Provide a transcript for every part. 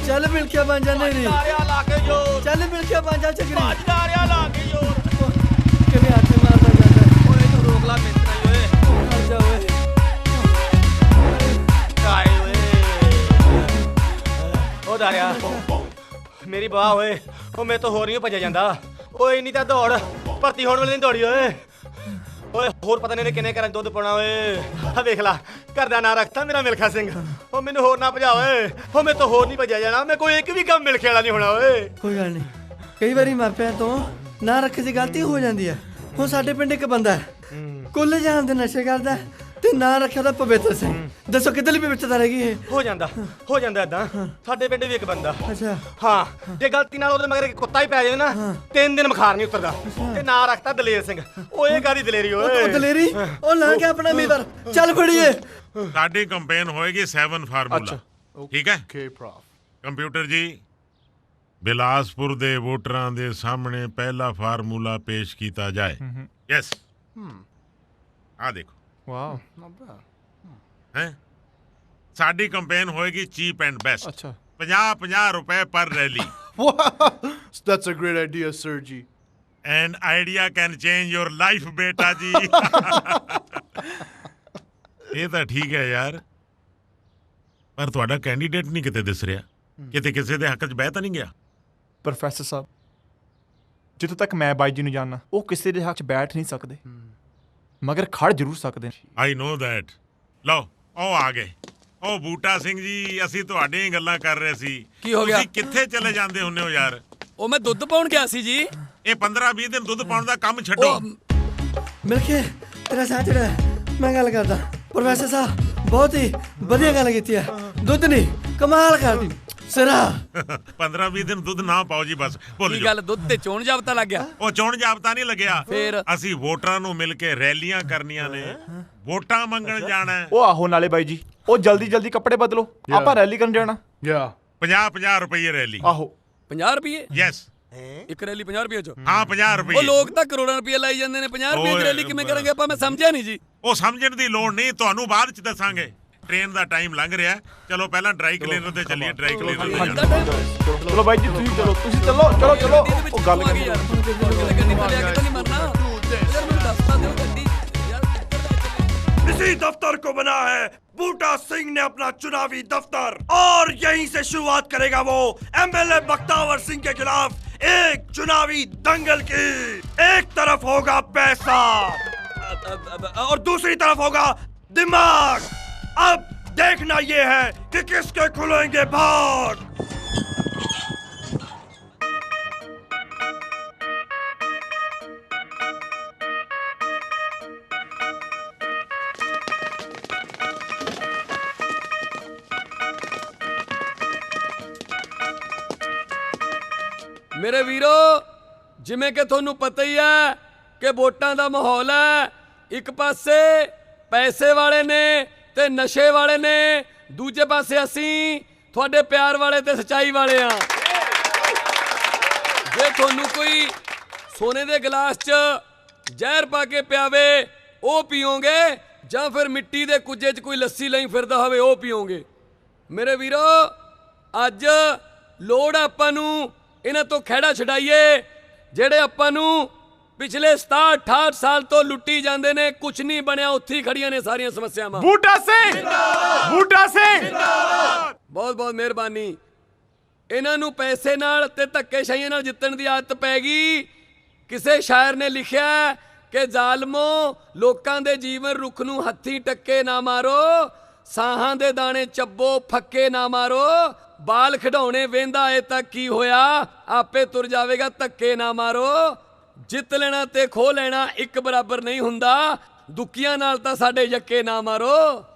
ਚੱਲ ਮਿਲ ਕੇ ਬਣ ਜਾਂਦੇ ਨੀ ਤਾਰਿਆ ਲਾ ਕੇ ਜੋਰ ਚੱਲ ਮਿਲ ਕੇ ਬਣ ਜਾ ਚੱਕਰੀ ਤਾਰਿਆ ਲਾ ਕੇ ਜੋਰ ਕਿਵੇਂ ਹੱਥ ਮਾਰਦਾ ਜਾਂਦਾ ਓਏ ਤੂੰ ਰੋਕ ਲਾ ਮਿੰਟਾਂ ਓਏ ਆ ਜਾ ਓਏ ਕਾਏ ਓਏ ਓ ਤਾਰਿਆ ਮੇਰੀ ਬਾਹ ਓਏ ਉਹ ਮੇਰੇ ਤੋਂ ਹੋਰ ਨਹੀਂ ਭੱਜਿਆ ਜਾਂਦਾ ਓਏ ਇੰਨੀ ਤਾਂ ਦੌੜ ਭਰਤੀ ਹੋਣ ਵੇਲੇ ਨਹੀਂ ਦੌੜੀ ਓਏ ਓਏ ਹੋਰ ਪਤਾ ਨਹੀਂ ਕਿੰਨੇ ਘਰਾਂ ਦੁੱਧ ਪਾਉਣਾ ਓਏ ਆ ਵੇਖ ਲਾ ਘਰ ਦਾ ਨਾਂ ਰੱਖਤਾ ਮੇਰਾ ਮਿਲਖਾ ਸਿੰਘ ਉਹ ਮੈਨੂੰ ਹੋਰ ਨਾ ਭਜਾ ਓਏ ਉਹ ਮੇਰੇ ਤੋਂ ਹੋਰ ਨਹੀਂ ਭੱਜਿਆ ਜਾਣਾ ਮੈਂ ਕੋਈ ਇੱਕ ਵੀ ਕੰਮ ਮਿਲਖੇ ਵਾਲਾ ਨਹੀਂ ਹੋਣਾ ਓਏ ਕੋਈ ਗੱਲ ਨਹੀਂ ਕਈ ਵਾਰੀ ਮਾਪਿਆਂ ਤੋਂ ਨਾ ਰੱਖੇ ਦੀ ਗਲਤੀ ਹੋ ਜਾਂਦੀ ਹੈ ਹੁਣ ਸਾਡੇ ਪਿੰਡ ਇੱਕ ਬੰਦਾ ਕੁੱਲ ਜਾਣ ਦੇ ਨਸ਼ੇ ਕਰਦਾ ਤੇ ਨਾਂ ਰੱਖਿਆ ਦਾ ਪਵਿੱਤਰ ਸਿੰਘ ਦੱਸੋ ਕਿੱਧਰਲੀ ਪਵਿੱਤਰਤਾ ਰਹਿ ਗਈ ਇਹ ਹੋ ਜਾਂਦਾ ਏਦਾਂ ਸਾਡੇ ਪਿੰਡ ਵੀ ਇੱਕ ਬੰਦਾ ਅੱਛਾ ਹਾਂ ਜੇ ਗਲਤੀ ਨਾਲ ਉਹਦੇ ਮਗਰ ਇੱਕ ਕੁੱਤਾ ਹੀ ਪੈ ਜਾਵੇ ਨਾ 3 ਦਿਨ ਬੁਖਾਰ ਨਹੀਂ ਉਤਰਦਾ ਤੇ ਨਾਂ ਰੱਖਤਾ ਦਲੇਰ ਸਿੰਘ ਉਹ ਇਹ ਕਾਦੀ ਦਲੇਰੀ ਓਏ ਉਹ ਦਲੇਰੀ ਉਹ ਲਾ ਕੇ ਆਪਣਾ ਮੀਵਰ ਚੱਲ ਫੜੀਏ ਸਾਡੀ ਕੰਪੇਨ ਹੋਏਗੀ 7 ਫਾਰਮੂਲਾ ਠੀਕ ਹੈ ਕੰਪਿਊਟਰ ਜੀ ਬਿਲਾਸਪੁਰ ਦੇ ਵੋਟਰਾਂ ਦੇ ਸਾਹਮਣੇ ਪਹਿਲਾ ਫਾਰਮੂਲਾ ਪੇਸ਼ ਕੀਤਾ ਜਾਏ ਯੈਸ ਆ ਦੇਖੋ ਵਾਓ ਹੈ ਸਾਡੀ ਕੰਪੇਨ ਹੋਏਗੀ ਚੀਪ ਐਂਡ ਬੈਸਟ ਅੱਛਾ 50 ਰੁਪਏ ਪਰ rally That's a great idea, sir ji. And idea can change your life ਬੇਟਾ ਜੀ ਇਹ ਤਾਂ ਠੀਕ ਹੈ ਯਾਰ ਪਰ ਤੁਹਾਡਾ ਕੈਂਡੀਡੇਟ ਨਹੀਂ ਕਿਤੇ ਦਿਸ ਰਿਹਾ ਕਿਤੇ ਕਿਸੇ ਦੇ ਹੱਕ 'ਚ ਬਹਿ ਤਾਂ ਨਹੀਂ ਗਿਆ ਪ੍ਰੋਫੈਸਰ ਸਾਹਿਬ ਜਿੱਥੋਂ ਤੱਕ ਮੈਂ ਬਾਈ ਜੀ ਨੂੰ ਜਾਣਦਾ ਉਹ ਕਿਸੇ ਦੇ ਹੱਕ 'ਚ ਬੈਠ ਨਹੀਂ ਸਕਦੇ ਮਗਰ ਖੜ ਜ਼ਰੂਰ ਸਕਦੇ ਨੇ ਆਈ ਨੋ ਦੈਟ ਲਓ ਉਹ ਆ ਗਏ ਉਹ ਬੂਟਾ ਸਿੰਘ ਜੀ ਅਸੀਂ ਤੁਹਾਡੀਆਂ ਹੀ ਗੱਲਾਂ ਕਰ ਰਹੇ ਸੀ ਕੀ ਹੋ ਗਿਆ? ਤੁਸੀਂ ਕਿੱਥੇ ਚਲੇ ਜਾਂਦੇ ਹੁੰਦੇ ਹੋ ਯਾਰ ਉਹ ਮੈਂ ਦੁੱਧ ਪਾਉਣ ਗਿਆ ਸੀ ਜੀ ਇਹ 15-20 ਦਿਨ ਦੁੱਧ ਪਾਉਣ ਦਾ ਕੰਮ ਛੱਡੋ ਮਿਲ ਕੇ ਤੇਰਾ ਸਾਹ ਚੜਾ ਮੈਂ ਗੱਲ ਕਰਦਾ ਪ੍ਰੋਫੈਸਰ ਸਾਹਿਬ ਬਹੁਤ ਹੀ ਵਧੀਆ ਗੱਲ ਕੀਤੀ ਹੈ ਦੁੱਧ ਨਹੀਂ ਕਮਾਲ ਕਰਦੀ ਸਿਰਾ 15-20 ਦਿਨ ਦੁੱਧ ਨਾ ਪਾਓ ਜੀ ਬਸ ਭੁੱਲ ਕੀ ਜਾਓ ਗੱਲ ਦੁੱਧ ਤੇ ਚੋਣ ਜਾਬਤਾ ਲੱਗ ਗਿਆ ਉਹ ਚੋਣ ਜਾਬਤਾ ਨਹੀਂ ਲੱਗਿਆ ਫੇਰ? ਅਸੀਂ ਵੋਟਰਾਂ ਨੂੰ ਮਿਲ ਕੇ ਰੈਲੀਆਂ ਕਰਨੀਆਂ ਨੇ ਵੋਟਾਂ ਮੰਗਣ ਜਾਣਾ ਹੈ। ਉਹ ਆਹੋ ਨਾਲੇ ਬਾਈ ਜੀ ਉਹ ਜਲਦੀ ਕੱਪੜੇ ਬਦਲੋ ਆਪਾਂ ਰੈਲੀ ਕਰਨ ਜਾਣਾ 50 ਰੁਪਏ ਰੈਲੀ ਆਹੋ 50 ਰੁਪਏ ਯੈਸ ਇੱਕ ਰੈਲੀ 50 ਰੁਪਏ ਚ ਹਾਂ 50 ਉਹ ਰੁਪਏ ਲੋਕ ਤਾਂ ਕਰੋੜਾਂ ਰੁਪਏ ਲਾਈ ਜਾਂਦੇ ਨੇ 50 ਰੁਪਏ ਓਏ, ਦੀ ਰੈਲੀ ਕਿਵੇਂ ਕਰਾਂਗੇ ਆਪਾਂ ਮੈਂ ਸਮਝਿਆ ਨਹੀਂ ਜੀ ਉਹ ਸਮਝਣ ਦੀ ਲੋੜ ਨਹੀਂ ਤੁਹਾਨੂੰ ਬਾਅਦ ਚ ਦੱਸਾਂਗੇ ਟ੍ਰੇਨ ਦਾ ਟਾਈਮ ਲੰਘ ਰਿਹਾ ਚਲੋ ਪਹਿਲਾਂ ਡਰਾਈ ਕਲੀਨਰ ਤੇ ਚੱਲੀਏ ਡਰਾਈ ਕਲੀਨਰ ਤੇ ਅੱਧਾ ਜਾਣਾ ਟਾਈਮ ਚਲੋ ਬਾਈ ਜੀ ਤੁਸੀਂ ਚਲੋ ਉਹ ਗੱਲ ਆ ਗਈ ਯਾਰ ਗੱਡੀ ਤੇ ਲਿਆ ਕੇ ਤਾਂ ਨਹੀਂ ਮਰਨਾ ਯਾਰ ਮੈਨੂੰ ਦੱਸ ਤਾਂ ਦਿਓ ਗੱਡੀ ਯਾਰ इसी दफ्तर को बना है बूटा सिंह ने अपना चुनावी दफ्तर और यहीं से शुरुआत करेगा वो एमएलए बख्तावर सिंह के खिलाफ एक चुनावी दंगल की। एक तरफ होगा पैसा और दूसरी तरफ होगा दिमाग। अब देखना ये है कि किसके खुलेंगे भाग। ਮੇਰੇ ਵੀਰੋ ਜਿਵੇਂ ਕਿ ਤੁਹਾਨੂੰ ਪਤਾ ਹੀ ਹੈ ਕਿ ਵੋਟਾਂ ਦਾ ਮਾਹੌਲ ਹੈ ਇੱਕ ਪਾਸੇ ਪੈਸੇ ਵਾਲੇ ਨੇ ਤੇ ਨਸ਼ੇ ਵਾਲੇ ਨੇ ਦੂਜੇ ਪਾਸੇ ਅਸੀਂ ਤੁਹਾਡੇ ਪਿਆਰ ਵਾਲੇ ਤੇ ਸੱਚਾਈ ਵਾਲੇ ਆ ਜੇ ਤੁਹਾਨੂੰ ਕੋਈ ਸੋਨੇ ਦੇ ਗਲਾਸ 'ਚ ਜ਼ਹਿਰ ਪਾ ਕੇ ਪਿਆਵੇ ਉਹ ਪੀਓਗੇ ਜਾਂ ਫਿਰ ਮਿੱਟੀ ਦੇ ਕੁੱਜੇ 'ਚ ਕੋਈ ਲੱਸੀ ਲਈ ਫਿਰਦਾ ਹੋਵੇ ਉਹ ਪੀਓਗੇ ਮੇਰੇ ਵੀਰੋ ਅੱਜ ਲੋੜ ਆਪਾਂ ਨੂੰ ਇਹਨਾਂ ਤੋਂ ਖਹਿੜਾ ਛਡਾਈਏ ਜਿਹੜੇ ਆਪਾਂ ਨੂੰ ਪਿਛਲੇ 67-68 ਸਾਲ ਤੋਂ ਲੁੱਟੀ ਜਾਂਦੇ ਨੇ ਕੁਝ ਨਹੀਂ ਬਣਿਆ ਉੱਥੇ ਹੀ ਖੜੀਆਂ ਨੇ ਸਾਰੀਆਂ ਸਮੱਸਿਆਵਾਂ ਬੂਟਾ ਸਿੰਘ ਬਹੁਤ ਬਹੁਤ ਮਿਹਰਬਾਨੀ ਇਹਨਾਂ ਨੂੰ ਪੈਸੇ ਨਾਲ ਤੇ ਧੱਕੇਸ਼ਾਹੀਆਂ ਨਾਲ ਜਿੱਤਣ ਦੀ ਆਦਤ ਪੈ ਗਈ ਕਿਸੇ ਸ਼ਾਇਰ ਨੇ ਲਿਖਿਆ ਕਿ ਜ਼ਾਲਮੋ ਲੋਕਾਂ ਦੇ ਜੀਵਨ ਰੁੱਖ ਨੂੰ ਹੱਥੀਂ ਟੱਕੇ ਨਾ ਮਾਰੋ ਸਾਹਾਂ ਦੇ ਦਾਣੇ ਚੱਬੋ ਫੱਕੇ ਨਾ ਮਾਰੋ ਬਾਲ ਖਿਡਾਉਣੇ ਵੇਂਦਾ ਏ ਤਾਂ ਕੀ ਹੋਇਆ ਆਪੇ ਤੁਰ ਜਾਵੇਗਾ ਧੱਕੇ ਨਾ ਮਾਰੋ ਜਿੱਤ ਲੈਣਾ ਤੇ ਖੋ ਲੈਣਾ ਇੱਕ ਬਰਾਬਰ ਨਹੀਂ ਹੁੰਦਾ ਦੁੱਕੀਆਂ ਨਾਲ ਤਾਂ ਸਾਡੇ ਯੱਕੇ ਨਾ ਮਾਰੋ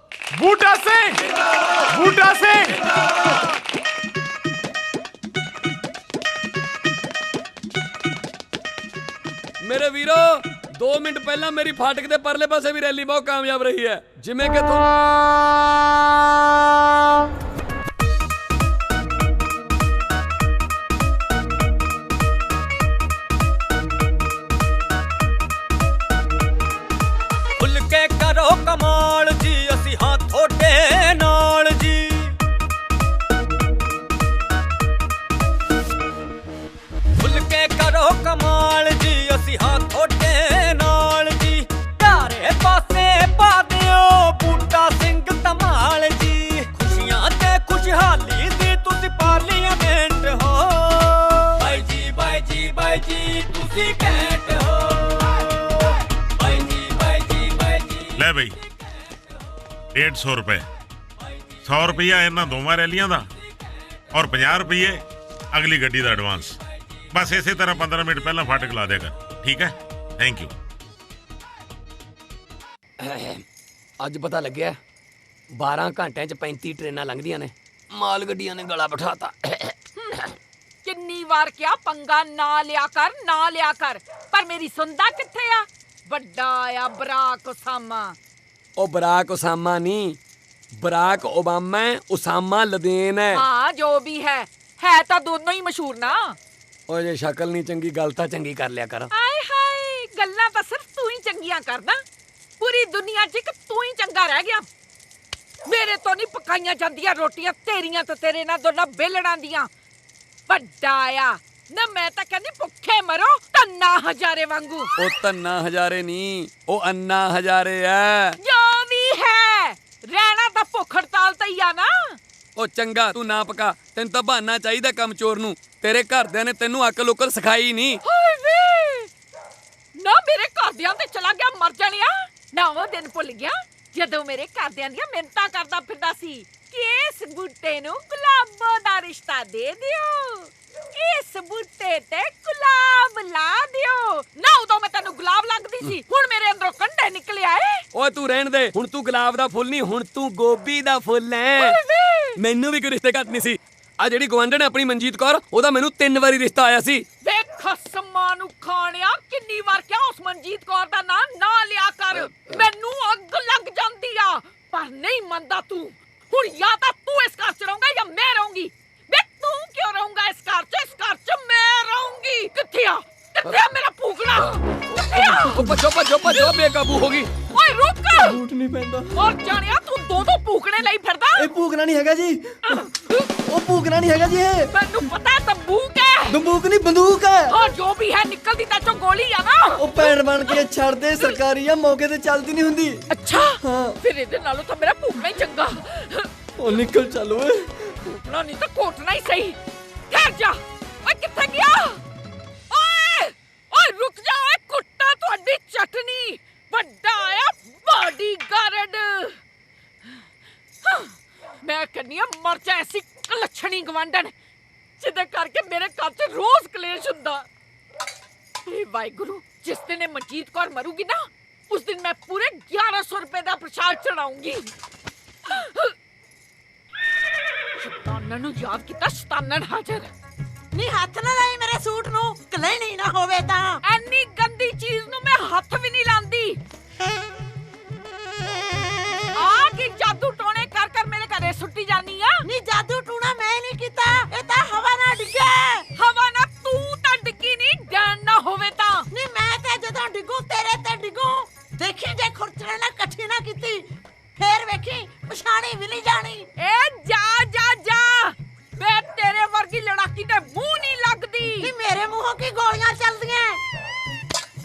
ਬੂਟਾ ਸਿੰਘ ਮੇਰੇ ਵੀਰੋ 2 ਮਿੰਟ ਪਹਿਲਾਂ ਮੇਰੀ ਫਾਟਕ ਦੇ ਪਰਲੇ ਪਾਸੇ ਵੀ ਰੈਲੀ ਬਹੁਤ ਕਾਮਯਾਬ ਰਹੀ ਹੈ ਜਿਵੇਂ ਕਿ ਖੁੱਲ ਕੇ ਕਰੋ ਕਮਾਲ ਜੀ ਅਸੀਂ ਹਾਂ ਤੁਹਾਡੇ ਨਾਲ ਜੀ 150 ਰੁਪਏ 100 ਰੁਪਈਆ ਇਹਨਾਂ ਦੋਵਾਂ ਰੈਲੀਆਂ ਦਾ ਔਰ 50 ਰੁਪਏ ਅਗਲੀ ਗੱਡੀ ਦਾ ਐਡਵਾਂਸ। ਬਸ ਇਸੇ ਤਰ੍ਹਾਂ 15 ਮਿੰਟ ਪਹਿਲਾਂ ਫਾਟਕ ਲਾ ਦਿਆ ਕਰ, ਠੀਕ ਹੈ? Thank you. ਅੱਜ ਪਤਾ ਲੱਗਿਆ 12 ਘੰਟਿਆਂ 'ਚ 35 ਟ੍ਰੇਨਾਂ ਲੰਘਦੀਆਂ ਨੇ। ਮਾਲ ਗੱਡੀਆਂ ਨੇ ਗਲਾ ਬਿਠਾਤਾ। ਕਿੰਨੀ ਵਾਰ ਕਿਹਾ ਪੰਗਾ ਨਾ ਲਿਆ ਕਰ, ਪਰ ਮੇਰੀ ਸੁਣਦਾ ਕਿੱਥੇ ਆ? ਵੱਡਾ ਆ ਬਰਾਕ ਉਸਾਮਾ। ਉਹ ਬਰਾਕ ਉਸਾਮਾ ਨਹੀਂ, ਬਰਾਕ ਓਬਾਮਾ ਹੈ, ਉਸਾਮਾ ਲਦੇਨ ਹੈ। ਹਾਂ ਜੋ ਵੀ ਹੈ ਤਾਂ ਦੋਨੋਂ ਹੀ ਮਸ਼ਹੂਰ ਨਾ। ਓਏ ਜੇ ਸ਼ਕਲ ਨਹੀਂ ਚੰਗੀ ਗੱਲ ਤਾਂ ਚੰਗੀ ਕਰ ਲਿਆ ਕਰ। ਆਏ ਹਾਏ, ਗੱਲਾਂ ਤਾਂ ਸਿਰਫ ਤੂੰ ਹੀ ਚੰਗੀਆਂ ਕਰਦਾ। ਪੂਰੀ ਦੁਨੀਆ 'ਚ ਇੱਕ ਤੂੰ ਹੀ ਚੰਗਾ ਰਹਿ ਗਿਆ। ਮੇਰੇ ਤੋਂ ਨਹੀਂ ਪਕਾਈਆਂ ਜਾਂਦੀਆਂ ਰੋਟੀਆਂ, ਤੇਰੀਆਂ ਤੇ ਤੇਰੇ ਨਾਲ ਦੋਨਾਂ ਬੇਲੜਾਂ ਦੀਆਂ। ਵੱਡਾ ਆ ਨਾ, ਮੈਂ ਤਾਂ ਕਹਿੰਦੀ ਭੁੱਖੇ ਮਰੋ ਧੰਨਾ ਹਜ਼ਾਰੇ ਵਾਂਗੂ। ਉਹ ਧੰਨਾ ਹਜ਼ਾਰੇ ਨਹੀਂ, ਉਹ ਅੰਨਾ ਹਜ਼ਾਰੇ ਐ। ਜੋ ਵੀ ਹੈ ਰਹਿਣਾ ਤਾਂ ਭੁੱਖ ਹੜਤਾਲ ਤੇ ਹੀ ਆ ਨਾ। ਉਹ ਚੰਗਾ ਤੂੰ ਨਾ ਪਕਾ, ਤੈਨੂੰ ਤਾਂ ਬਹਾਨਾ ਚਾਹੀਦਾ ਕੰਮ ਚੋਰ ਨੂੰ। ਤੇਰੇ ਘਰਦਿਆਂ ਨੇ ਤੈਨੂੰ ਅਕਲ ਉਕਲ ਸਿਖਾਈ ਨਹੀਂ। ਹਾਏ ਵੇ, ਨਾ ਮੇਰੇ ਘਰਦਿਆਂ ਤੇ ਚਲਾ ਗਿਆ ਮਰ ਜਾਣਿਆ। ਨਾ ਉਹ ਦਿਨ ਭੁੱਲ ਗਿਆ ਜਦੋਂ ਮੇਰੇ ਘਰਦਿਆਂ ਦੀਆਂ ਮਿੰਨਤਾਂ ਕਰਦਾ ਫਿਰਦਾ ਸੀ ਕਿ ਇਸ ਬੂਟੇ ਨੂੰ ਗੁਲਾਬਾਂ ਦਾ ਰਿਸ਼ਤਾ ਦੇ ਦਿਓ, ਇਸ ਬੂਟੇ ਤੇ ਗੁਲਾਬ ਲਾ ਦਿਓ। ਨਾ ਉਦੋਂ ਮੈਂ ਤੈਨੂੰ ਗੁਲਾਬ ਲੱਗਦੀ ਸੀ, ਹੁਣ ਮੇਰੇ ਅੰਦਰੋਂ ਕੰਡੇ ਨਿਕਲਿਆ ਏ। ਓਏ ਤੂੰ ਰਹਿਣ ਦੇ, ਹੁਣ ਤੂੰ ਗੁਲਾਬ ਦਾ ਫੁੱਲ ਨਹੀਂ, ਹੁਣ ਤੂੰ ਗੋਭੀ ਦਾ ਫੁੱਲ ਐ। ਮੈਨੂੰ ਵੀ ਕੋਈ ਰਿਸ਼ਤੇ ਘੱਟ ਨਹੀਂ ਸੀ। ਆ ਜਿਹੜੀ ਗਵਾਂਢਣ ਆਪਣੀ ਮਨਜੀਤ ਕੌਰ, ਉਹਦਾ ਮੈਨੂੰ 3 ਵਾਰੀ ਰਿਸ਼ਤਾ ਆਇਆ ਸੀ। ਵੇਖ ਸਮਾਂ ਨੂੰ ਖਾਣਿਆ, ਕਿੰਨੀ ਵਾਰ ਕਿਹਾ ਉਸ ਮਨਜੀਤ ਕੌਰ ਦਾ ਨਾਂ ਨਾ ਲਿਆ ਕਰ। ਮੈਨੂੰ ਅੱਗ ਲੱਗ ਜਾਂਦੀ ਆ, ਪਰ ਨਹੀਂ ਮੰਨਦਾ ਤੂੰ। ਹੁਣ ਜਾਂ ਤਾਂ ਤੂੰ ਇਸ ਘਰ 'ਚ ਰਹੂੰਗਾ ਜਾਂ ਮੈਂ ਰਹੂੰਗੀ। ਵੇ ਤੂੰ ਕਿਉਂ ਰਹੂੰਗਾ ਇਸ ਘਰ 'ਚ? ਇਸ ਘਰ 'ਚ ਮੈਂ ਰਹੂੰਗੀ। ਕਿੱਥੇ ਆ ਮੇਰਾ ਭੂਕਣਾ? ਕਿੱਥੇ ਆ? ਭੱਜੋ ਬੇਕਾਬੂ ਹੋ ਗਈ। ਓਏ ਰੁਕ, ਝੂਠ ਨਹੀਂ ਪੈਂਦਾ। ਔਰ ਜਾਣਿਆ ਤੂੰ ਦੋ ਭੂਕਣੇ ਲਈ ਫਿਰਦਾ। ਇਹ ਭੂਕਣਾ ਨਹੀਂ ਹੈਗਾ ਜੀ, ਉਹ ਭੂਕਣਾ ਨਹੀਂ ਹੈਗਾ ਜੀ, ਇਹ ਮੈਨੂੰ ਪਤਾ ਤੰਬੂਕ ਹੈ। ਬੰਦੂਕ ਨਹੀਂ ਬੰਦੂਕ ਹੈ। ਔਰ ਜੋ ਵੀ ਹੈ ਨਿਕਲਦੀ ਤਾਂ ਚੋਂ ਗੋਲੀ ਆ ਨਾ। ਉਹ ਭੈਣ ਬਣ ਕੇ ਛੱਡ ਦੇ, ਸਰਕਾਰੀ ਆ, ਮੌਕੇ ਤੇ ਚੱਲਦੀ ਨਹੀਂ ਹੁੰਦੀ। ਅੱਛਾ ਹਾਂ। ਫਿਰ ਇਹਦੇ ਨਾਲੋਂ ਤਾਂ ਮੇਰਾ ਭੂਕਣਾ ਹੀ ਚੰਗਾ। ਉਹ ਨਿਕਲ ਚੱਲ ਓਏ। ਭੂਕਣਾ ਨਹੀਂ ਤਾਂ ਕੋਟਣਾ ਹੀ ਸਹੀ। ਠਹਿਰ ਜਾ। ਓਏ ਕਿੱਥੇ ਗਿਆ? ਓਏ ਰੁਕ ਜਾ। ਓਏ ਕੁੱਤਾ ਤੁਹਾਡੀ ਚਟਨੀ। ਵੱਡਾ ਆ ਬਾਡੀਗਾਰਡ। ਮੈਂ ਕਹਿੰਦੀ ਆ ਮਰ ਜਾ ਐਸੀ ਕਲੱਛਣੀ ਗਵਾਂਢਣ ਜਿਹਦੇ ਕਰਕੇ ਮੇਰੇ ਘਰ 'ਚ ਰੋਜ਼ ਕਲੇਸ਼ ਹੁੰਦਾ। ਇਹ ਵਾਹਿਗੁਰੂ, ਜਿਸ ਦਿਨ ਇਹ ਮਨਜੀਤ ਕੌਰ ਮਰੂਗੀ ਨਾ, ਉਸ ਦਿਨ ਮੈਂ ਪੂਰੇ 1100 ਰੁਪਏ ਦਾ ਪ੍ਰਸ਼ਾਦ ਚੜਾਉਂਗੀ। ਸ਼ੈਤਾਨਾਂ ਨੂੰ ਯਾਦ ਕੀਤਾ, ਸ਼ੈਤਾਨਨ ਹਾਜ਼ਰ। ਨੀ ਹੱਥ ਨਾ ਲਾਈ ਮੇਰੇ ਸੂਟ ਨੂੰ, ਕਲੈਣੀ ਨਾ ਹੋਵੇ ਤਾਂ। ਐਨੀ ਗੰਦੀ ਚੀਜ਼ ਨੂੰ ਮੈਂ ਹੱਥ ਵੀ ਨਹੀਂ ਲਾਂਦੀ। ਆ ਕੀ ਜਾਦੂ ਟੋਣੇ ਕਰ ਕਰ ਮੇਰੇ ਘਰੇ ਸੁੱਟੀ ਜਾਨੀ ਆ? ਨੀ ਜਾਦੂ ਟੂਣਾ ਮੈਂ ਨਹੀਂ ਕੀਤਾ, ਇਹ ਤਾਂ ਹਵਾ ਨਾਲ ਡਿੱਗਾ। ਹਵਾ ਨਾ ਤੂੰ ਤਾਂ ਡਿੱਗੀ ਨਹੀਂ, ਡੈਣ ਨਾ ਹੋਵੇ ਤਾਂ। ਨੀ ਮੈਂ ਤੇ ਜਦੋਂ ਡਿੱਗੂ ਤੇਰੇ ਤੇ ਡਿੱਗੂ। ਦੇਖੀ ਜੇ ਖੁਰਚਣੇ ਨਾਲ ਇਕੱਠੀ ਨਾ ਕੀਤੀ, ਫੇਰ ਵੇਖੀ ਪਛਾਣੀ ਵੀ ਨਹੀਂ ਜਾਣੀ। ਏ ਜਾ ਜਾ ਜਾ, ਮੈਂ ਤੇਰੇ ਵਰਗੀ ਲੜਾਕੀ ਦੇ ਮੂੰਹ ਨਹੀਂ ਲੱਗਦੀ। ਨੀ ਮੇਰੇ ਮੂੰਹੋਂ ਕੀ ਗੋਲੀਆਂ ਚੱਲਦੀਆਂ?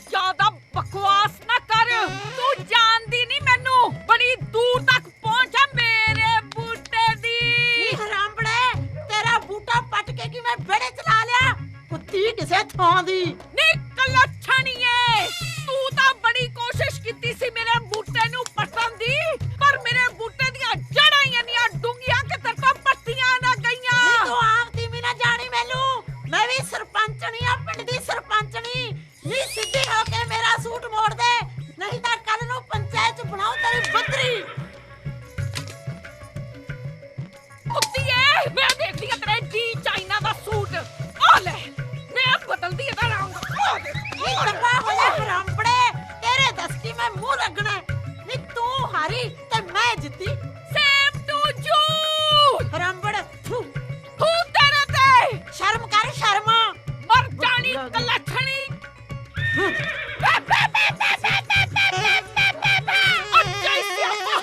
ਜ਼ਿਆਦਾ ਬਕਵਾਸ ਨਾ ਕਰ, ਤੂੰ ਜਾਣਦੀ ਨਹੀਂ ਮੈਨੂੰ। ਬੜੀ ਦੂਰ ਤੱਕ ਪਹੁੰਚ ਹੈ ਮੇਰੇ ਬੂਟੇ ਦੀ। ਨੀ ਹਰਾਮੜੇ, ਤੇਰਾ ਬੂਟਾ ਪੱਟ ਕੇ ਕੀ ਮੈਂ ਵਿਹੜੇ ਚ ਲਾ ਲਿਆ? ਕੁੱਤੀ ਕਿਸੇ ਥਾਂ ਦੀ। ਨਿਕਲ ਛਣੀਏ, ਤੂੰ ਤਾਂ ਬੜੀ ਕੋਸ਼ਿਸ਼ ਕੀਤੀ ਸੀ ਮੇਰੇ ਬੂਟੇ ਨੂੰ ਪੱਟਣ ਦੀ, ਪਰ ਮੇਰੇ ਬੂਟੇ ਦੀਆਂ ਜੜਾਂ ਹੀ ਇੰਨੀਆਂ ਡੂੰਘੀਆਂ ਕਿ ਤੇਰੇ ਤੋਂ ਪੱਟੀਆਂ ਨਾ ਗਈਆਂ। ਨੀ ਤੂੰ ਆਪ ਦੀ ਵੀ ਨਾ ਜਾਣੀ ਮੈਨੂੰ, ਮੈਂ ਵੀ ਸਰਪੰਚਣੀ ਆ, ਪਿੰਡ ਦੀ ਸਰਪੰਚਣੀ। ਨੀ ਸਿੱਧੀ ਹੋ ਕੇ ਮੇਰਾ ਸੂਟ ਮੋੜ ਦੇ, ਨਹੀਂ ਤਾਂ ਕੱਲ ਨੂੰ ਪੰਚਾਇਤ ਚ ਬਣਾਉ ਤੇਰੀ ਬੱਦਰੀ। ਕੁੱਤੀਏ, ਮੈਂ ਦੇਖਦੀ ਆ ਤੇਰੇ ਡੀ ਚਾਈਨਾ ਦਾ ਸੂਟ। ਆ ਲੈ, ਮੈਂ ਬਦਲਦੀ ਇਹਦਾ ਰੰਗ। ਨੀ ਦਫਾ ਹੋ ਜਾ ਹਰਾਮੜੇ, ਤੇਰੇ ਦੱਸ ਕੀ ਮੈਂ ਮੂੰਹ ਲੱਗਣਾ? ਨੀ ਤੂੰ ਹਾਰੀ ਤੇ ਮੈਂ ਜਿੱਤੀ। Same to you. ਹਰਾਮੜ, ਥੂ, ਤੂੰ ਤੇਰੇ ਤੇ ਸ਼ਰਮ ਕਰ ਸ਼ਰਮ। ਮਰ ਜਾਣੀ ਕਲੱਛਣੀ।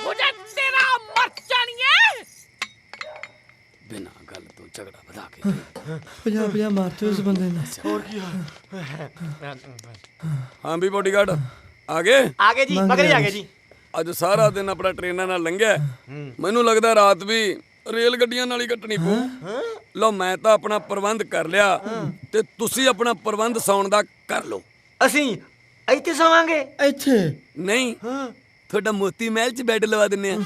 ਹੋ ਜਾ ਤੇਰਾ ਮਰ ਜਾਣੀਏ। ਬਿਨਾਂ ਗੱਲ ਤੋਂ ਝਗੜਾ ਵਧਾ ਕੇ 50 ਮਾਰਤੇ ਉਸ ਬੰਦੇ ਨੇ। ਹਾਂ ਵੀ ਬਾਡੀਗਾਰਡ ਆ ਗਏ। ਆ ਗਏ ਜੀ, ਮਗਰ ਹੀ ਆ ਗਏ ਜੀ। ਅੱਜ ਸਾਰਾ ਦਿਨ ਆਪਣਾ ਟ੍ਰੇਨਾਂ ਨਾਲ ਲੰਘਿਆ। ਮੈਨੂੰ ਲੱਗਦਾ ਰਾਤ ਵੀ ਰੇਲ ਗੱਡੀਆਂ ਨਾਲ ਹੀ ਕੱਟਣੀ ਪਊ। ਲਓ ਮੈਂ ਤਾਂ ਆਪਣਾ ਪ੍ਰਬੰਧ ਕਰ ਲਿਆ ਤੇ ਤੁਸੀਂ ਆਪਣਾ ਪ੍ਰਬੰਧ ਸੌਣ ਦਾ ਕਰ ਲਓ। ਅਸੀਂ ਇੱਥੇ ਸੌਵਾਂਗੇ? ਇੱਥੇ ਨਹੀਂ, ਤੁਹਾਡਾ ਮੋਤੀ ਮਹਿਲ 'ਚ ਬੈੱਡ ਲਵਾ ਦਿੰਨੇ ਆ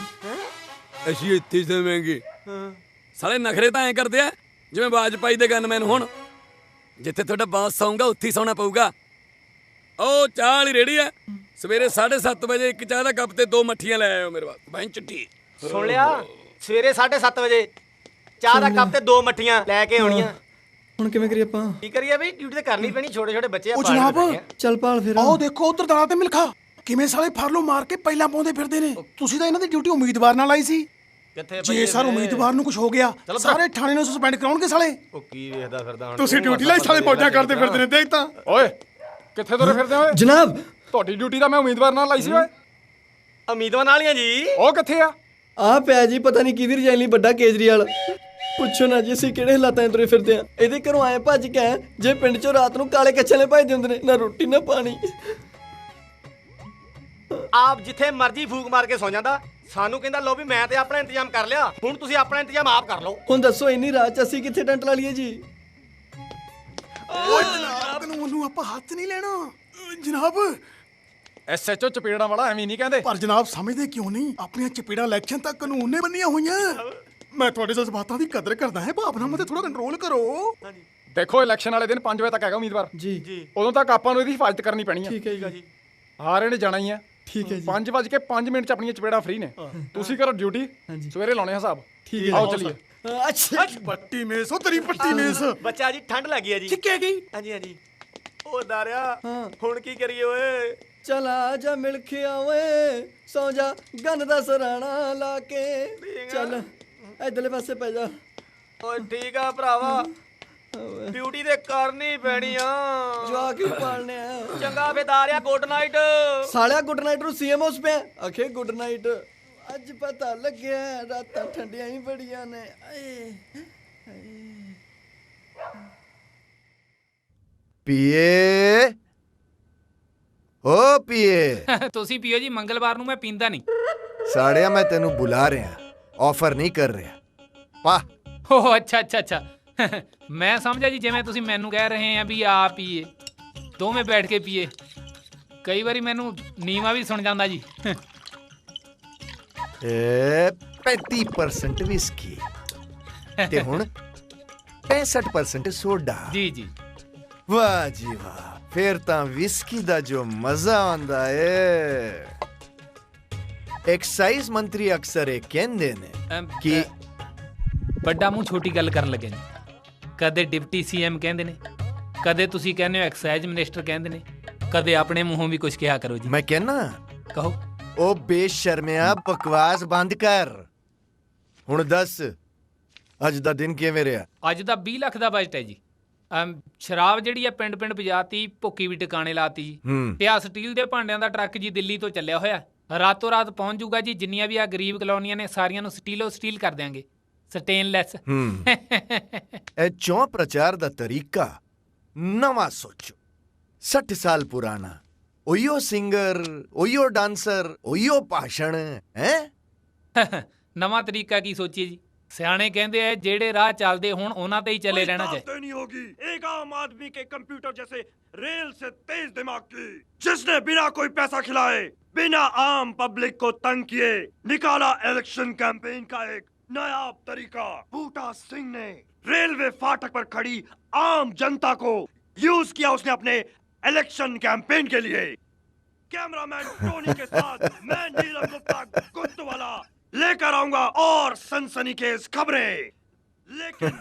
ਅਸੀਂ ਇੱਥੇ ਸੋਵਾਂਗੇ ਸਾਲੇ ਨਖਰੇ ਤਾਂ ਐਂ ਕਰਦੇ ਆ ਜਿਵੇਂ ਬਾਜਪਾਈ ਦੇ ਗਨਮੈਨ ਹੋਣ ਜਿੱਥੇ ਤੁਹਾਡਾ ਬਾਸ ਸੌਂਗਾ ਉੱਥੇ ਹੀ ਸੌਣਾ ਪਊਗਾ ਉਹ ਚਾਹ ਵਾਲੀ ਰੇੜੀ ਆ ਸਵੇਰੇ 7:30 ਵਜੇ ਇੱਕ ਚਾਹ ਦਾ ਕੱਪ ਤੇ 2 ਮੱਠੀਆਂ ਲੈ ਆਇਓ ਮੇਰੇ ਵਾਸਤੇ ਬੈਂਚ ਟੀ ਸੁਣ ਲਿਆ ਸਵੇਰੇ 7:30 ਵਜੇ ਚਾਹ ਦਾ ਕੱਪ ਤੇ 2 ਮੱਠੀਆਂ ਲੈ ਕੇ ਆਉਣੀਆਂ ਹੁਣ ਕਿਵੇਂ ਕਰੀਏ ਆਪਾਂ? ਕੀ ਕਰੀਏ ਬਈ ਡਿਊਟੀ ਤੇ ਕਰਨੀ ਪੈਣੀ ਛੋਟੇ ਛੋਟੇ ਬੱਚੇ ਆ ਉਹ ਪਾਲਣੇ ਜਨਾਬ ਪੈਣੇ ਆ। ਚੱਲ ਭਾਲ ਫਿਰ। ਆਹ ਦੇਖੋ ਉਧਰ ਦਲਾਂ ਤੇ ਮਿਲਖਾ ਕਿਵੇਂ ਸਾਲੇ ਫਰਲੋ ਮਾਰ ਕੇ ਪਹਿਲਾਂ ਪਾਉਂਦੇ ਫਿਰਦੇ ਨੇ। ਤੁਸੀਂ ਤਾਂ ਇਹਨਾਂ ਦੀ ਡਿਊਟੀ ਉਮੀਦਵਾਰ ਨਾਲ ਲਾਈ ਸੀ। ਕਿੱਥੇ ਜੇ ਸਰ ਉਮੀਦਵਾਰ ਨੂੰ ਕੁਝ ਹੋ ਗਿਆ ਸਾਰੇ ਥਾਣੇ ਨੂੰ ਸਸਪੈਂਡ ਕਰਾਉਣਗੇ ਸਾਲੇ। ਉਹ ਕੀ ਵੇਖਦਾ ਫਿਰਦਾ ਹੁਣ ਤੁਸੀਂ ਡਿਊਟੀ ਲਈ ਸਾਲੇ ਮੌਜਾਂ ਕਰਦੇ ਫਿਰਦੇ ਨੇ ਦੇਖ ਤਾਂ। ਓਏ ਕਿੱਥੇ ਤੁਰੇ ਫਿਰਦੇ ਓਏ? ਜਨਾਬ ਤੁਹਾਡੀ ਡਿਊਟੀ ਤਾਂ ਮੈਂ ਉਮੀਦਵਾਰ ਨਾਲ ਲਾਈ ਸੀ ਓਏ। ਉਮੀਦਵਾਰ ਨਾਲ ਹੀ ਆ ਜੀ ਉਹ ਕਿੱਥੇ ਆ? ਆ ਪਿਆ ਜੀ ਪਤਾ ਨਹੀਂ ਕਿਹਦੀ ਰਜਾਈ ਲਈ ਵੱਡਾ ਕੇਜਰੀਵਾਲ। ਪੁੱਛੋ ਨਾ ਜੀ ਅਸੀਂ ਕਿਹੜੇ ਹਾਲਾਤਾਂ 'ਚ ਤੁਰੇ ਫਿਰਦੇ ਆ। ਇਹਦੇ ਘਰੋਂ ਆਏ ਭੱਜ ਕੇ ਆਏ ਜੇ ਪਿੰਡ 'ਚੋਂ ਰਾਤ ਨੂੰ ਕਾਲੇ ਕੱਛੇ ਭਜਦੇ ਹੁੰਦੇ ਨੇ ਨਾ ਰੋਟੀ ਨਾ ਪਾਣੀ। ਆਪ ਜਿੱਥੇ ਮਰਜ਼ੀ ਫੂਕ ਮਾਰ ਕੇ ਸੌ ਜਾਂਦਾ ਸਾਨੂੰ ਕਹਿੰਦਾ ਲੋ ਵੀ ਮੈਂ ਤੇ ਆਪਣਾ ਇੰਤਜ਼ਾਮ ਕਰ ਲਿਆ ਹੁਣ ਤੁਸੀਂ ਆਪਣਾ ਇੰਤਜ਼ਾਮ ਆਪ ਕਰ ਲਓ ਹੁਣ ਦੱਸੋ ਇੰਨੀ ਰਾਤ 'ਚ ਅਸੀਂ ਕਿੱਥੇ ਟੈਂਟ ਲਾ ਲਈਏ ਜੀ? ਓਏ ਜਨਾਬ ਕਾਨੂੰਨ ਨੂੰ ਆਪਾਂ ਹੱਥ ਨਹੀਂ ਲੈਣਾ ਜਨਾਬ। ਐਸਐਚਓ ਚਪੇੜਾਂ ਵਾਲਾ ਐਵੇਂ ਨਹੀਂ ਕਹਿੰਦੇ। ਪਰ ਜਨਾਬ ਸਮਝਦੇ ਕਿਉਂ ਨਹੀਂ ਆਪਣੀਆਂ ਚਪੇੜਾਂ ਇਲੈਕਸ਼ਨ ਤੱਕ ਕਾਨੂੰਨ ਨੇ ਬੰਨੀਆਂ ਹੋਈਆਂ। ਮੈਂ ਤੁਹਾਡੇ ਜਜ਼ਬਾਤਾਂ ਦੀ ਕਦਰ ਕਰਦਾ ਹਾਂ ਭਾਵਨਾਵਾਂ ਤੇ ਥੋੜਾ ਕੰਟਰੋਲ ਕਰੋ। ਦੇਖੋ ਇਲੈਕਸ਼ਨ ਵਾਲੇ ਦਿਨ 5 ਵਜੇ ਤੱਕ ਹੈਗਾ ਉਮੀਦਵਾਰ ਜੀ ਉਦੋਂ ਤੱਕ ਆਪਾਂ ਨੂੰ ਇਹਦੀ ਹਿਫਾਜ਼ਤ ਕਰਨੀ ਪੈਣੀ ਆ। ਠੀਕ ਹੈ ਜੀ। ਹਾਰੇ ਨੇ ਜਾਣਾ ਹੀ ਆ। ਠੀਕ ਹੈ ਜੀ। 5:05 ਚ ਆਪਣੀਆਂ ਚਪੇੜਾਂ ਫ੍ਰੀ ਨੇ। ਤੁਸੀਂ ਕਰੋ ਡਿਊਟੀ ਸਵੇਰੇ ਲਾਉਣੇ ਹਿਸਾਬ। ਠੀਕ ਹੈ ਆਓ ਚਲੀਏ। ਅੱਛਾ ਪੱਟੀ ਮੇਸ ਉਹ ਤੇਰੀ ਪੱਟੀ ਮੇਸ। ਬੱਚਾ ਜੀ ਠੰਡ ਲੱਗੀ ਹੈ ਜੀ ਠੀਕ ਹੈ ਗਈ। ਹਾਂਜੀ ਹਾਂਜੀ ਉਹ ਦਾਰਿਆ ਹਾਂ। ਹੁਣ ਕੀ ਕਰੀਏ ਓਏ ਚਲ ਆ ਜਾ ਮਿਲ ਕੇ ਆਵੇ ਸੌ ਜਾ ਗੰਨ ਦਾ ਸਰਾਣਾ ਲਾ ਕੇ। ਚੱਲ ਇਧਰਲੇ ਪਾਸੇ ਪੈ ਜਾ। ਓਏ ਠੀਕ ਆ ਭਰਾਵਾ ਡਿਊਟੀ ਤੇ ਕਰਨੀ ਪੈਣੀ ਆ ਜਵਾ ਕੇ ਪਾਲਨੇ ਆ। ਚੰਗਾ ਫੇਦਾਰਿਆ ਗੁੱਡ ਨਾਈਟ ਸਾਲਿਆ ਗੁੱਡ ਨਾਈਟ ਨੂੰ ਸੀਐਮ ਹਾਊਸ ਪਿਆ ਆਖੇ ਗੁੱਡ ਨਾਈਟ। ਅੱਜ ਪਤਾ ਲੱਗਿਆ ਰਾਤਾਂ ਠੰਡੀਆਂ ਹੀ ਬੜੀਆਂ ਨੇ। ਪੀਏ ਓ ਪੀਏ ਤੁਸੀਂ ਪੀਓ ਜੀ ਮੰਗਲਵਾਰ ਨੂੰ ਮੈਂ ਪੀਂਦਾ ਨਹੀਂ। ਸਾੜਿਆ ਮੈਂ ਤੈਨੂੰ ਬੁਲਾ ਰਿਹਾ ਆਫਰ ਨਹੀਂ ਕਰ ਰਿਹਾ ਪਾ। ਓ ਅੱਛਾ ਅੱਛਾ ਅੱਛਾ ਮੈਂ ਸਮਝਿਆ ਜੀ ਜਿਵੇਂ ਤੁਸੀਂ ਮੈਨੂੰ ਕਹਿ ਰਹੇ ਆ ਵੀ ਆ ਪੀਏ ਦੋਵੇਂ ਬੈਠ ਕੇ ਪੀਏ। ਕਈ ਵਾਰੀ ਮੈਨੂੰ ਨੀਵਾ ਵੀ ਸੁਣ ਜਾਂਦਾ ਜੀ। ਇਹ 35% ਵਿਸਕੀ ਤੇ ਹੁਣ 65% ਸੋਡਾ। ਜੀ ਜੀ ਵਾਹ ਜੀ ਵਾਹ ਫਿਰ ਤਾਂ ਵਿਸਕੀ ਦਾ ਜੋ ਮਜ਼ਾ ਆਉਂਦਾ ਏ। ਐਕਸਾਈਜ਼ ਮੰਤਰੀ ਅਕਸਰ ਇਹ ਕਹਿੰਦੇ ਨੇ ਕਿ ਵੱਡਾ ਮੂੰਹ ਛੋਟੀ ਗੱਲ ਕਰਨ ਲੱਗੇ ਨੇ। ਕਦੇ ਡਿਪਟੀ ਸੀਐਮ ਕਹਿੰਦੇ ਨੇ ਕਦੇ ਤੁਸੀਂ ਕਹਿੰਦੇ ਹੋ ਐਕਸਾਈਜ਼ ਮਿਨਿਸਟਰ ਕਹਿੰਦੇ ਨੇ ਕਦੇ ਆਪਣੇ ਮੂੰਹੋਂ ਵੀ ਕੁਝ ਕਿਹਾ ਕਰੋ ਜੀ। ਮੈਂ ਕਹਿਣਾ ਕਹੋ। ਉਹ ਬੇਸ਼ਰਮਿਆ ਬਕਵਾਸ ਬੰਦ ਕਰ। ਹੁਣ ਦੱਸ ਅੱਜ ਦਾ ਦਿਨ ਕਿਵੇਂ ਰਿਹਾ? ਅੱਜ ਦਾ 20 ਲੱਖ ਦਾ ਬਜਟ ਹੈ ਜੀ। ਸ਼ਰਾਬ ਜਿਹੜੀ ਆ ਪਿੰਡ ਪਿੰਡ ਵਜਾਤੀ ਭੁੱਕੀ ਵੀ ਟਿਕਾਣੇ ਲਾਤੀ ਜੀ। ਤੇ ਆ ਸਟੀਲ ਦੇ ਭਾਂਡਿਆਂ ਦਾ ਟਰੱਕ ਜੀ ਦਿੱਲੀ ਤੋਂ ਚੱਲਿਆ ਹੋਇਆ ਰਾਤੋਂ ਰਾਤ ਪਹੁੰਚ ਜੂਗਾ ਜੀ। ਜਿੰਨੀਆਂ ਵੀ ਆ ਗਰੀਬ ਕਲੋਨੀਆਂ ਨੇ ਸਾਰੀਆਂ ਨੂੰ ਸਟੀਲ ਕਰ ਦਿਆਂਗੇ ਸਟੇਨਲੈਸ। ਇਹ ਚੋਂ ਪ੍ਰਚਾਰ ਦਾ ਤਰੀਕਾ ਨਵਾਂ ਸੋਚੋ। 60 ਸਾਲ ਪੁਰਾਣਾ ਉਹੀਓ ਸਿੰਗਰ ਉਹੀਓ ਡਾਂਸਰ ਉਹੀਓ ਭਾਸ਼ਣ ਹੈ। ਨਵਾਂ ਤਰੀਕਾ ਕੀ ਸੋਚੀਏ ਜੀ। ਸਿਆਣੇ ਕਹਿੰਦੇ ਆ ਜਿਹੜੇ ਰਾਹ ਚੱਲਦੇ ਹੁਣ ਉਹਨਾਂ ਤੇ ਹੀ ਚੱਲੇ ਰਹਿਣਾ ਚਾਹੀਦਾ। नहीं होगी एक आम आदमी के कंप्यूटर जैसे रेल से तेज दिमाग की जिसने बिना कोई पैसा खिलाए बिना आम पब्लिक को तंग किए निकाला इलेक्शन कैंपेन का एक नया तरीका। बूटा सिंह ने रेलवे फाटक पर खड़ी आम जनता को यूज किया उसने अपने इलेक्शन कैंपेन के लिए। कैमरामैन टोनी के साथ मैं नीलम गुप्ता गुत्तवाला लेकर आऊंगा और सनसनीखेज खबरें। लेकिन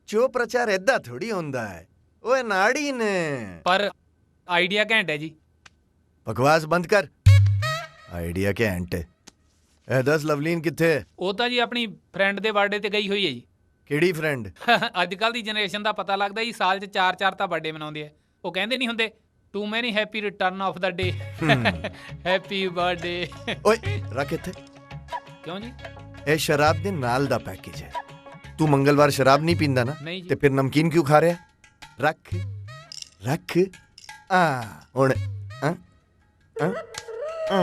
ਜੋ ਪ੍ਰਚਾਰ ਏਦਾਂ ਥੋੜੀ ਹੁੰਦਾ ਹੈ ਓਏ ਨਾੜੀ ਨੇ। ਪਰ ਆਈਡੀਆ ਘੈਂਟ ਹੈ ਜੀ। ਬਕਵਾਸ ਬੰਦ ਕਰ। ਆਈਡੀਆ ਘੈਂਟ ਹੈ। ਇਹ ਦੱਸ ਲਵਲੀਨ ਕਿੱਥੇ? ਉਹ ਤਾਂ ਜੀ ਆਪਣੀ ਫਰੈਂਡ ਦੇ ਬਰਥਡੇ ਤੇ ਗਈ ਹੋਈ ਹੈ ਜੀ। ਕਿਹੜੀ ਫਰੈਂਡ? ਅੱਜ ਕੱਲ ਦੀ ਜਨਰੇਸ਼ਨ ਦਾ ਪਤਾ ਲੱਗਦਾ ਜੀ ਸਾਲ 'ਚ 4 ਤਾਂ ਬਰਥਡੇ ਮਨਾਉਂਦੇ ਆ। ਉਹ ਕਹਿੰਦੇ ਨਹੀਂ ਹੁੰਦੇ ਟੂ ਮੈਨੀ happy return of the day happy birthday. ਓਏ ਰੱਖ ਇੱਥੇ। ਕਿਉਂ ਜੀ? ਇਹ ਸ਼ਰਾਬ ਦੇ ਨਾਲ ਦਾ ਪੈਕੇਜ ਹੈ। ਤੂੰ ਮੰਗਲਵਾਰ ਸ਼ਰਾਬ ਨਹੀਂ ਪੀਂਦਾ ਨਾ ਨਹੀਂ ਜੀ। ਤੇ ਫਿਰ ਨਮਕੀਨ ਕਿਉਂ ਖਾ ਰਿਹਾ? ਰੱਖ ਰੱਖ ਆ ਹੁਣ ਆ ਆ ਆ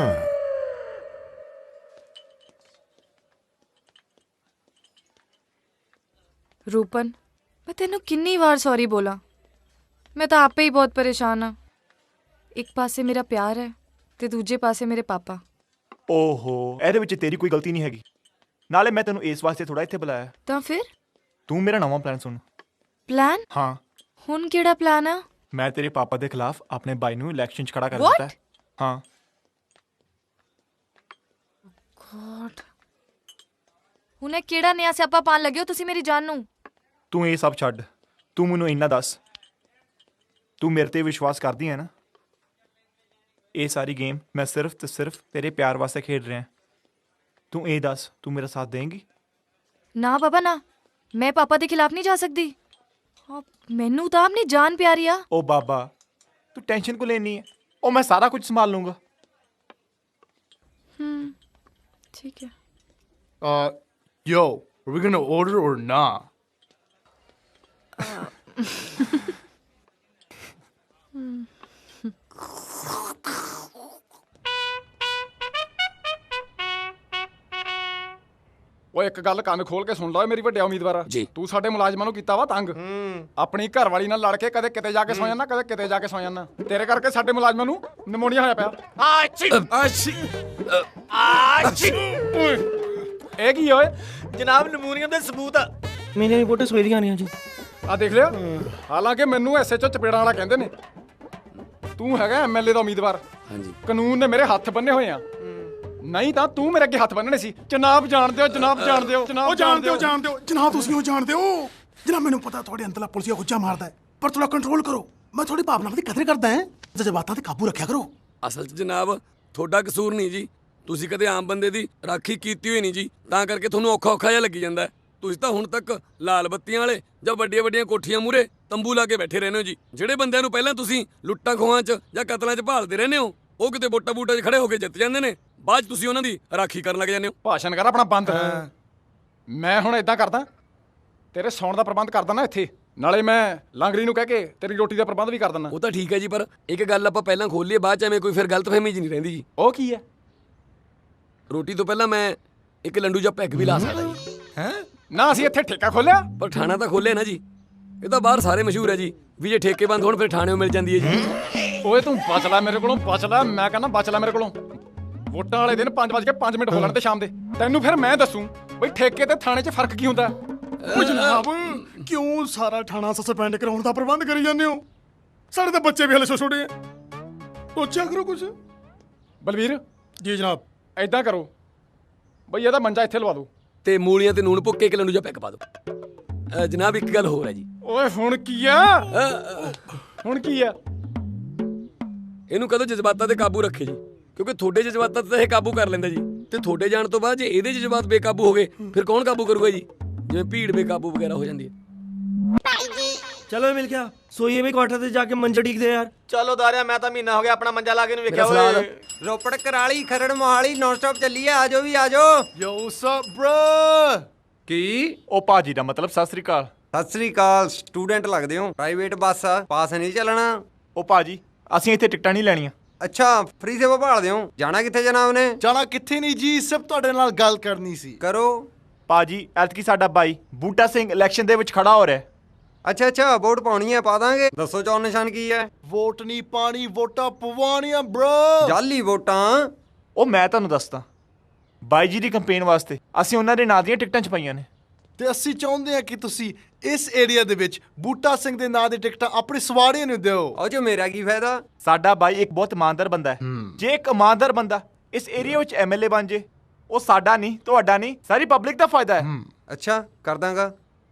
ਰੂਪਨ ਮੈਂ ਤੈਨੂੰ ਕਿੰਨੀ ਵਾਰ ਸੌਰੀ ਬੋਲਾਂ। ਮੈਂ ਤਾਂ ਆਪੇ ਹੀ ਬਹੁਤ ਪਰੇਸ਼ਾਨ ਹਾਂ। ਇੱਕ ਪਾਸੇ ਮੇਰਾ ਪਿਆਰ ਹੈ ਤੇ ਦੂਜੇ ਪਾਸੇ ਮੇਰੇ ਪਾਪਾ। ਓਹੋ, ਇਹਦੇ ਵਿੱਚ ਤੇਰੀ ਕੋਈ ਗਲਤੀ ਨਹੀਂ ਹੈਗੀ। ਨਾਲੇ ਮੈਂ ਤੈਨੂੰ ਇਸ ਵਾਸਤੇ ਥੋੜਾ ਇੱਥੇ ਬੁਲਾਇਆ। ਤਾਂ ਫਿਰ ਤੂੰ ਮੇਰਾ ਨਵਾਂ ਪਲਾਨ ਸੁਣ। ਪਲਾਨ? ਹਾਂ। ਹੁਣ ਕਿਹੜਾ ਪਲਾਨ ਆ? ਮੈਂ ਤੇਰੇ ਪਾਪਾ ਦੇ ਖਿਲਾਫ ਆਪਣੇ ਬਾਈ ਨੂੰ ਇਲੈਕਸ਼ਨ 'ਚ ਖੜਾ ਕਰ What? ਦਿੱਤਾ ਹੈ। ਹਾਂ। ਗॉड, ਹੁਣ ਇਹ ਕਿਹੜਾ ਨਿਆ ਸਿਆਪਾ ਪਾਣ ਲੱਗੇ ਹੋ ਤੁਸੀਂ ਮੇਰੀ ਜਾਨ ਨੂੰ? ਤੂੰ ਇਹ ਸਭ ਛੱਡ, ਤੂੰ ਮੈਨੂੰ ਇੰਨਾ ਦੱਸ, ਤੂੰ ਮੇਰੇ ਤੇ ਵਿਸ਼ਵਾਸ ਕਰਦੀ ਹੈ ਨਾ? ਇਹ ਸਾਰੀ ਗੇਮ ਮੈਂ ਸਿਰਫ ਤੇ ਸਿਰਫ ਤੇਰੇ ਪਿਆਰ ਵਾਸਤੇ ਖੇਡ ਰਿਹਾ। ਤੂੰ ਇਹ ਦੱਸ, ਤੂੰ ਮੇਰਾ ਸਾਥ ਦੇਂਗੀ? ਨਾ ਪਾਪਾ ਨਾ, ਮੈਂ ਪਾਪਾ ਦੇ ਖਿਲਾਫ ਨਹੀਂ ਜਾ ਸਕਦੀ। ਮੈਨੂੰ ਤਾਂ ਆਪਣੀ ਜਾਨ ਪਿਆਰੀ ਆ। ओ बाबा, तू टेंशन को लेनी है, ओ मैं सारा कुछ संभाल लूंगा। ठीक है। Yo, are we gonna order or not? ਓਏ ਇੱਕ ਗੱਲ ਕੰਨ ਖੋਲ ਕੇ ਸੁਣ ਲਾ ਮੇਰੀ ਵੱਡਿਆ ਉਮੀਦਵਾਰ ਜੀ, ਤੂੰ ਸਾਡੇ ਮੁਲਾਜ਼ਮਾਂ ਨੂੰ ਕੀਤਾ ਵਾ ਤੰਗ। ਆਪਣੀ ਘਰ ਵਾਲੀ ਨਾਲ ਲੜ ਕੇ ਕਦੇ ਕਿਤੇ ਜਾ ਕੇ ਸੌ ਜਾਂਦਾ, ਕਦੇ ਕਿਤੇ ਜਾ ਕੇ ਸੌ ਜਾਂਦਾ। ਤੇਰੇ ਕਰਕੇ ਸਾਡੇ ਮੁਲਾਜ਼ਮਾਂ ਨੂੰ ਨਮੋਨੀਆ ਹੋਇਆ ਪਿਆ। ਇਹ ਕੀ ਓਏ? ਜਨਾਬ ਨਮੂਨੀਆ ਦੇ ਸਬੂਤ ਆ। ਮੇਰੀਆਂ ਰਿਪੋਰਟਾਂ ਸਵੇਰ ਦੀਆਂ ਆਣੀਆਂ ਜੀ। ਆ ਦੇਖ ਲਿਆ, ਹਾਲਾਂਕਿ ਮੈਨੂੰ ਐਸਐਚਓ ਚਪੇੜਾਂ ਵਾਲਾ ਕਹਿੰਦੇ ਨੇ, ਤੂੰ ਹੈਗਾ ਐਮਐਲਏ ਦਾ ਉਮੀਦਵਾਰ। ਹਾਂਜੀ, ਕਾਨੂੰਨ ਨੇ ਮੇਰੇ ਹੱਥ ਬੰਨੇ ਹੋਏ ਆ, ਨਹੀਂ ਤਾਂ ਤੂੰ ਮੇਰੇ ਅੱਗੇ ਹੱਥ ਬੰਨਣੇ ਸੀ। ਜਨਾਬ ਜਾਣਦੇ ਹੋ, ਜਨਾਬ ਜਾਣਦੇ ਹੋ, ਜਨਾਬ ਜਾਣਦੇ ਹੋ ਜਨਾਬ, ਤੁਸੀਂ ਉਹ ਜਾਣਦੇ ਹੋ ਜਨਾਬ। ਮੈਨੂੰ ਪਤਾ ਤੁਹਾਡੇ ਅੰਦਰਲਾ ਪੁਲਸੀਆ ਗੁੱਜਾ ਮਾਰਦਾ ਹੈ, ਪਰ ਥੋੜਾ ਕੰਟਰੋਲ ਕਰੋ। ਮੈਂ ਤੁਹਾਡੀ ਭਾਵਨਾਵਾਂ ਦੀ ਕਦਰ ਕਰਦਾ ਹਾਂ, ਜਜ਼ਬਾਤਾਂ ਤੇ ਕਾਬੂ ਰੱਖਿਆ ਕਰੋ। ਅਸਲ 'ਚ ਜਨਾਬ ਤੁਹਾਡਾ ਕਸੂਰ ਨਹੀਂ ਜੀ, ਤੁਸੀਂ ਕਦੇ ਆਮ ਬੰਦੇ ਦੀ ਰਾਖੀ ਕੀਤੀ ਹੋਈ ਨਹੀਂ ਜੀ, ਤਾਂ ਕਰਕੇ ਤੁਹਾਨੂੰ ਔਖਾ ਜਿਹਾ ਲੱਗੀ ਜਾਂਦਾ। ਤੁਸੀਂ ਤਾਂ ਹੁਣ ਤੱਕ ਲਾਲ ਬੱਤੀਆਂ ਵਾਲੇ ਜਾਂ ਵੱਡੀਆਂ ਕੋਠੀਆਂ ਮੂਹਰੇ ਤੰਬੂ ਲਾ ਕੇ ਬੈਠੇ ਰਹਿੰਦੇ ਹੋ ਜੀ। ਜਿਹੜੇ ਬੰਦਿਆਂ ਨੂੰ ਪਹਿਲਾਂ ਤੁਸੀਂ ਲੁੱਟਾਂ ਖੋਹਾਂ 'ਚ ਜਾਂ ਕਤਲਾਂ 'ਚ ਭਾਲਦੇ ਰਹਿੰਦੇ ਹੋ, ਉਹ ਕਿਤੇ ਵੋਟਾਂ 'ਚ ਖੜੇ ਹੋ ਕੇ ਜਿੱਤ ਜਾਂਦੇ ਨੇ, ਬਾਅਦ 'ਚ ਤੁਸੀਂ ਉਹਨਾਂ ਦੀ ਰਾਖੀ ਕਰਨ ਲੱਗ ਜਾਂਦੇ ਹੋ। ਭਾਸ਼ਣ ਕਰ ਆਪਣਾ ਬੰਦ। ਮੈਂ ਹੁਣ ਇਦਾਂ ਕਰਦਾ, ਤੇਰੇ ਸੌਣ ਦਾ ਪ੍ਰਬੰਧ ਕਰਦਾ ਨਾ ਇੱਥੇ, ਨਾਲੇ ਮੈਂ ਲਾਂਗਰੀ ਨੂੰ ਕਹਿ ਕੇ ਤੇਰੀ ਰੋਟੀ ਦਾ ਪ੍ਰਬੰਧ ਵੀ ਕਰ ਦਿੰਦਾ। ਉਹ ਤਾਂ ਠੀਕ ਹੈ ਜੀ, ਪਰ ਇੱਕ ਗੱਲ ਆਪਾਂ ਪਹਿਲਾਂ ਖੋਲ ਲਈਏ, ਬਾਅਦ 'ਚ ਐਵੇਂ ਕੋਈ ਫਿਰ ਗਲਤਫਹਿਮੀ ਜੀ ਨਹੀਂ ਰਹਿੰਦੀ ਜੀ। ਉਹ ਕੀ ਹੈ? ਰੋਟੀ ਤੋਂ ਪਹਿਲਾਂ ਮੈਂ ਇੱਕ ਲੰਡੂ ਜਾਂ ਪੈਗ ਵੀ ਲਾ ਸਕਦਾ ਜੀ। ਹੈਂ? ਨਾ ਅਸੀਂ ਇੱਥੇ ਠੇਕਾ ਖੋਲਿਆ, ਪਰ ਠਾਣਾ ਤਾਂ ਖੋਲਿਆ ਨਾ ਜੀ। ਇਹ ਤਾਂ ਬਾਹਰ ਸਾਰੇ ਮਸ਼ਹੂਰ ਹੈ ਜੀ, ਵੀ ਜੇ ਠੇਕੇ ਬੰਦ ਹੋਣ ਫਿਰ ਠਾਣਿਓਂ ਮਿਲ ਜਾਂਦੀ ਹੈ ਜੀ। ਓਏ ਤੂੰ ਬਚ ਲੈ ਮੇਰੇ ਕੋਲੋਂ, ਬਚ ਲੈ, ਮੈਂ ਕਹਿੰਦਾ ਬਚ ਲੈ ਮੇਰੇ ਕੋਲੋਂ। ਵੋਟਾਂ ਵਾਲੇ ਦਿਨ 5:05 ਹੋ ਲੈਣ ਤੇ ਸ਼ਾਮ ਦੇ, ਤੈਨੂੰ ਫਿਰ ਮੈਂ ਦੱਸੂ ਬਈ ਠੇਕੇ ਤੇ ਥਾਣੇ 'ਚ ਫਰਕ ਕੀ ਹੁੰਦਾ। ਓ ਜਨਾਬ, ਕਿਉਂ ਸਾਰਾ ਥਾਣਾ ਸਸਪੈਂਡ ਕਰਾਉਣ ਦਾ ਪ੍ਰਬੰਧ ਕਰੀ ਜਾਂਦੇ ਹੋ? ਸਾਡੇ ਤਾਂ ਬੱਚੇ ਵੀ ਹਲੇ ਛੋਟੇ ਆ, ਸੋਚਿਆ ਕਰੋ ਕੁਛ। ਬਲਵੀਰ ਜੀ ਜਨਾਬ, ਐਦਾਂ ਕਰੋ ਬਈ ਇਹਦਾ ਮੰਜਾ ਇੱਥੇ ਲਵਾ ਦਿਓ ਤੇ ਮੂਲੀਆਂ ਤੇ ਨੂਣ ਭੁੱਕੇ ਇੱਕ ਲੰਡੂ ਜਾਂ ਪੈਗ ਪਾ ਦਿਓ। ਜਨਾਬ ਇੱਕ ਗੱਲ ਹੋਰ ਹੈ ਜੀ। ਓਏ ਹੁਣ ਕੀ ਆ? ਹੁਣ ਕੀ ਆ? ਇਹਨੂੰ ਕਦੋਂ ਜਜ਼ਬਾਤਾਂ ਤੇ ਕਾਬੂ ਰੱਖੇ ਜੀ, ਕਿਉਂਕਿ ਤੁਹਾਡੇ ਜਜ਼ਬਾਤਾਂ ਤੇ ਇਹ ਕਾਬੂ ਕਰ ਲੈਂਦਾ ਜੀ, ਤੇ ਤੁਹਾਡੇ ਜਾਣ ਤੋਂ ਬਾਅਦ ਜੇ ਇਹਦੇ ਜਜ਼ਬਾਤ ਬੇਕਾਬੂ ਹੋ ਗਏ ਫਿਰ ਕੌਣ ਕਾਬੂ ਕਰੂਗਾ ਜੀ? ਜਿਵੇਂ ਭੀੜ ਬੇਕਾਬੂ ਵਗੈਰਾ ਹੋ ਜਾਂਦੀ ਹੈ। ਚਲੋ ਮਿਲ ਗਿਆ, ਸੋਈਏ ਵੀ ਕੁਆਟਰ ਤੇ ਜਾ ਕੇ ਮੰਜਾ ਟਿਕਦੇ ਯਾਰ। ਚਲੋ ਦਾਰਿਆ, ਮੈਂ ਤਾਂ ਮਹੀਨਾ ਹੋ ਗਿਆ ਆਪਣਾ ਮੰਜਾ ਲਾ ਕੇ ਨਹੀਂ ਵੇਖਿਆ ਓਏ। ਰੋਪੜ ਕਰਾਲੀ ਖਰੜ ਮੋਹਾਲੀ ਨੌਨ ਸਟਾਪ ਚੱਲੀਏ, ਆਜੋ ਵੀ ਆਜੋ। ਯੋ ਸਪ ਬ੍ਰੋ। ਕੀ? ਉਹ ਭਾਜੀ ਦਾ ਮਤਲਬ ਸਤਿ ਸ੍ਰੀ ਅਕਾਲ। ਸਤਿ ਸ੍ਰੀ ਅਕਾਲ। ਸਟੂਡੈਂਟ ਲੱਗਦੇ ਹੋ, ਪ੍ਰਾਈਵੇਟ ਬੱਸ ਆ, ਪਾਸ ਨਹੀਂ ਚੱਲਣਾ। ਉਹ ਭਾਜੀ ਅਸੀਂ ਇੱਥੇ ਟਿਕਟਾਂ ਨਹੀਂ ਲੈਣੀਆਂ। ਅੱਛਾ, ਫ੍ਰੀ ਸੇਵਾ ਭਾਲਦੇ ਹੋ। ਜਾਣਾ ਕਿੱਥੇ ਜਨਾਬ ਨੇ? ਜਾਣਾ ਕਿੱਥੇ ਨਹੀਂ ਜੀ, ਸਿਰਫ ਤੁਹਾਡੇ ਨਾਲ ਗੱਲ ਕਰਨੀ ਸੀ। ਕਰੋ। ਭਾਜੀ ਐਤਕੀ ਸਾਡਾ ਬਾਈ ਬੂਟਾ ਸਿੰਘ ਇਲੈਕਸ਼ਨ ਦੇ ਵਿੱਚ ਖੜਾ ਹੋ ਰਿਹਾ। ਅੱਛਾ, ਵੋਟ ਪਾਉਣੀ ਹੈ, ਪਾ ਦਾਂਗੇ। ਦੱਸੋ ਚੋਣ ਨਿਸ਼ਾਨ ਕੀ ਹੈ? ਵੋਟ ਨਹੀਂ ਪਾਣੀ, ਵੋਟਾਂ ਪਵਾਉਣੀਆਂ ਬ్రో। ਜਾਲੀ ਵੋਟਾਂ? ਉਹ ਮੈਂ ਤੁਹਾਨੂੰ ਦੱਸਦਾ, ਬਾਈ ਜੀ ਦੀ ਕੰਪੇਨ ਵਾਸਤੇ ਅਸੀਂ ਉਹਨਾਂ ਦੇ ਨਾਂ ਦੀਆਂ ਟਿਕਟਾਂ ਛਪਾਈਆਂ ਨੇ। ਤੇ ਅਸੀਂ ਚਾਹੁੰਦੇ ਹਾਂ ਕਿ ਤੁਸੀਂ ਇਸ ਏਰੀਆ ਦੇ ਵਿੱਚ ਬੂਟਾ ਸਿੰਘ ਦੇ ਨਾਂ ਦੀ ਟਿਕਟਾਂ ਆਪਣੇ ਸਵਾੜੀਆਂ ਨੂੰ ਦਿਓ। ਉਹ ਜੋ ਮੇਰਾ ਕੀ ਫਾਇਦਾ? ਸਾਡਾ ਬਾਈ ਇੱਕ ਬਹੁਤ ਇਮਾਨਦਾਰ ਬੰਦਾ ਹੈ। ਜੇ ਇੱਕ ਇਮਾਨਦਾਰ ਬੰਦਾ ਇਸ ਏਰੀਆ ਵਿੱਚ ਐਮਐਲਏ ਬਣ ਜੇ, ਉਹ ਸਾਡਾ ਨਹੀਂ, ਤੁਹਾਡਾ ਨਹੀਂ, ਸਾਰੀ ਪਬਲਿਕ ਦਾ ਫਾਇਦਾ ਹੈ। ਅੱਛਾ, ਕਰ ਦਾਂਗਾ,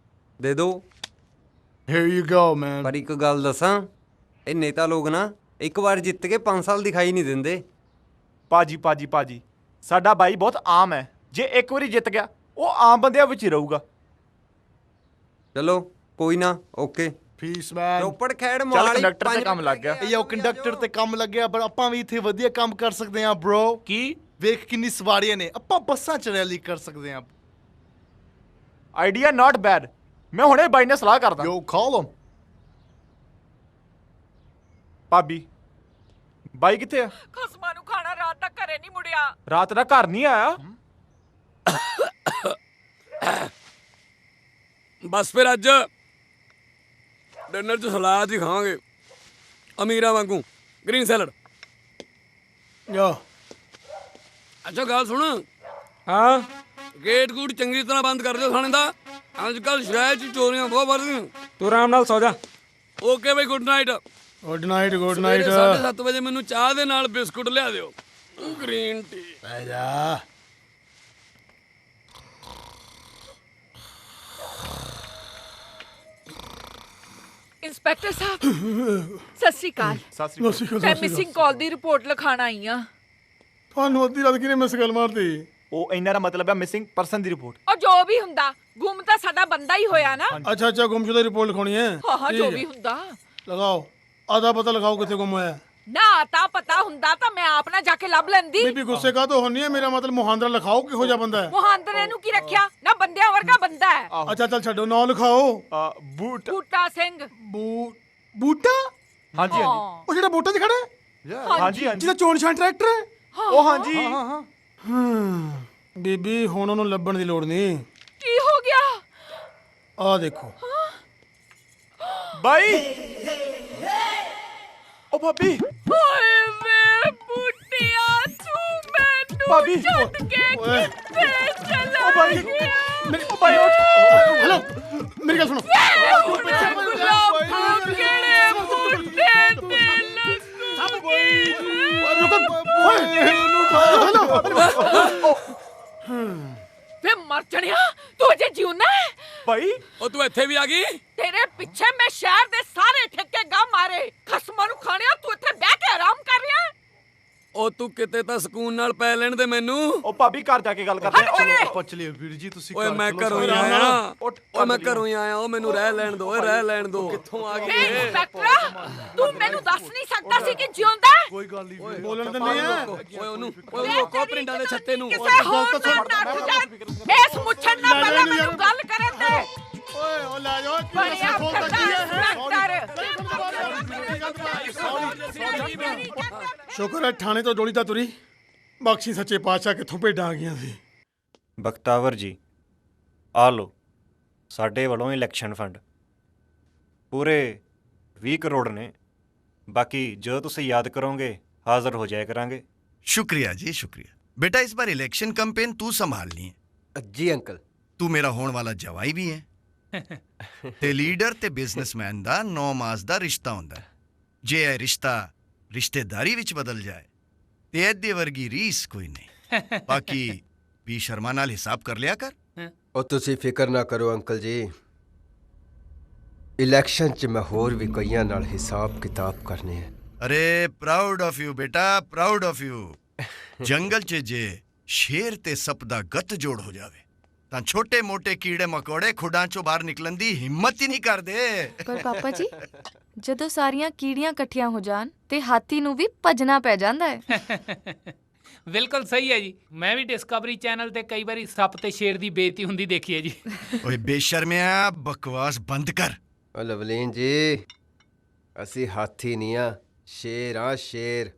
ਦੇ ਦਿਓ। Here you go, man. ਪਰ ਇੱਕ ਗੱਲ ਦੱਸਾਂ, ਇਹ ਨੇਤਾ ਲੋਕ ਨਾ ਇੱਕ ਵਾਰ ਜਿੱਤ ਕੇ 5 ਸਾਲ ਦਿਖਾਈ ਨਹੀਂ ਦਿੰਦੇ। ਭਾਜੀ ਸਾਡਾ ਬਾਈ ਬਹੁਤ ਆਮ ਹੈ। ਜੇ ਇੱਕ ਵਾਰੀ ਜਿੱਤ ਗਿਆ, ਉਹ ਆਮ ਬੰਦਿਆਂ ਵਿੱਚ ਹੀ ਰਹੂਗਾ। ਚਲੋ ਕੋਈ ਨਾ, ਓਕੇ। ਪੀਸ ਮੈਨ। ਰੋਪੜ ਖੈੜ ਮੋਹਾਲੀ ਕੰਡਕਟਰ ਤੇ ਕੰਮ ਲੱਗ ਗਿਆ। ਇਹ ਕੰਡਕਟਰ ਤੇ ਕੰਮ ਲੱਗਿਆ, ਪਰ ਆਪਾਂ ਵੀ ਇੱਥੇ ਵਧੀਆ ਕੰਮ ਕਰ ਸਕਦੇ ਹਾਂ ਬ్రో। ਕੀ? ਵੇਖ ਕਿੰਨੀ ਸਵਾਰੀਆਂ ਨੇ, ਆਪਾਂ ਬੱਸਾਂ 'ਚ ਰੈਲੀ ਕਰ ਸਕਦੇ ਹਾਂ। ਆਈਡੀਆ ਨਾਟ ਬੈਡ। ਮੈਂ ਹੁਣੇ ਬਾਈ ਨਾਲ ਸਲਾਹ ਕਰਦਾ। ਯੋ ਕਾਲ ਹਿਮ। ਭਾਬੀ, ਬਾਈ ਕਿੱਥੇ ਆ? ਖਸਮਾਂ ਨੂੰ ਖਾਣਾ ਰਾਤ ਤੱਕ ਘਰੇ ਨਹੀਂ ਮੁੜਿਆ। ਰਾਤ ਦਾ ਘਰ ਨਹੀਂ ਆਇਆ? ਬਸ ਫਿਰ ਅੱਜ ਡਿਨਰ 'ਚ ਸਲਾਦ ਹੀ ਖਾਵਾਂਗੇ, ਅਮੀਰਾਂ ਵਾਂਗੂ, ਗ੍ਰੀਨ ਸੈਲਡ। ਜਾ ਅੱਛਾ ਗੱਲ ਸੁਣ। ਹਾਂ ਗੇਟ ਗੂਟ ਚੰਗੀ ਤਰ੍ਹਾਂ ਬੰਦ ਕਰ ਦਿਓ ਥਾਣੇ ਦਾ। ਅੱਜ ਕੱਲ ਸ਼ਹਿਰ 'ਚ ਚੋਰੀਆਂ ਬਹੁਤ ਵੱਧ ਗਈਆਂ। ਤੂੰ ਆਰਾਮ ਨਾਲ ਸੌ ਜਾ। ਓਕੇ ਬਈ, good night. Good night good night. 7:30 ਵਜੇ ਮੈਨੂੰ ਚਾਹ ਦੇ ਨਾਲ ਬਿਸਕੁਟ ਲਿਆ ਦਿਓ, ਗ੍ਰੀਨ ਟੀ। ਬਹਿ ਜਾ। ਇੰਸਪੈਕਟਰ ਸਾਹਿਬ ਸਤਿ ਸ਼੍ਰੀ ਅਕਾਲ। ਮੈਂ ਮਿਸਿੰਗ ਕਾਲ ਦੀ ਰਿਪੋਰਟ ਲਿਖਾਣ ਆਈ ਆ। ਤੁਹਾਨੂੰ ਅੱਧੀ ਰਾਤ ਕਿਹਨੇ ਮਿਸ ਕਾਲ ਮਾਰਦੀ? ਉਹ ਇਹਨਾਂ ਦਾ ਮਤਲਬ ਹੈ ਮਿਸਿੰਗ ਪਰਸਨ ਦੀ ਰਿਪੋਰਟ। ਉਹ ਜੋ ਵੀ ਹੁੰਦਾ, ਗੁੰਮ ਤਾਂ ਸਾਡਾ ਬੰਦਾ ਹੀ ਹੋਇਆ ਨਾ। ਅੱਛਾ ਅੱਛਾ, ਗੁੰਮਸ਼ੁਦਾ ਦੀ ਰਿਪੋਰਟ ਲਿਖਾਉਣੀ ਹੈ। ਹਾਂ ਜੋ ਵੀ ਹੁੰਦਾ ਲਗਾਓ। ਆਦਾ ਪਤਾ ਲਗਾਓ ਕਿੱਥੇ ਗੁੰਮ ਹੋਇਆ। ਨਾ ਤਾਂ ਪਤਾ ਹੁੰਦਾ ਤਾਂ ਮੈਂ ਆਪ ਨਾ ਜਾ ਕੇ ਲੱਭ ਲੈਂਦੀ। ਬੀਬੀ ਗੁੱਸੇ ਕਾ ਤੋਂ ਹੋਣੀ ਹੈ? ਮੇਰਾ ਮਤਲਬ ਮੁਹਾਂਦਰਾ ਲਿਖਾਓ ਕਿਹੋ ਜਿਹਾ ਬੰਦਾ ਹੈ। ਮੁਹਾਂਦਰੇ ਨੂੰ ਕੀ ਰੱਖਿਆ ਨਾ, ਬੰਦਿਆਂ ਵਰਗਾ ਬੰਦਾ ਹੈ। ਅੱਛਾ ਚੱਲ ਛੱਡੋ, ਨਾਂ ਲਿਖਾਓ। ਬੂਟਾ ਸਿੰਘ। ਬੂਟਾ? ਹਾਂਜੀ ਹਾਂਜੀ। ਉਹ ਜਿਹੜਾ ਬੂਟਾ 'ਚ ਖੜਾ ਹੈ? ਹਾਂਜੀ ਹਾਂਜੀ। ਜਿਹਦਾ ਚੋਣ ਛਾਂ ਟਰੈਕਟਰ ਹੈ? ਉਹ ਹਾਂਜੀ। ਬੀਬੀ ਹੁਣ ਉਹਨੂੰ ਲੱਭਣ ਦੀ ਲੋੜ ਨਹੀਂ। ਕੀ ਹੋ ਗਿਆ? ਆਹ ਦੇਖੋ ਬਾਈ। ਉਹ ਭਾਬੀ। ਓਏ ਵੇ ਬੂਟਿਆ, ਤੂੰ ਮੈਨੂੰ ਭਾਬੀ ਛੱਡ ਕੇ ਕਿੱਥੇ ਚਲਾ ਬਾਈ। ਗਿਆ? ਉਹ ਬਾਈ ਹੈਲੋ, ਮੇਰੀ ਗੱਲ ਸੁਣੋ। ਗੁਲਾਬ ਫੂਲ ਕਿਹੜੇ ਬੂਟੇ ਤੇ ਲੱਗੂਗੀ? ਵੇ ਮਰ ਜਣਿਆ, ਤੂੰ ਅਜੇ ਜਿਉਣਾ ਹੈ? ਭਾਈ ਉਹ ਤੂੰ ਇੱਥੇ ਵੀ ਆ ਗਈ? ਤੇਰੇ ਪਿੱਛੇ ਮੈਂ ਸ਼ਹਿਰ ਦੇ ਸਾਰੇ ਠੇਕੇ ਗਾ ਮਾਰੇ। ਖਸਮਾਂ ਨੂੰ ਖਾਣਿਆ, ਤੂੰ ਇੱਥੇ ਬਹਿ ਕੇ ਆਰਾਮ ਕਰ ਰਿਹਾ? ਉਹ ਤੂੰ ਕਿਤੇ ਤਾਂ ਸਕੂਨ ਨਾਲ ਪੈ ਲੈਣ ਦੇ ਮੈਨੂੰ। ਉਹ ਭਾਬੀ ਘਰ ਜਾ ਕੇ ਗੱਲ ਕਰਦੇ ਆ। ਪੁੱਛ ਲਿਓ ਵੀਰ ਜੀ ਤੁਸੀਂ। ਓਏ ਮੈਂ ਘਰੋਂ ਹੀ ਆਇਆ। ਓਏ ਮੈਂ ਘਰੋਂ ਹੀ ਆਇਆ। ਉਹ ਮੈਨੂੰ ਰਹਿ ਲੈਣ ਦੋ, ਓਏ ਰਹਿ ਲੈਣ ਦੋ। ਕਿੱਥੋਂ ਆ ਗਏ? ਇੰਸਪੈਕਟਰ, ਤੂੰ ਮੈਨੂੰ ਦੱਸ ਨਹੀਂ ਸਕਦਾ ਸੀ ਕਿ ਜਿਉਂਦਾ ਹੈ? ਕੋਈ ਗੱਲ ਨਹੀਂ, ਬੋਲਣ ਤੇ ਨਹੀਂ ਹੈ। ਓਏ ਉਹਨੂੰ ਰੋਕੋ ਪ੍ਰਿੰਡਾਂ ਦੇ ਛੱਤੇ ਨੂੰ। ਕਿਸੇ ਹੋਰ ਨਾਲ ਨੱਠ ਜਾ। ਇਸ ਮੁੱਛਣ ਨਾਲ ਪਹਿਲਾਂ ਮੈਨੂੰ ਗੱਲ ਕਰਨ ਦੇ। ਓਏ ਉਹ ਲੈ ਜਾਓ। ਬੜਿਆ ਫਿਰਦਾ ਇੰਸਪੈਕਟਰ। ਸ਼ੁਕਰ ਹੈ ਥਾਣੇ ਤੋਂ ਡੋਲੀ ਤਾਂ ਤੁਰੀ। ਬਖਸ਼ੀ ਸੱਚੇ ਪਾਤਸ਼ਾਹ, ਕਿੱਥੋਂ ਭੇਡਾਂ ਆ ਗਈਆਂ ਸੀ। ਬਖਤਾਵਰ ਜੀ, ਆ ਲਓ ਸਾਡੇ ਵੱਲੋਂ ਇਲੈਕਸ਼ਨ ਫੰਡ ਪੂਰੇ 20 ਕਰੋੜ ਨੇ। ਬਾਕੀ ਜੋ ਤੁਸੀਂ ਯਾਦ ਕਰੋਗੇ ਹਾਜ਼ਰ ਹੋ ਜਾਇਆ ਕਰਾਂਗੇ। शुक्रिया जी शुक्रिया। बेटा इस बार इलेक्शन कैंपेन तू संभालनी है। जी अंकल। तू मेरा होने वाला जवाई भी है। ते लीडर ते बिजनेसमैन दा 9 मास दा रिश्ता होंदा है। जे ਇਹ ਰਿਸ਼ਤਾ ਰਿਸ਼ਤੇਦਾਰੀ ਵਿੱਚ ਬਦਲ ਜਾਏ ਤੇ ਇਹਦੇ ਵਰਗੀ ਰੀਸ ਕੋਈ ਨਹੀਂ। ਬਾਕੀ ਵੀ ਸ਼ਰਮਾ ਨਾਲ ਹਿਸਾਬ ਕਰ ਲਿਆ ਕਰ। ਉਹ ਤੁਸੀਂ ਫਿਕਰ ਨਾ ਕਰੋ ਅੰਕਲ ਜੀ। ਇਲੈਕਸ਼ਨ 'ਚ ਮੈਂ ਹੋਰ ਵੀ ਕਈਆਂ ਨਾਲ ਹਿਸਾਬ ਕਿਤਾਬ ਕਰਨੇ ਹੈ। अरे प्राउड ऑफ यू बेटा, प्राउड ऑफ यू। जंगल च जे शेर ते सप दा गत जोड़ हो जावे तां छोटे मोटे कीड़े मकोड़े खुडां चों बाहर निकलन दी हिम्मत ही नहीं करदे। ਪਰ ਪਾਪਾ ਜੀ, ਜਦੋਂ ਸਾਰੀਆਂ ਕੀੜੀਆਂ ਇਕੱਠੀਆਂ ਹੋ ਜਾਣ ਤੇ ਹਾਥੀ ਨੂੰ ਵੀ ਭੱਜਣਾ ਪੈ ਜਾਂਦਾ ਹੈ। ਬਿਲਕੁਲ ਸਹੀ ਹੈ ਜੀ। ਮੈਂ ਵੀ ਡਿਸਕਵਰੀ ਚੈਨਲ ਤੇ ਕਈ ਵਾਰੀ ਸੱਪ ਤੇ ਸ਼ੇਰ ਦੀ ਬੇਇੱਜ਼ਤੀ ਹੁੰਦੀ ਦੇਖੀ ਹੈ ਜੀ। ਓਏ ਬੇਸ਼ਰਮਿਆ, ਬਕਵਾਸ ਬੰਦ ਕਰ। ਉਹ ਲਵਲੀਨ ਜੀ, ਅਸੀਂ ਹਾਥੀ ਨਹੀਂ ਆ, शेर आ शेर।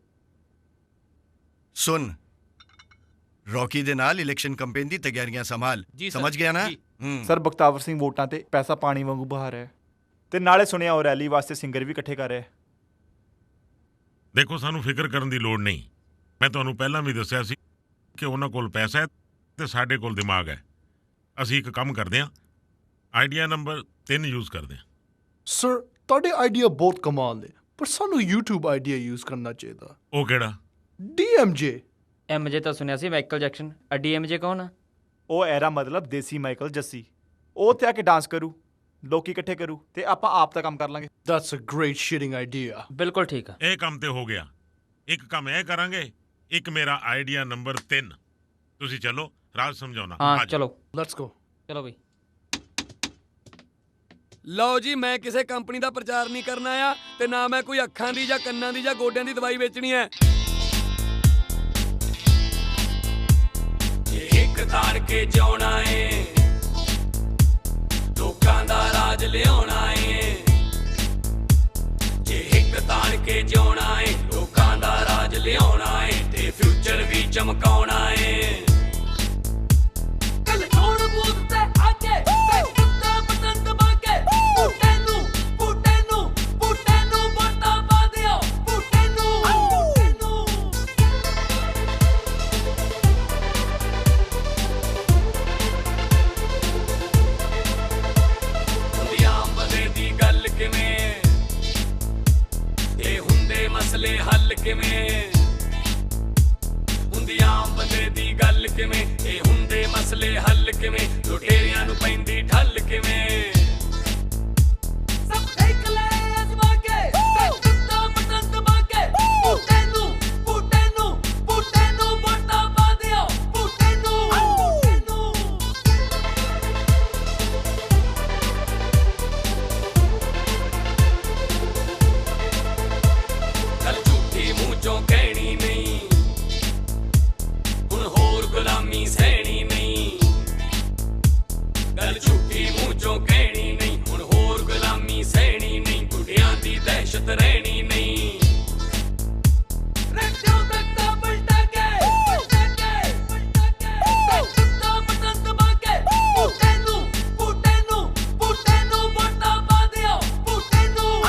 सुन, रॉकी दे नाल इलेक्शन कैंपेन दी तैयारियां संभाल। समझ गया ना? ਸਰ ਬਖਤਾਵਰ ਸਿੰਘ ਵੋਟਾਂ ਤੇ ਪੈਸਾ ਪਾਣੀ ਵਾਂਗੂ ਬਹਾ ਰਿਹਾ ਹੈ ਤੇ ਨਾਲੇ ਸੁਣਿਆ ਉਹ ਰੈਲੀ ਵਾਸਤੇ ਸਿੰਗਰ ਵੀ ਇਕੱਠੇ ਕਰ ਰਿਹਾ ਹੈ। ਦੇਖੋ, ਸਾਨੂੰ ਫਿਕਰ ਕਰਨ ਦੀ ਲੋੜ ਨਹੀਂ। ਮੈਂ ਤੁਹਾਨੂੰ ਪਹਿਲਾਂ ਵੀ ਦੱਸਿਆ ਸੀ ਕਿ ਉਹਨਾਂ ਕੋਲ ਪੈਸਾ ਹੈ ਤੇ ਸਾਡੇ ਕੋਲ ਦਿਮਾਗ ਹੈ। ਅਸੀਂ ਇੱਕ ਕੰਮ ਕਰਦੇ ਹਾਂ, ਆਈਡੀਆ ਨੰਬਰ 3 ਯੂਜ਼ ਕਰਦੇ ਹਾਂ। ਸਰ ਤੁਹਾਡੇ ਆਈਡੀਆ ਬਹੁਤ ਕਮਾਲ ਨੇ, ਪਰ ਸਾਨੂੰ YouTube ਆਈਡੀਆ ਯੂਜ਼ ਕਰਨਾ ਚਾਹੀਦਾ। ਉਹ ਕਿਹੜਾ? DMJ। MJ ਤਾਂ ਸੁਣਿਆ ਸੀ, ਮਾਈਕਲ ਜੈਕਸਨ। DMJ ਕੌਣ ਆ? ਉਹ ਐਰਾ ਮਤਲਬ ਦੇਸੀ ਮਾਈਕਲ ਜੱਸੀ। ਉਹ ਉੱਥੇ ਆ ਕੇ ਡਾਂਸ ਕਰੂ, ਲੋਕੀ ਇਕੱਠੇ ਕਰੂ ਤੇ ਆਪਾਂ ਆਪ ਦਾ ਕੰਮ ਕਰ ਲਾਂਗੇ। That's a great shitting idea। ਬਿਲਕੁਲ ਠੀਕ ਆ। ਇਹ ਕੰਮ ਤੇ ਹੋ ਗਿਆ। ਇੱਕ ਕੰਮ ਇਹ ਕਰਾਂਗੇ, ਇੱਕ ਮੇਰਾ ਆਈਡੀਆ ਨੰਬਰ 3। ਤੁਸੀਂ ਚਲੋ, ਰਾਜ ਸਮਝਾਉਣਾ। ਹਾਂ ਚਲੋ, ਲੈਟਸ ਗੋ। ਚਲੋ ਬਈ। ਲਓ ਜੀ, ਮੈਂ ਕਿਸੇ ਕੰਪਨੀ ਦਾ ਪ੍ਰਚਾਰ ਨਹੀਂ ਕਰਨਾ ਆ ਤੇ ਨਾ ਮੈਂ ਕੋਈ ਅੱਖਾਂ ਦੀ ਜਾਂ ਕੰਨਾਂ ਦੀ ਜਾਂ ਗੋਡਿਆਂ ਦੀ ਦਵਾਈ ਵੇਚਣੀ ਹੈ। ਜੇ ਇੱਕ ਤਾੜ ਕੇ ਜਿਉਣਾ ਏ, ਲੋਕਾਂ ਦਾ ਰਾਜ ਲਿਆਉਣਾ ਏ। ਜੇ ਇੱਕ ਤਾੜ ਕੇ ਜਿਉਣਾ ਏ, ਲੋਕਾਂ ਦਾ ਰਾਜ ਲਿਆਉਣਾ ਏ ਤੇ ਫਿਊਚਰ ਵੀ ਚਮਕਾਉਣਾ ਏ। ਕੱਲ ਛੋੜ ਬੂਥ ਤੇ ਆਕੇ ਕਿਵੇਂ ਹੁੰਦੀ ਆਮ ਬੰਦੇ ਦੀ ਗੱਲ ਕਿਵੇਂ ਇਹ ਹੁੰਦੇ ਮਸਲੇ ਹੱਲ ਕਿਵੇਂ ਲੁਟੇਰਿਆਂ ਨੂੰ ਪੈਂਦੀ ਠੱਲ ਕਿਵੇਂ ਸਭ ਦੇਖ ਲੈ ਅਜਮਾ ਕੇ ਟੱਕਾ ਬਟਨ ਦਬਾ ਕੇ ਬੂਟੇ ਨੂੰ ਵੋਟਾਂ ਪਾ ਦਿਓ ਬੂਟੇ ਨੂੰ ਗੱਲ ਝੂਠੀ ਮੂੰਹ ਚੋਂ ਕਹਿਣੀ ਨਹੀਂ ਹੁਣ ਹੋਰ ਗੁਲਾਮੀ ਸਹਿਣੀ ਨਹੀਂ ਗੱਲ ਝੂਠੀ ਮੂੰਹ ਚੋਂ ਕਹਿਣੀ ਨਹੀਂ ਹੁਣ ਹੋਰ ਗੁਲਾਮੀ ਸਹਿਣੀ ਨਹੀਂ ਗੁੱਡਿਆਂ ਦੀ ਦਹਿਸ਼ਤ ਰਹਿਣੀ ਨਹੀਂ ਰੱਖਿਓ ਤੱਕਾ ਪਲਟਾ ਕੇ ਟੱਕਾ ਬਟਨ ਦਬਾ ਕੇ ਬੂਟੇ ਨੂੰ ਵੋਟਾਂ ਪਾ ਦਿਓ ਬੂਟੇ ਨੂੰ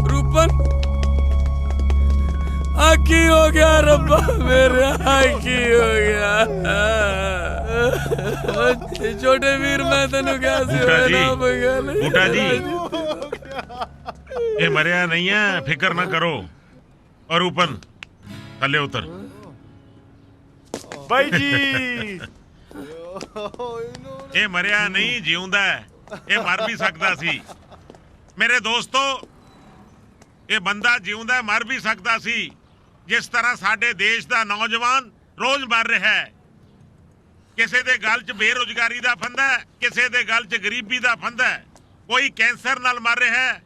ਰੂਪਨ ਆ ਕੀ ਹੋ ਗਿਆ ਰੱਬਾ ਮੇਰਾ ਕੀ ਹੋ ਗਿਆ ਛੋਟੇ ਵੀਰ ਮੈਂ ਤੈਨੂੰ ਕਿਹਾ ਸੀ ਨਾ ਬਗਲ ਬੂਟਾ ਜੀ ਇਹ ਮਰਿਆ ਨਹੀਂ ਹੈ ਫਿਕਰ ਨਾ ਕਰੋ ਔਰ ਊਪਨ ਥੱਲੇ ਉਤਰ ਬਾਈ ਜੀ ਇਹ ਮਰਿਆ ਨਹੀਂ ਜਿਉਂਦਾ ਹੈ ਇਹ ਮਰ ਵੀ ਸਕਦਾ ਸੀ ਮੇਰੇ ਦੋਸਤੋ ਇਹ ਬੰਦਾ ਜਿਉਂਦਾ ਮਰ ਵੀ ਸਕਦਾ ਸੀ ਜਿਸ ਤਰ੍ਹਾਂ ਸਾਡੇ ਦੇਸ਼ ਦਾ ਨੌਜਵਾਨ ਰੋਜ਼ ਮਰ ਰਿਹਾ ਹੈ ਕਿਸੇ ਦੇ ਗਲ 'ਚ ਬੇਰੁਜ਼ਗਾਰੀ ਦਾ ਫੰਦਾ ਹੈ ਕਿਸੇ ਦੇ ਗਲ 'ਚ ਗਰੀਬੀ ਦਾ ਫੰਦਾ ਹੈ ਕੋਈ ਕੈਂਸਰ ਨਾਲ ਮਰ ਰਿਹਾ ਹੈ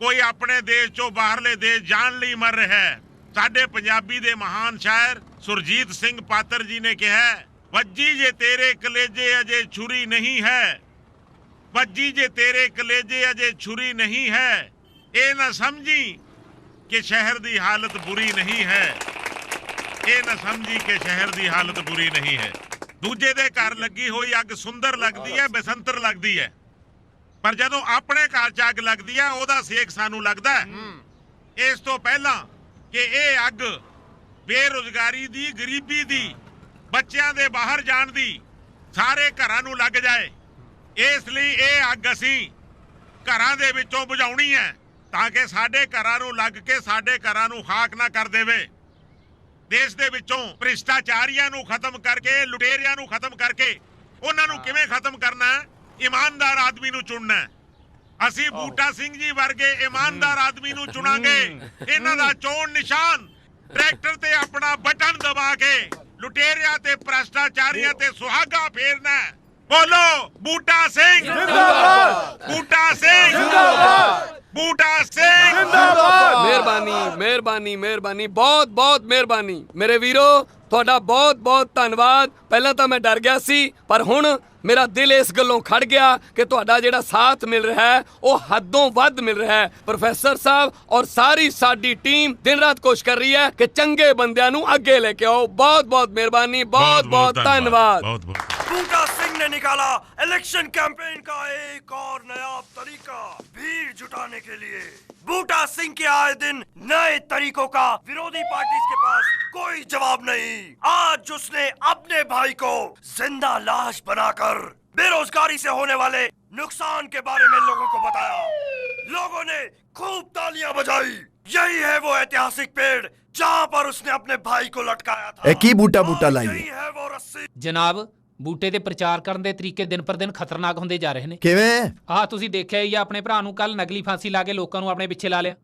ਕੋਈ ਆਪਣੇ ਦੇਸ਼ 'ਚੋਂ ਬਾਹਰਲੇ ਦੇਸ਼ ਜਾਣ ਲਈ ਮਰ ਰਿਹਾ ਹੈ ਸਾਡੇ ਪੰਜਾਬੀ ਦੇ ਮਹਾਨ ਸ਼ਾਇਰ ਸੁਰਜੀਤ ਸਿੰਘ ਪਾਤਰ ਜੀ ਨੇ ਕਿਹਾ ਵੱਜੀ ਜੇ ਤੇਰੇ ਕਲੇਜੇ ਅਜੇ ਛੁਰੀ ਨਹੀਂ ਹੈ ਵੱਜੀ ਜੇ ਤੇਰੇ ਕਲੇਜੇ ਅਜੇ ਛੁਰੀ ਨਹੀਂ ਹੈ ਇਹ ਨਾ ਸਮਝੀ ਕਿ ਸ਼ਹਿਰ ਦੀ ਹਾਲਤ ਬੁਰੀ ਨਹੀਂ ਹੈ ਇਹ ਨਾ ਸਮਝੀ ਕਿ ਸ਼ਹਿਰ ਦੀ ਹਾਲਤ ਬੁਰੀ ਨਹੀਂ ਹੈ ਦੂਜੇ ਦੇ ਘਰ ਲੱਗੀ ਹੋਈ ਅੱਗ ਸੁੰਦਰ ਲੱਗਦੀ ਹੈ ਬਸੰਤਰ ਲੱਗਦੀ ਹੈ ਪਰ ਜਦੋਂ ਆਪਣੇ ਘਰ 'ਚ ਅੱਗ ਲੱਗਦੀ ਹੈ ਉਹਦਾ ਸੇਕ ਸਾਨੂੰ ਲੱਗਦਾ ਹੈ ਇਸ ਤੋਂ ਪਹਿਲਾਂ ਕਿ ਇਹ ਅੱਗ ਬੇਰੁਜ਼ਗਾਰੀ ਦੀ ਗਰੀਬੀ ਦੀ ਬੱਚਿਆਂ ਦੇ ਬਾਹਰ ਜਾਣ ਦੀ ਸਾਰੇ ਘਰਾਂ ਨੂੰ ਲੱਗ ਜਾਏ ਇਸ ਲਈ ਇਹ ਅੱਗ ਅਸੀਂ ਘਰਾਂ ਦੇ ਵਿੱਚੋਂ ਬੁਝਾਉਣੀ ਹੈ ਤਾਂ ਕਿ ਸਾਡੇ ਘਰਾਂ ਨੂੰ ਲੱਗ ਕੇ ਸਾਡੇ ਘਰਾਂ ਨੂੰ ਖਾਕ ਨਾ ਕਰ ਦੇਵੇ ਦੇਸ਼ ਦੇ ਵਿੱਚੋਂ ਭ੍ਰਿਸ਼ਟਾਚਾਰੀਆਂ ਨੂੰ ਖਤਮ ਕਰਕੇ ਲੁਟੇਰਿਆਂ ਨੂੰ ਖਤਮ ਕਰਕੇ ਉਹਨਾਂ ਨੂੰ ਕਿਵੇਂ ਖਤਮ ਕਰਨਾ ਹੈ ਇਮਾਨਦਾਰ ਆਦਮੀ ਨੂੰ ਚੁਣਨਾ ਹੈ ਅਸੀਂ ਬੂਟਾ ਸਿੰਘ ਜੀ ਵਰਗੇ ਇਮਾਨਦਾਰ ਆਦਮੀ ਨੂੰ ਚੁਣਾਂਗੇ ਇਹਨਾਂ ਦਾ ਚੋਣ ਨਿਸ਼ਾਨ ਟਰੈਕਟਰ ਤੇ ਆਪਣਾ ਬਟਨ ਦਬਾ ਕੇ ਲੁਟੇਰਿਆਂ ਤੇ ਭ੍ਰਿਸ਼ਟਾਚਾਰੀਆਂ ਤੇ ਸੁਹਾਗਾ ਫੇਰਨਾ ਹੈ ਬੋਲੋ ਬੂਟਾ ਸਿੰਘ ਜਿੰਦਾਬਾਦ ਬੂਟਾ ਸਿੰਘ ਜਿੰਦਾਬਾਦ ਬੂਟਾ ਸਿੰਘ ਜਿੰਦਾਬਾਦ ਮਿਹਰਬਾਨੀ ਬਹੁਤ ਮਿਹਰਬਾਨੀ ਮੇਰੇ ਵੀਰੋ ਤੁਹਾਡਾ ਬਹੁਤ ਧੰਨਵਾਦ ਪਹਿਲਾਂ ਤਾਂ ਮੈਂ ਡਰ ਗਿਆ ਸੀ ਪਰ ਹੁਣ ਮੇਰਾ ਦਿਲ ਇਸ ਗੱਲੋਂ ਖੜ ਗਿਆ ਕਿ ਤੁਹਾਡਾ ਜਿਹੜਾ ਸਾਥ ਮਿਲ ਰਿਹਾ ਹੈ ਉਹ ਹੱਦੋਂ ਵੱਧ ਮਿਲ ਰਿਹਾ ਹੈ ਪ੍ਰੋਫੈਸਰ ਸਾਹਿਬ ਔਰ ਸਾਰੀ ਸਾਡੀ ਟੀਮ ਦਿਨ ਰਾਤ ਕੋਸ਼ਿਸ਼ ਕਰ ਰਹੀ ਹੈ ਕਿ ਚੰਗੇ ਬੰਦਿਆਂ ਨੂੰ ਅੱਗੇ ਲੈ ਕੇ ਆਓ ਬਹੁਤ ਮਿਹਰਬਾਨੀ ਬਹੁਤ ਧੰਨਵਾਦ बूटा सिंह ने निकाला इलेक्शन कैंपेन का एक और नया तरीका भीड़ जुटाने के लिए बूटा सिंह के आए दिन नए तरीकों का विरोधी पार्टी के पास कोई जवाब नहीं आज उसने अपने भाई को जिंदा लाश बनाकर बेरोजगारी से होने वाले नुकसान के बारे में लोगों को बताया लोगों ने खूब तालियां बजाई यही है वो ऐतिहासिक पेड़ जहां पर उसने अपने भाई को लटकाया था एक ही बूटा लाई यही है वो रस्सी ਜਨਾਬ ਬੂਟੇ ਤੇ ਪ੍ਰਚਾਰ ਕਰਨ ਦੇ ਤਰੀਕੇ ਦਿਨ ਪਰ ਦਿਨ ਖਤਰਨਾਕ ਹੁੰਦੇ ਜਾ ਰਹੇ ਨੇ ਕਿਵੇਂ ਆਹ ਤੁਸੀਂ ਦੇਖਿਆ ਹੀ ਆ ਆਪਣੇ ਭਰਾ ਨੂੰ ਕੱਲ ਨਕਲੀ ਫਾਂਸੀ ਲਾ ਕੇ ਲੋਕਾਂ ਨੂੰ ਆਪਣੇ ਪਿੱਛੇ ਲਾ ਲਿਆ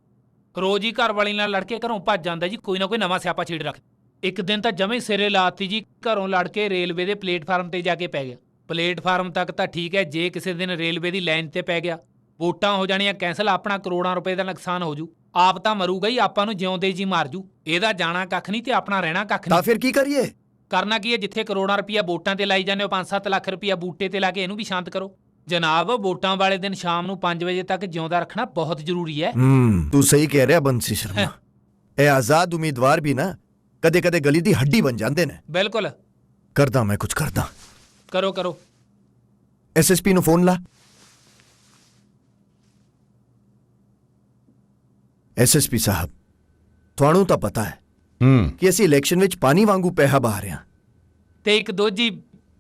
ਰੋਜ਼ ਹੀ ਘਰ ਵਾਲੀ ਨਾਲ ਲੜ ਕੇ ਘਰੋਂ ਭੱਜ ਜਾਂਦਾ ਜੀ ਕੋਈ ਨਾ ਕੋਈ ਨਵਾਂ ਸਿਆਪਾ ਛੇੜ ਰੱਖ ਇੱਕ ਦਿਨ ਤਾਂ ਜਮੇ ਸਿਰੇ ਲਾਤੀ ਜੀ ਘਰੋਂ ਲੜ ਕੇ ਰੇਲਵੇ ਦੇ ਪਲੇਟਫਾਰਮ ਤੇ ਜਾ ਕੇ ਪੈ ਗਿਆ ਪਲੇਟਫਾਰਮ ਤੱਕ ਤਾਂ ਠੀਕ ਹੈ ਜੇ ਕਿਸੇ ਦਿਨ ਰੇਲਵੇ ਦੀ ਲਾਈਨ ਤੇ ਪੈ ਗਿਆ ਵੋਟਾਂ ਹੋ ਜਾਣੀਆਂ ਕੈਂਸਲ ਆਪਣਾ ਕਰੋੜਾਂ ਰੁਪਏ ਦਾ ਨੁਕਸਾਨ ਹੋ ਜੂ ਆਪ ਤਾਂ ਮਰੂਗਾ ਹੀ ਆਪਾਂ ਨੂੰ ਜਿਉਂਦੇ ਜੀ ਮਾਰ ਜੂ ਇਹਦਾ ਜਾਣਾ ਕੱਖ ਨਹੀਂ ਤੇ ਆਪਣਾ ਰਹਿਣਾ ਕੱਖ ਨਹੀਂ ਤਾਂ ਫਿਰ ਕੀ ਕਰੀਏ ਕਰਨਾ ਕੀ ਹੈ ਜਿੱਥੇ ਕਰੋੜਾਂ ਰੁਪਈਆ ਵੋਟਾਂ ਤੇ ਲਾਈ ਜਾਂਦੇ ਹੋ 5-7 ਲੱਖ ਰੁਪਈਆ ਬੂਟੇ ਤੇ ਲਾ ਕੇ ਇਹਨੂੰ ਵੀ ਸ਼ਾਂਤ ਕਰੋ ਜਨਾਬ ਵੋਟਾਂ ਵਾਲੇ ਦਿਨ ਸ਼ਾਮ ਨੂੰ 5 ਵਜੇ ਤੱਕ ਜਿਉਂਦਾ ਰੱਖਣਾ ਬਹੁਤ ਜ਼ਰੂਰੀ ਹੈ ਤੂੰ ਸਹੀ ਕਹਿ ਰਿਹਾ ਬੰਸੀ ਸ਼ਰਮਾ ਇਹ ਆਜ਼ਾਦ ਉਮੀਦਵਾਰ ਵੀ ਨਾ ਕਦੇ ਕਦੇ ਗਲੀ ਦੀ ਹੱਡੀ ਬਣ ਜਾਂਦੇ ਨੇ। ਬਿਲਕੁਲ ਕਰਦਾ ਮੈਂ ਕੁਝ ਕਰਦਾ। ਕਰੋ ਕਰੋ। ਐਸਐਸਪੀ ਨੂੰ ਫੋਨ ਲਾ। ਐਸਐਸਪੀ ਸਾਹਿਬ, ਤੁਹਾਨੂੰ ਤਾਂ ਪਤਾ ਹੈ ਕਿ ਅਸੀਂ ਇਲੈਕਸ਼ਨ ਵਿੱਚ ਪਾਣੀ ਵਾਂਗੂ ਪੈਸਾ ਬਹਾ ਰਹੇ ਹਾਂ। ਤੇ ਇੱਕ ਦੋਜੀ,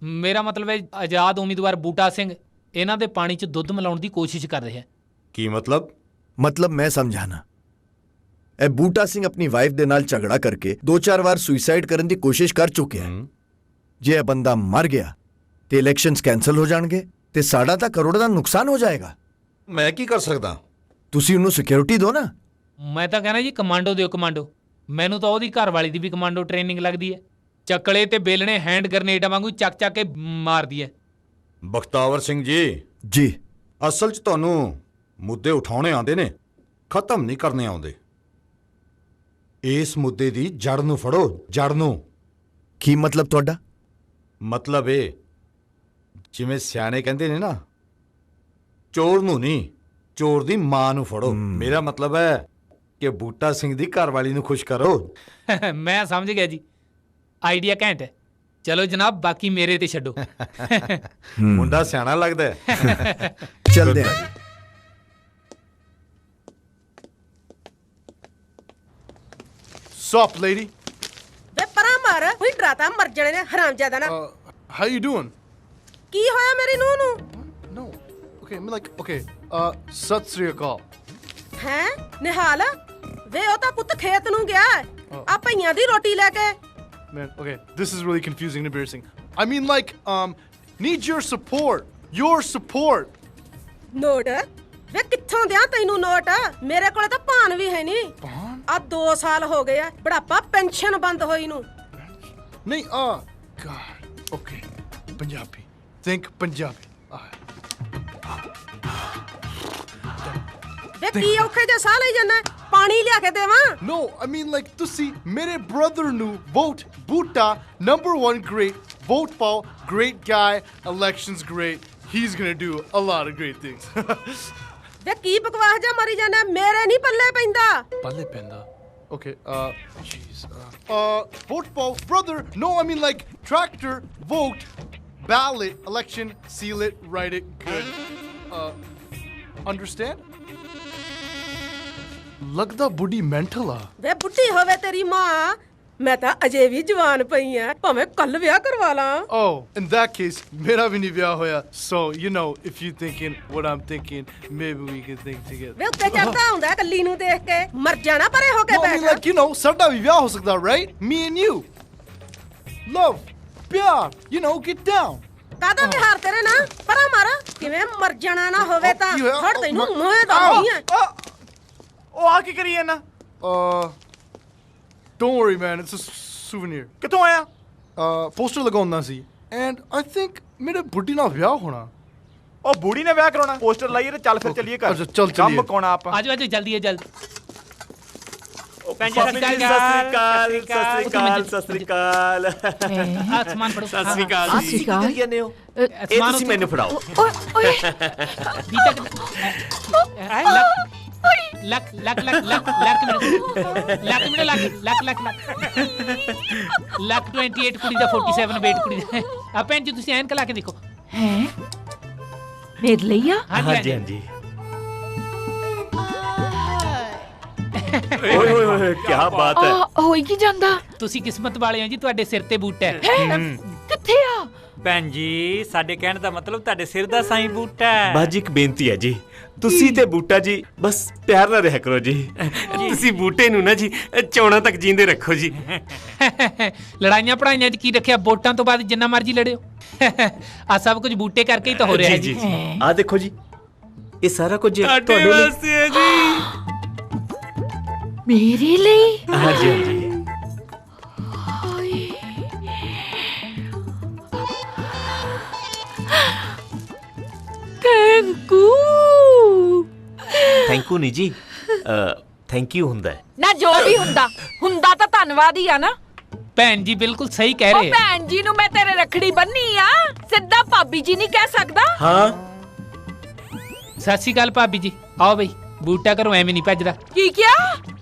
ਮੇਰਾ ਮਤਲਬ ਹੈ ਆਜ਼ਾਦ ਉਮੀਦਵਾਰ ਬੂਟਾ ਸਿੰਘ ਇਹਨਾਂ ਦੇ ਪਾਣੀ 'ਚ ਦੁੱਧ ਮਿਲਾਉਣ ਦੀ ਕੋਸ਼ਿਸ਼ ਕਰ ਰਿਹਾ। ਕੀ ਮਤਲਬ? ਮਤਲਬ ਮੈਂ ਸਮਝਾਣਾ। ਇਹ ਬੂਟਾ ਸਿੰਘ ਆਪਣੀ ਵਾਈਫ ਦੇ ਨਾਲ ਝਗੜਾ ਕਰਕੇ 2-4 ਵਾਰ ਸੁਸਾਈਡ ਕਰਨ ਦੀ ਕੋਸ਼ਿਸ਼ ਕਰ ਚੁੱਕਿਆ। ਜੇ ਇਹ ਬੰਦਾ ਮਰ ਗਿਆ ਤੇ ਇਲੈਕਸ਼ਨਸ ਕੈਂਸਲ ਹੋ ਜਾਣਗੇ ਤੇ ਸਾਡਾ ਤਾਂ ਕਰੋੜ ਦਾ ਨੁਕਸਾਨ ਹੋ ਜਾਏਗਾ। ਮੈਂ ਕੀ ਕਰ ਸਕਦਾ? ਤੁਸੀਂ ਉਹਨੂੰ ਸਿਕਿਉਰਿਟੀ ਦਿਓ ਨਾ। ਮੈਂ ਤਾਂ ਕਹਿਣਾ ਜੀ ਕਮਾਂਡੋ ਦਿਓ, ਕਮਾਂਡੋ। ਮੈਨੂੰ ਤਾਂ ਉਹਦੀ ਘਰ ਵਾਲੀ ਦੀ ਵੀ ਕਮਾਂਡੋ ਟ੍ਰੇਨਿੰਗ ਲੱਗਦੀ ਹੈ। ਚੱਕਲੇ ਤੇ ਬੇਲਣੇ ਹੈਂਡ ਗ੍ਰਨੇਡਾਂ ਵਾਂਗੂ ਚੱਕ ਚੱਕ ਕੇ ਮਾਰਦੀ ਹੈ। ਬਖਤਾਵਰ ਸਿੰਘ ਜੀ ਅਸਲ 'ਚ ਤੁਹਾਨੂੰ ਮੁੱਦੇ ਉਠਾਉਣੇ ਆਉਂਦੇ ਨੇ, ਖਤਮ ਨਹੀਂ ਕਰਨੇ ਆਉਂਦੇ। ਇਸ ਮੁੱਦੇ ਦੀ ਜੜ ਨੂੰ ਫੜੋ, ਜੜ ਨੂੰ। ਕੀ ਮਤਲਬ ਤੁਹਾਡਾ? ਮਤਲਬ ਇਹ, ਜਿਵੇਂ ਸਿਆਣੇ ਕਹਿੰਦੇ ਨੇ ਨਾ, ਚੋਰ ਨੂੰ ਨਹੀਂ, ਚੋਰ ਦੀ ਮਾਂ ਨੂੰ ਫੜੋ। ਮੇਰਾ ਮਤਲਬ ਹੈ ਕਿ ਬੂਟਾ ਸਿੰਘ ਦੀ ਘਰਵਾਲੀ ਨੂੰ ਖੁਸ਼ ਕਰੋ। ਮੈਂ ਸਮਝ ਗਿਆ ਜੀ, ਆਈਡੀਆ ਘੈਂਟ ਹੈ। ਚਲੋ ਜਨਾਬ, ਬਾਕੀ ਮੇਰੇ ਤੇ ਛੱਡੋ। ਮੁੰਡਾ ਸਿਆਣਾ ਲੱਗਦਾ ਹੈ। ਚੱਲਦੇ ਆ। Sup, lady? ਵੇ ਪਰਾਂ ਮਾਰ, ਕੋਈ ਡਰਾਤਾ ਮਰ ਜਾਣੇ ਨੇ ਹਰਾਮਜ਼ਾਦਾ ਨਾ। How you doing? ਕੀ ਹੋਇਆ ਮੇਰੀ ਨੂੰਹ ਨੂੰ? No. Okay, I'm like, okay. Sat Sri Akal. ਹੈ ਨਿਹਾਲ, ਵੇ ਉਹ ਤਾਂ ਪੁੱਤ ਖੇਤ ਨੂੰ ਗਿਆ ਆ ਭਈਆਂ ਦੀ ਰੋਟੀ ਲੈ ਕੇ। Man, okay, this is really confusing and embarrassing. I mean, like, need your support. Your support. Note? ਵੇ ਕਿੱਥੋਂ ਦਿਆਂ ਤੈਨੂੰ ਨੋਟ? ਮੇਰੇ ਕੋਲੇ ਤਾਂ ਭਾਨ ਵੀ ਹੈ ਨਹੀਂ। ਆ 2 ਸਾਲ ਹੋ ਗਏ ਆ ਬੁਢਾਪਾ ਪੈਨਸ਼ਨ ਬੰਦ ਹੋਈ ਨੂੰ। ਨਹੀਂ, God. Okay, Punjabi. Think Punjabi. ਵੇ ਕੀ ਔਖੇ ਜਿਹਾ ਸਾਹ ਲਈ ਜਾਂਦਾ? ਪਾਣੀ ਲਿਆ ਕੇ ਦੇਵਾਂ? No, I mean, like, ਤੁਸੀਂ ਮੇਰੇ brother ਨੂੰ vote Bhuta, #1 great, vote ਪਾਓ, great guy, elections great. He's gonna do a lot of great things. ਵੇ ਕੀ ਬਕਵਾਸ ਜਾ ਮਾਰੀ ਜਾਂਦਾ? ਮੇਰੇ ਨਹੀਂ ਪੱਲੇ ਪੈਂਦਾ। ਪੱਲੇ ਪੈਂਦਾ? Okay, jeez. Vote ਪਾਓ, brother. No, I mean, like, tractor, vote, ballot, election, seal it, write it, good. Understand? ਲੱਗਦਾ ਬੁੱਢੀ ਮੈਂਟਲ ਆ। ਵੇ ਬੁੱਢੀ ਹੋਵੇ ਤੇਰੀ ਮਾਂ, ਮੈਂ ਤਾਂ ਅਜੇ ਵੀ ਜਵਾਨ ਪਈ ਆ, ਭਾਵੇਂ ਕੱਲ ਵਿਆਹ ਕਰਵਾ ਲਾਂ। Oh, in that case, ਮੇਰਾ ਵੀ ਨਹੀਂ ਵਿਆਹ ਹੋਇਆ। So, you know, if you thinking what I'm thinking, maybe we can think together. ਵੇ ਉੱਤੇ ਚੜਦਾ ਹੁੰਦਾ ਕੱਲੀ ਨੂੰ ਦੇਖ ਕੇ, ਮਰ ਜਾਣਾ ਪਰੇ ਹੋ ਕੇ No, I mean, ਬੈਠ। like, you know, ਸਾਡਾ ਵੀ ਵਿਆਹ ਹੋ ਸਕਦਾ, right? Me and you. Love, ਪਿਆਰ, you know, get down. ਕਾਹਦਾ ਪਿਆਰ ਤੇਰੇ ਨਾਲ? ਪਰਾਂ ਮਾਰ, ਕਿਵੇਂ ਮਰ ਜਾਣਾ ਨਾ ਹੋਵੇ ਤਾਂ ਹੜ ਤੈਨੂੰ ਮੋਹੇ ਦਾ ਨਹੀਂ ਆ। ਉਹ ਆ ਕੀ ਕਰੀ ਜਾਂਦਾ? Don't worry, man. It's a souvenir. ਕਿੱਥੋਂ ਆਇਆ? ਪੋਸਟਰ ਲਗਾਉਂਦਾ ਸੀ and I think ਮੇਰੇ ਬੁੱਢੀ ਨਾਲ ਵਿਆਹ ਹੋਣਾ। ਉਹ ਬੁੜੀ ਨੇ ਵਿਆਹ ਕਰਾਉਣਾ? ਪੋਸਟਰ ਲਾਈਏ ਤੇ ਚੱਲ ਫਿਰ ਚੱਲੀਏ ਘਰ। ਚੱਲ ਕੰਮ ਕੋਣਾ ਆਪਾਂ। ਆਜੋ ਆਜੋ, ਜਲਦੀ ਹੈ ਜਲਦੀ। ਉਹ ਭੈਣ ਜੀ, ਸਤਿ ਸ੍ਰੀ ਅਕਾਲ, ਸਤਿ ਸ੍ਰੀ ਅਕਾਲ, ਸਤਿ ਸ੍ਰੀ ਅਕਾਲ। ਆ ਸਮਾਨ ਫੜੋ। ਸਤਿ ਸ੍ਰੀ ਅਕਾਲ ਜੀ। ਕੀ ਕਰੀ ਜਾਂਦੇ ਹੋ? ਇਹ ਤੁਸੀਂ ਮੈਨੂੰ ਫੜਾਓ। ਲੱਕ ਲੱਕ ਲੱਕ ਲੱਕ ਲੱਕ ਮਿੰਟ ਲੱਕ 28 ਕੁੜੀ ਦਾ 47 ਵੇਟ ਕੁੜੀ ਦਾ। ਆ ਭੈਣ ਜੀ ਤੁਸੀਂ ਐਨਕ ਲਾ ਕੇ ਦੇਖੋ। ਹੈ ਮੇਰੇ ਲਈ ਆ? ਹਾਂਜੀ ਹਾਂਜੀ। ਓਏ ਓਏ ਓਏ, ਕੀ ਬਾਤ ਹੈ। ਹੋਈ ਕੀ ਜਾਂਦਾ? ਤੁਸੀਂ ਕਿਸਮਤ ਵਾਲੇ ਹੋ ਜੀ, ਤੁਹਾਡੇ ਸਿਰ ਤੇ ਬੂਟਾ ਹੈ। ਕਿੱਥੇ ਆ? ਭੈਣ ਜੀ, ਸਾਡੇ ਕਹਿਣ ਦਾ ਮਤਲਬ ਤੁਹਾਡੇ ਸਿਰ ਦਾ ਸਾਈਂ ਬੂਟਾ ਹੈ। ਬਸ ਜੀ ਇੱਕ ਬੇਨਤੀ ਹੈ ਜੀ, ਤੁਸੀਂ ਤੇ ਬੂਟਾ ਜੀ ਬਸ ਪਿਆਰ ਨਾਲ ਰਿਹਾ ਕਰੋ ਜੀ। ਤੁਸੀਂ ਬੂਟੇ ਨੂੰ ਨਾ ਜੀ ਚੌਣਾ ਤੱਕ ਜੀਂਦੇ ਰੱਖੋ ਜੀ। ਲੜਾਈਆਂ ਪੜਾਈਆਂ 'ਚ ਕੀ ਰੱਖਿਆ? ਵੋਟਾਂ ਤੋਂ ਬਾਅਦ ਜਿੰਨਾ ਮਰਜ਼ੀ ਲੜਿਓ। ਆ ਸਭ ਕੁਝ ਬੂਟੇ ਕਰਕੇ ਹੀ ਤਾਂ ਹੋ ਰਿਹਾ ਜੀ। ਆ ਦੇਖੋ ਜੀ, ਇਹ ਸਾਰਾ ਕੁਝ ਤੁਹਾਡੇ ਵਾਸਤੇ ਹੈ ਜੀ। ਮੇਰੇ ਲਈ? ਹਾਂਜੀ ਹਾਂਜੀ। ਥੈਂਕ ਯੂ ਨਹੀਂ ਜੀ, ਥੈਂਕ ਯੂ ਹੁੰਦਾ ਹੈ ਨਾ। ਜੋ ਵੀ ਹੁੰਦਾ ਤਾਂ ਧੰਨਵਾਦ ਹੀ ਆ ਨਾ। ਭੈਣ ਜੀ ਬਿਲਕੁਲ ਸਹੀ ਕਹਿ ਰਹੇ ਆ। ਭੈਣ ਜੀ ਨੂੰ ਮੈਂ ਤੇਰੇ ਰੱਖੜੀ ਬੰਨੀ ਆ, ਸਿੱਧਾ ਭਾਬੀ ਜੀ ਨਹੀਂ ਕਹਿ ਸਕਦਾ। ਹਾਂ। ਸਤਿ ਸ਼੍ਰੀ ਅਕਾਲ ਭਾਬੀ ਜੀ। ਆਓ ਬਈ, ਬੂਟਾ ਘਰੋਂ ਐਵੇਂ ਨਹੀਂ ਭੱਜਦਾ। ਕੀ ਕਿਹਾ?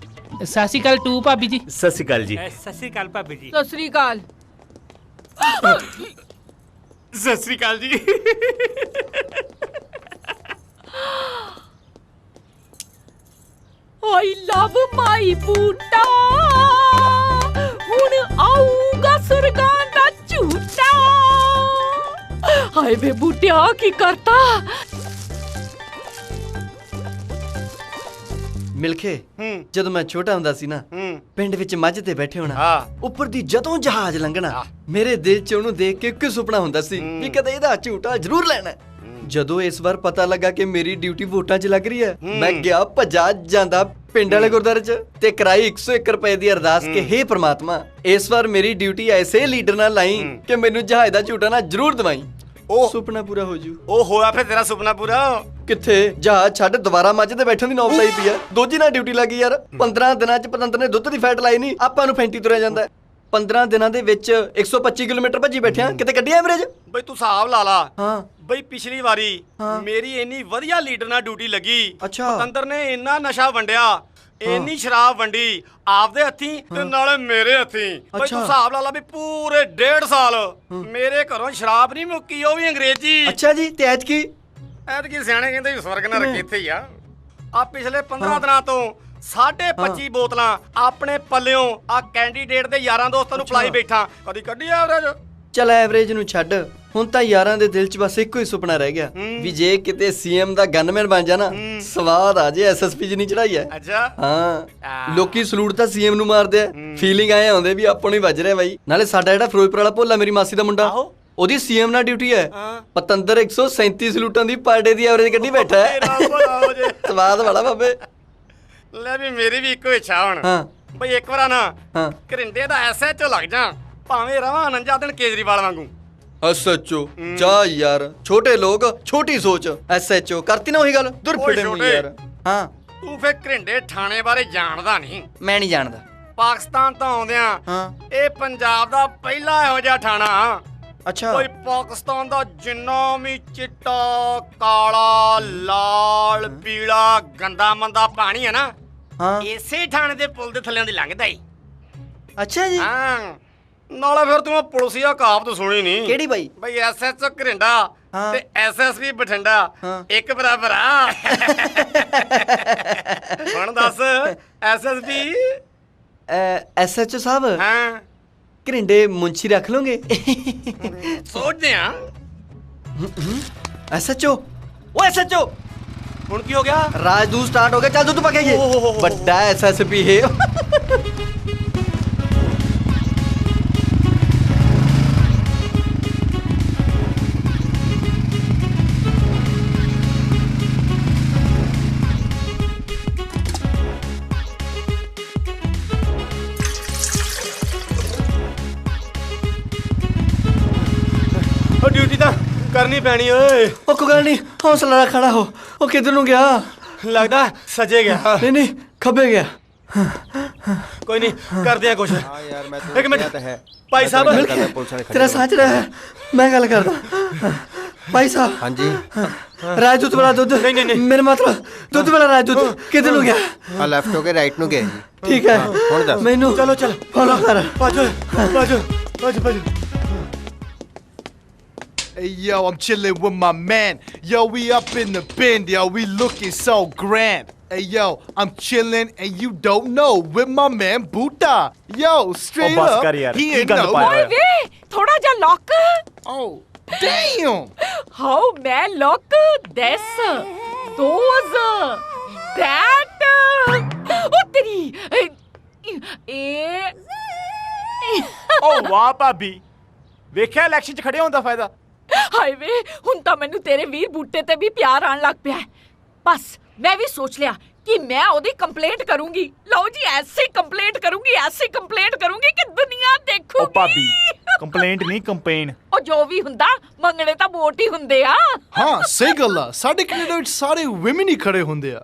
ਸਤਿ ਸ਼੍ਰੀ ਅਕਾਲ ਟੂ ਭਾਬੀ ਜੀ। ਸਤਿ ਸ਼੍ਰੀ ਅਕਾਲ ਜੀ। ਸਤਿ ਸ਼੍ਰੀ ਅਕਾਲ ਭਾਬੀ ਜੀ। ਸਤਿ ਸ੍ਰੀ ਅਕਾਲ। ਸਤਿ ਸ਼੍ਰੀ ਅਕਾਲ ਜੀ। I love my ਬੂਟਾ, ਹੁਣ ਆਊਗਾ ਸੁਰਗਾਂ ਦਾ ਝੂਟਾ। ਹਾਏ ਵੇ ਬੂਟਿਆ ਕੀ ਕਰਤਾ। ਮਿਲਖੇ ਜਦੋਂ ਮੈਂ ਛੋਟਾ ਹੁੰਦਾ ਸੀ ਨਾ, ਪਿੰਡ ਵਿੱਚ ਮੱਝ ਤੇ ਬੈਠੇ ਹੋਣਾ, ਉੱਪਰ ਦੀ ਜਦੋਂ ਜਹਾਜ਼ ਲੰਘਣਾ, ਮੇਰੇ ਦਿਲ 'ਚ ਉਹਨੂੰ ਦੇਖ ਕੇ ਇੱਕ ਸੁਪਨਾ ਹੁੰਦਾ ਸੀ ਵੀ ਕਦੇ ਇਹਦਾ ਝੂਟਾ ਜ਼ਰੂਰ ਲੈਣਾ। ਜਦੋਂ ਇਸ ਵਾਰ ਪਤਾ ਲੱਗਾ ਕਿ ਮੇਰੀ ਡਿਊਟੀ ਵੋਟਾਂ 'ਚ ਲੱਗ ਰਹੀ ਹੈ, ਮੈਂ ਗਿਆ ਭੱਜਾ ਜਾਂਦਾ ਪਿੰਡ ਵਾਲੇ ਗੁਰਦੁਆਰੇ 'ਚ ਤੇ ਕਰਾਈ 101 ਰੁਪਏ ਦੀ ਅਰਦਾਸ ਕਿ ਹੇ ਪ੍ਰਮਾਤਮਾ, ਇਸ ਵਾਰ ਮੇਰੀ ਡਿਊਟੀ ਐਸੇ ਲੀਡਰ ਨਾਲ ਲਾਈ ਕਿ ਮੈਨੂੰ ਜਹਾਜ਼ ਦਾ ਝੂਟਾ ਨਾ ਜ਼ਰੂਰ ਦਵਾਈ। ਉਹ ਸੁਪਨਾ ਪੂਰਾ ਹੋ ਜੂ। ਉਹ ਹੋਇਆ ਫਿਰ ਤੇਰਾ ਸੁਪਨਾ ਪੂਰਾ? ਕਿੱਥੇ, ਜਹਾਜ਼ ਛੱਡ ਦੁਬਾਰਾ ਮੱਝ ਤੇ ਬੈਠਣ ਦੀ ਨੌਬਤ ਆਈ ਪਈ ਆ। ਦੋਜੀ ਨਾਲ ਡਿਊਟੀ ਲੱਗੀ ਯਾਰ। 15 ਦਿਨਾਂ 'ਚ ਪਤੰਦਰ ਨੇ ਦੁੱਧ ਦੀ ਫੈਟ ਲਾਈ ਨਹੀਂ, ਆਪਾਂ ਨੂੰ ਫੈਂਟੀ ਤੁਰਿਆ ਜਾਂਦਾ। 15 ਦਿਨਾਂ ਦੇ ਵਿੱਚ 125 ਕਿਲੋਮੀਟਰ ਭੱਜੀ ਬੈਠਿਆ, ਕਿਤੇ ਕੱਢੀ ਐਵਰੇਜ? ਬਈ ਤੂੰ ਹਿਸਾਬ ਲਾ ਲਾ। ਹਾਂ ਬਈ ਪਿਛਲੀ ਵਾਰੀ ਮੇਰੀ ਇੰਨੀ ਵਧੀਆ ਲੀਡਰ ਨਾਲ ਡਿਊਟੀ ਲੱਗੀ, ਪਤੰਦਰ ਨੇ ਇੰਨਾ ਨਸ਼ਾ ਵੰਡਿਆ, ਇੰਨੀ ਸ਼ਰਾਬ ਵੰਡੀ ਆਪਦੇ ਹੱਥੀਂ ਤੇ ਨਾਲੇ ਮੇਰੇ ਹੱਥੀਂ। ਬਈ ਤੂੰ ਹਿਸਾਬ ਲਾ ਲਾ ਵੀ ਪੂਰੇ 1.5 ਸਾਲ ਮੇਰੇ ਘਰੋਂ ਸ਼ਰਾਬ ਨਹੀਂ ਮੁੱਕੀ, ਉਹ ਵੀ ਅੰਗਰੇਜ਼ੀ। ਅੱਛਾ ਜੀ, ਤੇ ਐਤਕੀ ਸਿਆਣੇ ਕਹਿੰਦੇ ਸਵਰਗ ਨਾਲ ਰੱਖੇ ਇੱਥੇ ਹੀ ਆ। ਆ ਪਿਛਲੇ 15 ਦਿਨਾਂ ਤੋਂ 25.5 ਬੋਤਲਾਂ ਆਪਣੇ ਪੱਲਿਓਂ ਆ ਕੈਂਡੀਡੇਟ ਦੇ ਯਾਰਾਂ ਦੋਸਤਾਂ ਨੂੰ ਪਲਾਈ ਬੈਠਾ, ਕਦੀ ਕੱਢੀ ਐਵਰੇਜ। ਚੱਲ ਐਵਰੇਜ ਨੂੰ ਛੱਡ, ਹੁਣ ਤਾਂ ਯਾਰਾਂ ਦੇ ਦਿਲ 'ਚ ਬਸ ਇੱਕੋ ਹੀ ਸੁਪਨਾ ਰਹਿ ਗਿਆ ਵੀ ਜੇ ਕਿਤੇ ਸੀਐਮ ਦਾ ਗਨਮੈਨ ਬਣ ਜਾ ਨਾ, ਸਵਾਦ ਆ ਜੇ ਐਸਐਸਪੀ ਜਿੰਨੀ ਚੜਾਈ ਹੈ। ਅੱਛਾ ਹਾਂ, ਲੋਕੀ ਸਲੂਟ ਤਾਂ ਸੀਐਮ ਨੂੰ ਮਾਰਦੇ ਆ, ਫੀਲਿੰਗ ਆਏ ਆਉਂਦੇ ਵੀ ਆਪਾਂ ਨੂੰ ਹੀ ਵੱਜ ਰਿਹਾ ਬਾਈ। ਨਾਲੇ ਸਾਡਾ ਜਿਹੜਾ ਫਿਰੋਜ਼ਪੁਰ ਵਾਲਾ ਭੋਲਾ, ਮੇਰੀ ਮਾਸੀ ਦਾ ਮੁੰਡਾ, ਉਹਦੀ ਸੀਐਮ ਨਾਲ ਡਿਊਟੀ ਹੈ। ਪਤੰਦਰ 137 ਸਲੂਟਾਂ ਦੀ ਪਰ ਡੇ ਦੀ ਐਵਰੇਜ ਕੱਢੀ ਬੈਠਾ ਹੈ। ਸਵਾਦ ਵਾਲਾ ਬਾਬੇ। ਲੈ ਵੀ ਮੇਰੀ ਵੀ ਇੱਕੋ ਇੱਛਾ ਹੁਣ ਬਈ ਇੱਕ ਵਾਰ ਨਾ ਘਰਿੰਡੇ ਦਾ ਐਸਐਚਓ ਲੱਗ ਜਾ, ਭਾਵੇਂ ਰਵਾਂ 49 ਦਿਨ ਕੇਜਰੀਵਾਲ ਵਾਂਗੂ। ਐਸਐਚਓ ਜਾ ਯਾਰ, ਛੋਟੇ ਲੋਕ ਛੋਟੀ ਸੋਚ। ਐਸਐਚਓ ਕਰਤੀ ਨਾ ਉਹੀ ਗੱਲ, ਦੁਰ ਫਿੜੇ ਮੂੰਹ ਯਾਰ। ਹਾਂ ਤੂੰ ਫੇਰ ਘਰਿੰਡੇ ਥਾਣੇ ਬਾਰੇ ਜਾਣਦਾ ਨਹੀਂ। ਮੈਂ ਨਹੀਂ ਜਾਣਦਾ। ਪਾਕਿਸਤਾਨ ਤੋਂ ਆਉਂਦਿਆਂ ਇਹ ਪੰਜਾਬ ਦਾ ਪਹਿਲਾ ਇਹੋ ਜਿਹਾ ਥਾਣਾ। ਅੱਛਾ, ਕੋਈ ਪਾਕਿਸਤਾਨ ਦਾ ਜਿੰਨਾ ਵੀ ਚਿੱਟਾ, ਕਾਲਾ, ਲਾਲ, ਪੀਲਾ, ਗੰਦਾ ਮੰਦਾ ਪਾਣੀ ਹੈ ਨਾ, ਇਸੇ ਥਾਣੇ ਦੇ ਪੁਲ ਦੇ ਥੱਲਿਆਂ ਦੀ ਲੰਘਦਾ ਈ। ਅੱਛਾ ਜੀ। ਹਾਂ, ਨਾਲੇ ਫਿਰ ਤੂੰ ਪੁਲਿਸੀਆ ਕਹਾਵਤ ਸੁਣੀ ਨਹੀਂ? ਕਿਹੜੀ ਬਾਈ? ਬਈ ਐਸਐਚਓ ਘਰਿੰਡਾ ਤੇ ਐਸਐਸਪੀ ਬਠਿੰਡਾ ਇੱਕ ਬਰਾਬਰ ਆ। ਹੁਣ ਦੱਸ ਐਸਐਸਪੀ ਐਸਐਚਓ ਸਾਹਿਬ, ਹਾਂ ਘਰਿੰਡੇ ਮੁੰਸ਼ੀ ਰੱਖ ਲੋਗੇ? ਸੋਚਦੇ ਆ। ਐਸਐਚਓ, ਓ ਐਸਐਚਓ, ਹੁਣ ਕੀ ਹੋ ਗਿਆ? ਰਾਜਦੂਤ ਸਟਾਰਟ ਹੋ ਗਿਆ, ਚੱਲ ਦੁੱਧ ਪਕਾਈਏ। ਵੱਡਾ ਐਸਐਸਪੀ ਹੈ। ਡਿਊਟੀ ਤਾਂ ਕਰਨੀ ਪੈਣੀ ਓਏ। ਉਹ ਕੋਈ ਗੱਲ ਨਹੀਂ, ਹੌਸਲਾ ਨਾਲ ਖੜਾ ਹੋ। ਉਹ ਕਿੱਧਰ ਨੂੰ ਗਿਆ? ਲੱਗਦਾ ਸਜੇ ਗਿਆ। ਨਹੀਂ ਨਹੀਂ, ਖੱਬੇ ਗਿਆ। ਕੋਈ ਨਹੀਂ, ਕਰਦੇ ਆ ਕੁਛ। ਯਾਰ ਮੈਂ ਇੱਕ ਮਿੰਟ ਭਾਈ ਸਾਹਿਬ, ਤੇਰਾ ਸਾਥ ਰਿਹਾ ਹੈ, ਮੈਂ ਗੱਲ ਕਰਦਾ। ਭਾਈ ਸਾਹਿਬ। ਹਾਂਜੀ। ਰਾਜਦੂਤ ਵਾਲਾ ਦੁੱਧ। ਨਹੀਂ ਨਹੀਂ, ਮੇਰੇ ਮਤਲਬ ਦੁੱਧ ਵਾਲਾ ਰਾਜਦੂਤ ਕਿੱਧਰ ਨੂੰ ਗਿਆ? ਆ ਲੈਫਟ ਹੋ ਕੇ ਰਾਈਟ ਨੂੰ ਗਿਆ ਜੀ। ਠੀਕ ਹੈ, ਹੁਣ ਦੱਸ ਮੈਨੂੰ ਚਲੋ ਚਲ ਫੋਲੋ ਕਰ। ਭਾਜੋ ਭਾਜੋ ਭਾਜੋ ਭਾਜੋ। Hey yo, I'm chilling with my man. Yo, we up in the bend, yo. We looking so grand. Hey yo, I'm chilling and you don't know with my man Buddha. Yo, straight bus up. ਕਰ ਯਾਰ, He Ki ain't ਗੱਲ know. ਪਾਇਆ ਓਏ ਵੇ ਥੋੜਾ ਜਿਹਾ ਲੋਕ। Oh, damn. How man look this, those, that. ਉਹ ਤੇਰੀ ਇਹ ਓ ਵਾਹ ਭਾਬੀ, ਵੇਖਿਆ ਇਲੈਕਸ਼ਨ 'ਚ ਖੜੇ ਹੋਣ ਦਾ ਫਾਇਦਾ। ਹਾਏ ਵੇ, ਹੁਣ ਤਾਂ ਮੈਨੂੰ ਤੇਰੇ ਵੀਰ ਬੂਟੇ ਤੇ ਵੀ ਪਿਆਰ ਆਣ ਲੱਗ ਪਿਆ। ਬਸ ਮੈਂ ਵੀ ਸੋਚ ਲਿਆ ਕਿ ਮੈਂ ਉਹਦੀ ਕੰਪਲੇਂਟ ਕਰੂੰਗੀ। ਲਓ ਜੀ, ਐਸੀ ਕੰਪਲੇਂਟ ਕਰੂੰਗੀ ਕਿ ਦੁਨੀਆ ਦੇਖੂਗੀ। ਓ ਭਾਬੀ, ਕੰਪਲੇਂਟ ਨਹੀਂ, ਕੰਪੇਨ। ਉਹ ਜੋ ਵੀ ਹੁੰਦਾ, ਮੰਗਣੇ ਤਾਂ ਵੋਟ ਹੀ ਹੁੰਦੇ ਆ। ਹਾਂ, ਸਹੀ ਗੱਲ ਆ। ਸਾਡੇ ਕੈਨੇਡਾ ਵਿੱਚ ਸਾਰੇ women ਹੀ ਖੜੇ ਹੁੰਦੇ ਆ।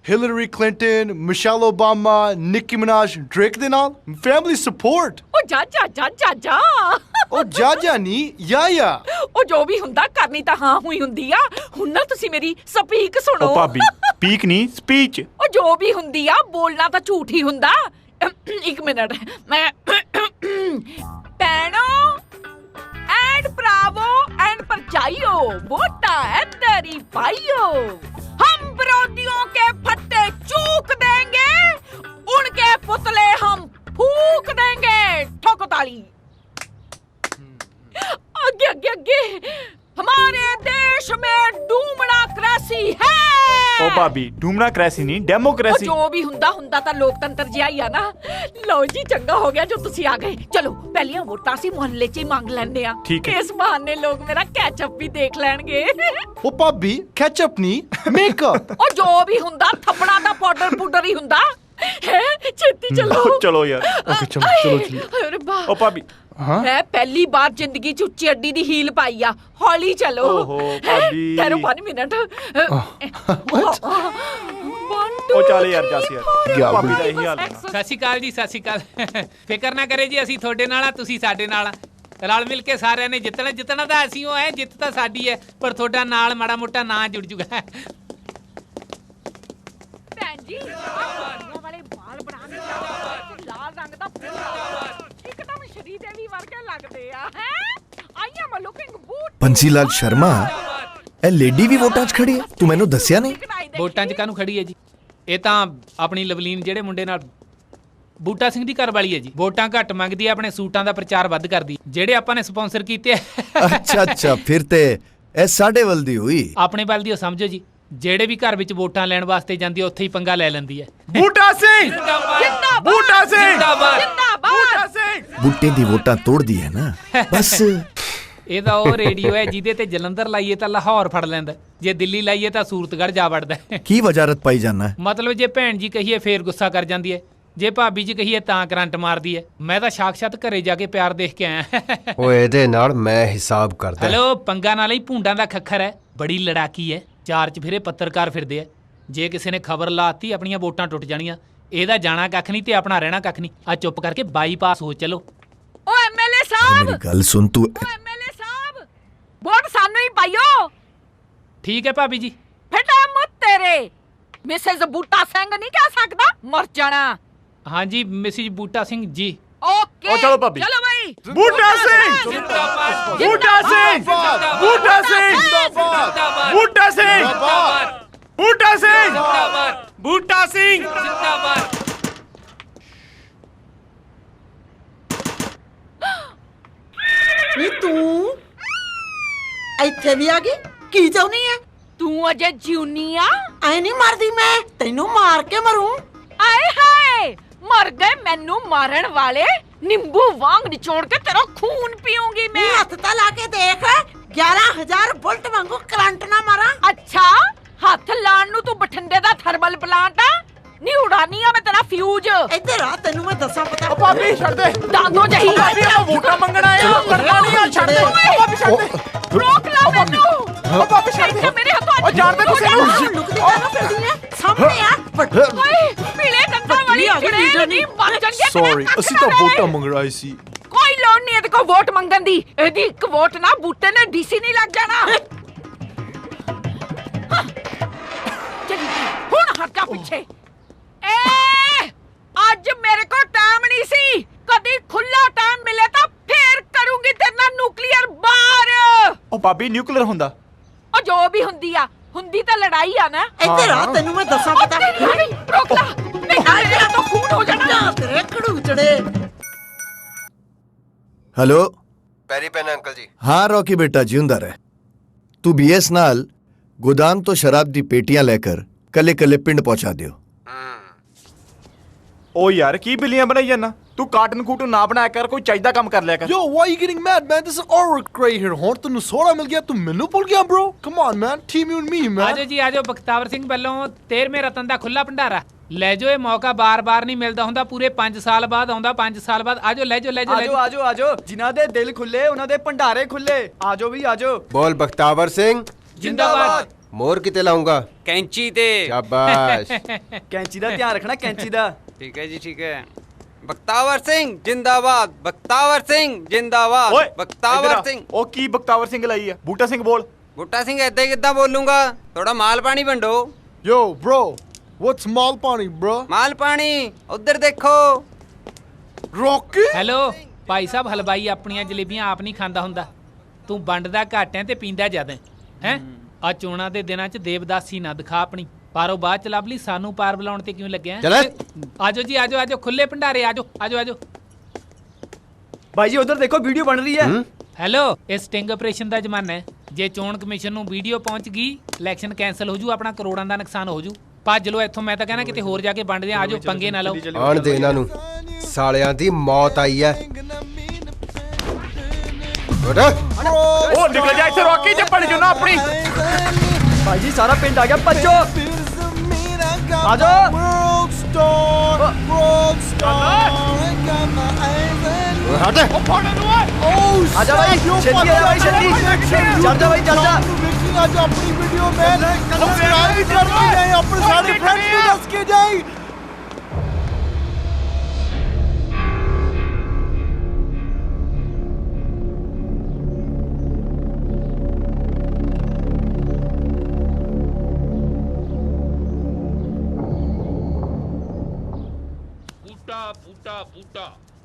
ਹਿਲਰੀ ਕਲਿੰਟਨ, ਮਿਸ਼ੇਲ ਓਬਾਮਾ, ਨਿੱਕੀ ਮਿਨਾਜ, ਡ੍ਰੇਕ ਦੇ ਨਾਲ ਫੈਮਿਲੀ ਸਪੋਰਟ। ਉਹ ਜਾ ਉਹ ਜਾ ਨਹੀਂ, ਯਾ ਉਹ ਜੋ ਵੀ ਹੁੰਦਾ, ਕਰਨੀ ਤਾਂ ਹਾਂ ਹੋਈ ਹੁੰਦੀ ਆ। ਹੁਣ ਨਾ ਤੁਸੀਂ ਮੇਰੀ ਸਪੀਕ ਸੁਣੋ। ਓ ਭਾਬੀ, ਸਪੀਕ ਨਹੀਂ ਸਪੀਚ। ਉਹ ਜੋ ਵੀ ਹੁੰਦੀ ਆ, ਬੋਲਣਾ ਤਾਂ ਝੂਠ ਹੀ ਹੁੰਦਾ। ਇੱਕ ਮਿੰਟ, ਮੈਂ ਭੈਣੋ ਐਂਡ ਭਰਾਵੋ ਐਂਡ परचाइयो, वोटा है तेरी भाइयों। हम विरोधियों के फट्टे चूक देंगे, उनके पुतले हम फूक देंगे। ठोको ताली। आगे आगे आगे। हमारे देश में ਡੂਮਣਾਕ੍ਰੇਸੀ ਹੈ। ਉਹ ਭਾਬੀ ਡੂਮਣਾਕ੍ਰੇਸੀ ਨਹੀਂ, ਡੈਮੋਕ੍ਰੇਸੀ। ਜੋ ਵੀ ਹੁੰਦਾ ਤਾਂ ਲੋਕਤੰਤਰ ਜਿਹਾ ਹੀ ਆ ਨਾ। ਲਓ ਜੀ, ਚੰਗਾ ਹੋ ਗਿਆ ਜੋ ਤੁਸੀਂ ਆ ਗਏ। ਚਲੋ ਪਹਿਲੀਆਂ ਵੋਟਾਂ ਅਸੀਂ ਮੁਹੱਲੇ 'ਚ ਹੀ ਮੰਗ ਲੈਂਦੇ ਆ। ਇਸ ਬਹਾਨੇ ਲੋਕ ਮੇਰਾ ਕੈਚਅਪ ਵੀ ਦੇਖ ਲੈਣਗੇ। ਉਹ ਭਾਬੀ ਕੈਚਅਪ ਨਹੀਂ, ਮੇਕਅਪ। ਉਹ ਜੋ ਵੀ ਹੁੰਦਾ, ਥੱਪੜਾ ਦਾ ਪਾਊਡਰ ਹੀ ਹੁੰਦਾ ਹੈ। ਛੇਤੀ ਚਲੋ। ਚਲੋ ਯਾਰ। ਓਕੇ ਚਲੋ ਚਲੀ। ਅਰੇ ਵਾਹ। ਉਹ ਭਾਬੀ ਮੈਂ ਪਹਿਲੀ ਵਾਰ ਜ਼ਿੰਦਗੀ 'ਚ ਉੱਚੀ ਅੱਡੀ ਦੀ ਹੀਲ ਪਾਈ ਆ। ਹੌਲੀ ਚਲੋ। ਓਹੋ ਭਾਬੀ। ਠਹਿਰੋ 5 ਮਿੰਟ। ਉਹ ਚੱਲ ਯਾਰ ਜੱਸ ਯਾਰ, ਭਾਬੀ ਦਾ ਇਹੀ ਹਾਲ ਹੈ। ਸਤਿ ਸ਼੍ਰੀ ਅਕਾਲ ਜੀ, ਸਤਿ ਸ਼੍ਰੀ ਅਕਾਲ। ਫਿਕਰ ਨਾ ਕਰੇ ਜੀ, ਅਸੀਂ ਤੁਹਾਡੇ ਨਾਲ ਆ, ਤੁਸੀਂ ਸਾਡੇ ਨਾਲ ਆ। ਰਲ ਮਿਲ ਕੇ ਸਾਰਿਆਂ ਨੇ ਜਿੱਤਣਾ ਤਾਂ ਅਸੀਂ ਉਹ ਹੈ, ਜਿੱਤ ਤਾਂ ਸਾਡੀ ਹੈ, ਪਰ ਤੁਹਾਡਾ ਨਾਲ ਮਾੜਾ ਮੋਟਾ ਨਾਂ ਜੁੜ ਜੂਗਾ। ਭੈਣ ਜੀ, ਵਾਲੇ ਵਾਲ ਬਣਾਉਣੇ ਲਾਲ ਰੰਗ ਦਾ ਇੱਕਦਮ ਸ਼੍ਰੀ ਦੇਵੀ ਵਰਗੇ ਲੱਗਦੇ ਆ। ਹੈ ਆਈ ਐਮ ਲੁਕਿੰਗ ਬੂਟ। ਬੰਸੀ ਲਾਲ ਸ਼ਰਮਾ, ਇਹ ਲੇਡੀ ਵੀ ਵੋਟਾਂ 'ਚ ਖੜੀ ਹੈ, ਤੂੰ ਮੈਨੂੰ ਦੱਸਿਆ ਨਹੀਂ? ਵੋਟਾਂ 'ਚ ਕਾਹਨੂੰ ਖੜੀ ਹੈ ਜੀ? ਇਹ ਤਾਂ ਆਪਣੀ ਲਵਲੀਨ ਜਿਹੜੇ ਮੁੰਡੇ ਨਾਲ ਬੂਟਾ ਸਿੰਘ ਦੀ ਘਰ ਵਾਲੀ ਹੈ ਜੀ। ਵੋਟਾਂ ਘੱਟ ਮੰਗਦੀ ਹੈ, ਆਪਣੇ ਸੂਟਾਂ ਦਾ ਪ੍ਰਚਾਰ ਵੱਧ ਕਰਦੀ, ਜਿਹੜੇ ਆਪਾਂ ਨੇ ਸਪਾਂਸਰ ਕੀਤੇ ਆ। ਅੱਛਾ ਫਿਰ ਤੇ ਇਹ ਸਾਡੇ ਵੱਲ ਦੀ ਹੋਈ। ਆਪਣੇ ਵੱਲ ਦੀ ਸਮਝੋ ਜੀ, ਜਿਹੜੇ ਵੀ ਘਰ ਵਿੱਚ ਵੋਟਾਂ ਲੈਣ ਵਾਸਤੇ ਜਾਂਦੀ ਹੈ, ਉੱਥੇ ਹੀ ਪੰਗਾ ਲੈ ਲੈਂਦੀ ਹੈ। ਬੂਟਾ ਸਿੰਘ ਜਿੰਦਾਬਾਦ, ਬੂਟਾ ਸਿੰਘ ਜਿੰਦਾਬਾਦ, ਬੂਟਾ ਸਿੰਘ। ਬੂਟੇ ਦੀ ਵੋਟਾਂ ਤੋੜਦੀ ਹੈ ਨਾ ਬਸ। ਇਹ ਤਾਂ ਉਹ ਰੇਡੀਓ ਹੈ ਜਿਹਦੇ ਤੇ ਜਲੰਧਰ ਲਾਈਏ ਤਾਂ ਲਾਹੌਰ ਫੜ ਲੈਂਦਾ, ਜੇ ਦਿੱਲੀ ਲਾਈਏ ਤਾਂ ਸੂਰਤਗੜ੍ਹ ਜਾ ਵੜਦਾ। ਕੀ ਵਜ਼ਾਰਤ ਪਾਈ ਜਾਣਾ? ਮਤਲਬ ਜੇ ਭੈਣ ਜੀ ਕਹੀਏ ਫੇਰ ਗੁੱਸਾ ਕਰ ਜਾਂਦੀ ਹੈ, ਜੇ ਭਾਬੀ ਜੀ ਕਹੀਏ ਤਾਂ ਕਰੰਟ ਮਾਰਦੀ ਹੈ। ਮੈਂ ਤਾਂ ਸਾਖਸ਼ਾਤ ਘਰੇ ਜਾ ਕੇ ਪਿਆਰ ਦੇਖ ਕੇ ਆਇਆ। ਓਏ ਇਹਦੇ ਨਾਲ ਮੈਂ ਹਿਸਾਬ ਕਰਦਾ। ਹੈਲੋ, ਪੰਗਾ ਨਾਲ ਹੀ ਭੂੰਡਾਂ ਦਾ ਖੱਖਰ ਹੈ, ਬੜੀ ਲੜਾਕੀ ਹੈ, ਚਾਰ ਚਫੇਰੇ ਪੱਤਰਕਾਰ ਫਿਰਦੇ ਆ। ਜੇ ਕਿਸੇ ਨੇ ਖਬਰ ਲਾਤੀ ਆਪਣੀਆਂ ਵੋਟਾਂ ਟੁੱਟ ਜਾਣੀਆਂ। ਇਹਦਾ ਜਾਣਾ ਕੱਖ ਨਹੀਂ ਤੇ ਆਪਣਾ ਰਹਿਣਾ ਕੱਖ ਨਹੀਂ। ਆ ਚੁੱਪ ਕਰਕੇ ਬਾਈਪਾਸ ਹੋ ਚਲੋ। ਓ ਐਮਐਲਏ ਸਾਹਿਬ, ਮੇਰੀ ਗੱਲ ਸੁਣ ਤੂੰ। ਐਮਐਲਏ ਸਾਹਿਬ, ਵੋਟ ਸਾਨੂੰ ਹੀ ਪਾਈਓ। ਠੀਕ ਹੈ ਭਾਬੀ ਜੀ। ਫਟਾ ਮੁੱਤ ਤੇਰੇ। ਮਿਸੇਸ ਬੂਟਾ ਸਿੰਘ ਨਹੀਂ ਕਹਿ ਸਕਦਾ, ਮਰ ਜਾਣਾ। ਹਾਂਜੀ ਮਿਸਿਸ ਬੂਟਾ ਸਿੰਘ ਜੀ। ਓਕੇ ਉਹ ਚਲੋ ਭਾਬੀ। ਚਲੋ ਭਾਈ। ਬੂਟਾ ਸਿੰਘ ਜਿੰਦਾਬਾਦ, ਬੂਟਾ ਸਿੰਘ ਬੂਟਾ ਸਿੰਘ ਜਿੰਦਾਬਾਦ, ਬੂਟਾ ਸਿੰਘ ਬੂਟਾ ਸਿੰਘ ਜਿੰਦਾਬਾਦ, ਬੂਟਾ ਸਿੰਘ ਜਿੰਦਾਬਾਦ। ਨੀ ਤੂੰ ਇੱਥੇ ਵੀ ਆ ਗਈ? ਕੀ ਚਾਹੁੰਦੀ ਐ? ਤੂੰ ਅਜੇ ਜਿਉਨੀ ਆ? ਐ ਨਹੀਂ ਮਰਦੀ ਮੈਂ, ਤੈਨੂੰ ਮਾਰ ਕੇ ਮਰੂੰ। ਆਏ ਹਾਏ, ਮਰ ਗਏ ਮੈਨੂੰ ਮਾਰਨ ਵਾਲੇ। ਨਿੰਬੂ ਵਾਂਗ ਨਿਚੋੜ ਕੇ ਤੇਰਾ ਖੂਨ ਪੀਉਂਗੀ ਮੈਂ। ਹੱਥ ਤਾਂ ਲਾ ਕੇ ਦੇਖ, 11000 ਵੋਲਟ ਵਾਂਗੂ ਕਰੰਟ ਨਾ ਮਾਰਾਂ। ਅੱਛਾ, ਹੱਥ ਲਾਣ ਨੂੰ ਤੂੰ ਬਠਿੰਡੇ ਦਾ ਥਰਮਲ ਪਲਾਂਟ ਆ? ਨੀ ਉਡਾਨੀ ਆ ਮੈਂ ਤੇਰਾ ਫਿਊਜ਼। ਇੱਧਰ ਆ, ਤੈਨੂੰ ਮੈਂ ਦੱਸਾਂ ਪਤਾ। ਉਹ ਭਾਬੀ ਛੱਡ ਦੇ। ਦਾਦੋ ਜਹੀ ਭਾਬੀ ਆਪਾਂ ਵੋਟਾਂ ਮੰਗਣ ਆਏ ਆ, ਕਰਨਾ ਨਹੀਂ ਆ, ਛੱਡ ਦੇ। ਭਾਬੀ ਛੱਡ ਦੇ। ਰੋਕ ਲਾ ਮੈਨੂੰ। ਉਹ ਭਾਬੀ ਛੱਡ ਦੇ। ਮੇਰੇ ਹੱਥੋਂ ਉਹ ਜਾਣ ਦੇ ਕਿਸੇ ਨੂੰ। ਲੁਕਦੀ ਕਾਹਨੂੰ ਫਿਰਦੀ ਐ? ਸਾਹਮਣੇ ਆ। ਓਏ ਪੀਲੇ ਦੰਦਾਂ ਵਾਲੀ ਚੁੜੇਲ ਨਹੀਂ ਮਰ ਜਾਣਗੇ। ਸੌਰੀ, ਅਸੀਂ ਤਾਂ ਵੋਟਾਂ ਮੰਗ ਰਹੇ ਸੀ। ਕੋਈ ਲੋੜ ਨਹੀਂ ਇਹਦੇ ਕੋਲ ਵੋਟ ਮੰਗਣ ਦੀ। ਇਹਦੀ ਇੱਕ ਵੋਟ ਨਾ ਬੂਟੇ ਨੇ ਡੀਸੀ ਨਹੀਂ ਲੱਗ ਜਾਣਾ। ਚੱਲੀ ਹੁਣ ਹਟ ਜਾ ਪਿੱਛੇ। ਏ ਅੱਜ ਮੇਰੇ ਕੋਲ ਟਾਈਮ ਨਹੀਂ ਸੀ। ਕਦੀ ਖੁੱਲਾ ਟਾਈਮ ਮਿਲੇ ਤਾਂ ਫੇਰ ਕਰੂੰਗੀ ਤੇਰੇ ਨਾਲ ਨਿਊਕਲੀਅਰ ਵਾਰ। ਉਹ ਭਾਬੀ ਨਿਊਕਲੀਅਰ ਹੁੰਦਾ? ਉਹ ਜੋ ਵੀ ਹੁੰਦੀ ਆ, ਹੁੰਦੀ ਤਾਂ ਲੜਾਈ ਆ ਨਾ। ਇੱਧਰ ਆ, ਤੈਨੂੰ ਮੈਂ ਦੱਸਾਂ ਪਤਾ। ਰੋਕ ਲਾ, ਨਹੀਂ ਮੇਰਾ ਤਾਂ ਖੂਨ ਹੋ ਜਾਣਾ। ਤੇਰੇ ਕੜੂਚੜੇ। हेलो ਪੈਰੀ ਪੈਨ ਅੰਕਲ ਜੀ। हाँ रॉकी बेटा जिंदा रहे। तू बीएस नाल गोदाम तो शराब दी पेटियां लेकर कले कले पिंड पहुंचा दियो। ਉਹ ਯਾਰ ਕੀ ਬਿੱਲੀਆਂ ਬਣਾਈ ਜਾਂਦਾ ਤੂੰ? ਕਾਰਟਨ ਕੂਟਨ ਨਾ ਬਣਾਇਆ ਕਰ, ਕੋਈ ਚਾਹੀਦਾ ਕੰਮ ਕਰ ਲਿਆ ਕਰ। Yo, why are you getting mad, man? This is our work right here. ਹੁਣ ਤੈਨੂੰ ਸੋਹਰਾ ਮਿਲ ਗਿਆ, ਤੂੰ ਮੈਨੂੰ ਭੁੱਲ ਗਿਆ, bro? Come on, man. Team you and me, man. ਆਜੋ ਜੀ ਆਜੋ, ਬਖਤਾਵਰ ਸਿੰਘ ਵੱਲੋਂ 13ਵੇਂ ਰਤਨ ਦਾ ਖੁੱਲਾ ਭੰਡਾਰਾ। ਲੈ ਜੋ, ਇਹ ਮੌਕਾ ਬਾਰ-ਬਾਰ ਨਹੀਂ ਮਿਲਦਾ ਹੁੰਦਾ, ਪੂਰੇ 5 ਸਾਲ ਬਾਅਦ ਆਉਂਦਾ। 5 ਸਾਲ ਬਾਅਦ ਆਜੋ, ਲੈ ਜੋ ਲੈ ਜੋ। ਆਜੋ ਆਜੋ, ਜਿਨ੍ਹਾਂ ਦੇ ਦਿਲ ਖੁੱਲੇ ਉਹਨਾਂ ਦੇ ਭੰਡਾਰੇ ਖੁੱਲੇ। ਆਜੋ ਵੀ ਆਜੋ। ਬੋਲ ਬਖਤਾਵਰ ਸਿੰਘ ਜਿੰਦਾਬਾਦ। ਮੋਰ ਕਿਤੇ ਲਾਉਂਗਾ? ਕੈਂਚੀ ਤੇ। ਸ਼ਾਬਾਸ਼। ਕੈਂਚੀ ਦਾ ਧਿਆਨ ਰੱਖਣਾ, ਕੈਂਚੀ ਦਾ। ਠੀਕ ਹੈ ਜੀ, ਠੀਕ ਹੈ। ਬਖਤਾਵਰ ਸਿੰਘ ਜਿੰਦਾਬਾਦ, ਬਖਤਾਵਰ ਸਿੰਘ ਜਿੰਦਾਬਾਦ, ਓਏ ਬਖਤਾਵਰ ਸਿੰਘ। ਉਹ ਕੀ ਬਖਤਾਵਰ ਸਿੰਘ ਲਾਈ ਆ? ਬੂਟਾ ਸਿੰਘ ਬੋਲ। ਬੂਟਾ ਸਿੰਘ ਏਦਾਂ ਕਿੱਦਾਂ ਬੋਲੂੰਗਾ? ਥੋੜਾ ਮਾਲ ਪਾਣੀ ਵੰਡੋ। Yo, bro, what's Malpani, bro? ਮਾਲਪਾਣੀ ਉਧਰ ਦੇਖੋ। Rocky? ਹੈਲੋ ਭਾਈ ਸਾਹਿਬ, ਹਲਵਾਈ ਆਪਣੀਆਂ ਜਲੇਬੀਆਂ ਆਪ ਨਹੀਂ ਖਾਂਦਾ ਹੁੰਦਾ। ਤੂੰ ਵੰਡਦਾ ਘੱਟ ਐ ਤੇ ਪੀਂਦਾ ਜ਼ਿਆਦਾ ਹੈ। ਆ ਚੋਣਾਂ ਦੇ ਦਿਨਾਂ 'ਚ ਦੇਵਦਾਸੀ ਨਾ ਦਿਖਾ ਆਪਣੀ। ਪਾਰੋ ਬਾਅਦ ਚ ਲੱਭ ਲਈ, ਸਾਨੂੰ ਪਾਰ ਬੁਲਾਉਣ ਤੇ ਕਿਉਂ ਲੱਗਿਆ? ਆਜੋ ਜੀ, ਆਜੋ ਆਜੋ, ਖੁੱਲੇ ਭੰਡਾਰੇ, ਆਜੋ ਆਜੋ ਆਜੋ। ਭਾਈ ਜੀ ਉਧਰ ਦੇਖੋ, ਵੀਡੀਓ ਬਣ ਰਹੀ ਹੈ। ਹੈਲੋ, ਇਹ ਸਟਿੰਗ ਆਪਰੇਸ਼ਨ ਦਾ ਜ਼ਮਾਨਾ ਹੈ। ਜੇ ਚੋਣ ਕਮਿਸ਼ਨ ਨੂੰ ਵੀਡੀਓ ਪਹੁੰਚ ਗਈ, ਇਲੈਕਸ਼ਨ ਕੈਂਸਲ ਹੋ ਜੂ, ਆਪਣਾ ਕਰੋੜਾਂ ਦਾ ਨੁਕਸਾਨ ਹੋ ਜੂ। ਭੱਜ ਲੋ ਇੱਥੋਂ, ਮੈਂ ਤਾਂ ਕਹਿਣਾ ਕਿਤੇ ਹੋਰ ਜਾ ਕੇ ਵੰਡਦੇ ਆ। ਆਜੋ, ਪੰਗੇ ਨਾ ਲਓ। ਆਣ ਦੇ ਇਹਨਾਂ ਨੂੰ, ਸਾਲਿਆਂ ਦੀ ਮੌਤ ਆਈ ਹੈ। ਉਹ ਨਿਕਲ ਜਾ ਇੱਥੇ, ਰੋਕੀ ਚੱਪਣ ਜੁਨਾ ਆਪਣੀ। ਭਾਈ ਜੀ ਸਾਰਾ ਪਿੰਡ ਆ ਗਿਆ, ਭੱਜੋ ਆਜੋ। ਹਟ आजा भाई, छेती आजा भाई, छेती। चल जा भाई, चल जा। आज अपनी वीडियो में सब्सक्राइब कर दे, अपने सारे फ्रेंड्स को दस के जाए।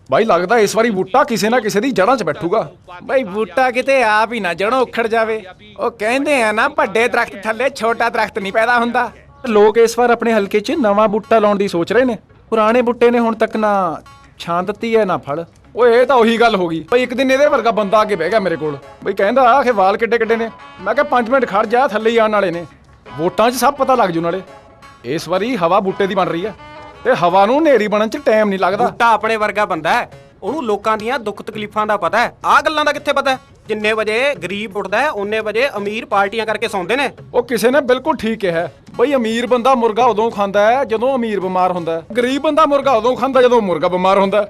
ਬਾਈ ਲੱਗਦਾ ਇਸ ਵਾਰੀ ਬੂਟਾ ਕਿਸੇ ਨਾ ਕਿਸੇ ਦੀ ਜੜ੍ਹਾਂ 'ਚ ਬੈਠੂਗਾ। ਬਈ ਬੂਟਾ ਕਿਤੇ ਆਪ ਹੀ ਨਾ ਜੜੋਂ ਉਖੜ ਜਾਵੇ। ਉਹ ਕਹਿੰਦੇ ਆ ਨਾ, ਵੱਡੇ ਦਰਖਤ ਥੱਲੇ ਛੋਟਾ ਦਰਖਤ ਨਹੀਂ ਪੈਦਾ ਹੁੰਦਾ। ਲੋਕ ਇਸ ਵਾਰ ਆਪਣੇ ਹਲਕੇ 'ਚ ਨਵਾਂ ਬੂਟਾ ਲਾਉਣ ਦੀ ਸੋਚ ਰਹੇ ਨੇ। ਪੁਰਾਣੇ ਬੂਟੇ ਨੇ ਹੁਣ ਤੱਕ ਨਾ ਛਾਂ ਦਿੱਤੀ ਹੈ ਨਾ ਫਲ। ਓਏ ਇਹ ਤਾਂ ਉਹੀ ਗੱਲ ਹੋ ਗਈ ਬਈ। ਇੱਕ ਦਿਨ ਇਹਦੇ ਵਰਗਾ ਬੰਦਾ ਆ ਕੇ ਬਹਿ ਗਿਆ ਮੇਰੇ ਕੋਲ, ਬਈ ਕਹਿੰਦਾ ਆਖੇ ਵਾਲ ਕਿੱਡੇ ਕਿੱਡੇ ਨੇ। ਮੈਂ ਕਿਹਾ 5 ਮਿੰਟ ਖੜ ਜਾ, ਥੱਲੇ ਹੀ ਆਉਣ ਵਾਲੇ ਨੇ। ਵੋਟਾਂ 'ਚ ਸਭ ਪਤਾ ਲੱਗ ਜੂ ਨਾਲੇ। ਇਸ ਵਾਰੀ ਹਵਾ ਬੂਟੇ ਦੀ ਬਣ ਰਹੀ ਹੈ ਤੇ ਹਵਾ ਨੂੰ ਹਨੇਰੀ ਬਣਨ 'ਚ ਟਾਈਮ ਨਹੀਂ ਲੱਗਦਾ। ਬੂਟਾ ਆਪਣੇ ਵਰਗਾ ਬੰਦਾ ਹੈ, ਉਹਨੂੰ ਲੋਕਾਂ ਦੀਆਂ ਦੁੱਖ ਤਕਲੀਫਾਂ ਦਾ ਪਤਾ ਹੈ। ਆਹ ਗੱਲਾਂ ਦਾ ਕਿੱਥੇ ਪਤਾ? ਜਿੰਨੇ ਵਜੇ ਗਰੀਬ ਉੱਠਦਾ ਹੈ, ਉਨੇ ਵਜੇ ਅਮੀਰ ਪਾਰਟੀਆਂ ਕਰਕੇ ਸੌਂਦੇ ਨੇ। ਉਹ ਕਿਸੇ ਨੇ ਬਿਲਕੁਲ ਠੀਕ ਕਿਹਾ ਬਈ, ਅਮੀਰ ਬੰਦਾ ਮੁਰਗਾ ਉਦੋਂ ਖਾਂਦਾ ਹੈ ਜਦੋਂ ਅਮੀਰ ਬਿਮਾਰ ਹੁੰਦਾ ਹੈ। ਗਰੀਬ ਬੰਦਾ ਮੁਰਗਾ ਉਦੋਂ ਖਾਂਦਾ ਜਦੋਂ ਮੁਰਗਾ ਬਿਮਾਰ ਹੁੰਦਾ ਹੈ।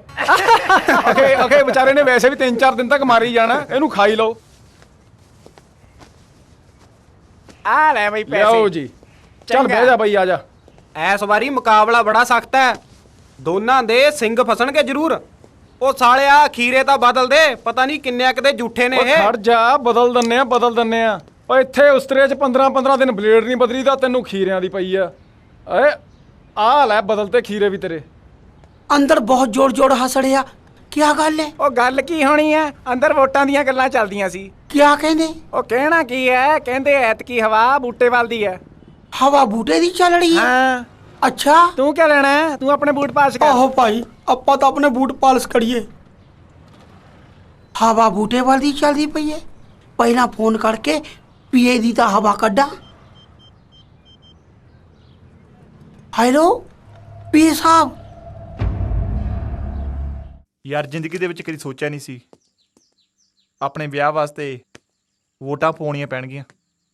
ਅਖੇ ਵਿਚਾਰੇ ਨੇ ਵੈਸੇ ਵੀ 3-4 ਦਿਨ ਤੱਕ ਮਾਰੀ ਜਾਣਾ, ਇਹਨੂੰ ਖਾਈ ਲਓ। ਆ ਲੈ ਬਈ ਪੈਸੇ। ਲਿਆਓ ਜੀ, ਚੱਲ ਬਹਿ ਜਾ ਬਈ, ਆ ਜਾ। ਇਸ ਵਾਰੀ ਮੁਕਾਬਲਾ ਬੜਾ ਸਖਤ ਹੈ, ਦੋਨਾਂ ਦੇ ਸਿੰਘ ਫਸਣਗੇ ਜ਼ਰੂਰ। ਉਹ ਸਾਲਿਆ ਖੀਰੇ ਤਾਂ ਬਦਲ ਦੇ, ਪਤਾ ਨਹੀਂ ਕਿੰਨੇ ਕਦੇ ਝੂਠੇ ਨੇ ਇਹ। ਖੜ ਜਾ, ਬਦਲ ਦਿੰਨੇ ਆ, ਬਦਲ ਦਿੰਨੇ ਆ। ਓ ਇੱਥੇ ਉਸਤਰੇ 'ਚ 15-15 ਦਿਨ ਬਲੇਡ ਨਹੀਂ ਬਦਲੀ ਤਾਂ ਤੈਨੂੰ ਖੀਰਿਆਂ ਦੀ ਪਈ ਆ। ਏ ਆ ਲੈ ਬਦਲ ਤੇ ਖੀਰੇ ਵੀ ਤੇਰੇ। ਅੰਦਰ ਬਹੁਤ ਜੋੜ ਹੱਸ ਰਿਹਾ। ਕੀ ਗੱਲ ਹੈ? ਉਹ ਗੱਲ ਕੀ ਹੋਣੀ ਹੈ, ਅੰਦਰ ਵੋਟਾਂ ਦੀਆਂ ਗੱਲਾਂ ਚੱਲਦੀਆਂ ਸੀ। ਕੀ ਕਹਿੰਦੇ? ਉਹ ਕਹਿਣਾ ਕੀ ਹੈ, ਕਹਿੰਦੇ ਐਤਕੀ ਹਵਾ ਬੂਟੇ ਵੱਲ ਦੀ ਹੈ। ਹਵਾ ਬੂਟੇ ਦੀ ਚੱਲ ਰਹੀ ਹੈ? ਹਾਂ। ਅੱਛਾ, ਤੂੰ ਕੀ ਲੈਣਾ ਹੈ? ਤੂੰ ਆਪਣੇ ਬੂਟ ਪਾਲਿਸ਼ ਕਰ। ਆਹੋ ਭਾਈ, ਆਪਾਂ ਤਾਂ ਆਪਣੇ ਬੂਟ ਪਾਲਿਸ਼ ਕਰੀਏ। ਹਵਾ ਬੂਟੇ ਵੱਲ ਦੀ ਚੱਲਦੀ ਪਈ ਹੈ। ਪਹਿਲਾਂ ਫੋਨ ਕਰਕੇ ਪੀਏ ਦੀ ਤਾਂ ਹਵਾ ਕੱਢਾਂ। ਹੈਲੋ ਪੀਏ ਸਾਹਿਬ। ਯਾਰ ਜ਼ਿੰਦਗੀ ਦੇ ਵਿੱਚ ਕਦੀ ਸੋਚਿਆ ਨਹੀਂ ਸੀ ਆਪਣੇ ਵਿਆਹ ਵਾਸਤੇ ਵੋਟਾਂ ਪਾਉਣੀਆਂ ਪੈਣਗੀਆਂ।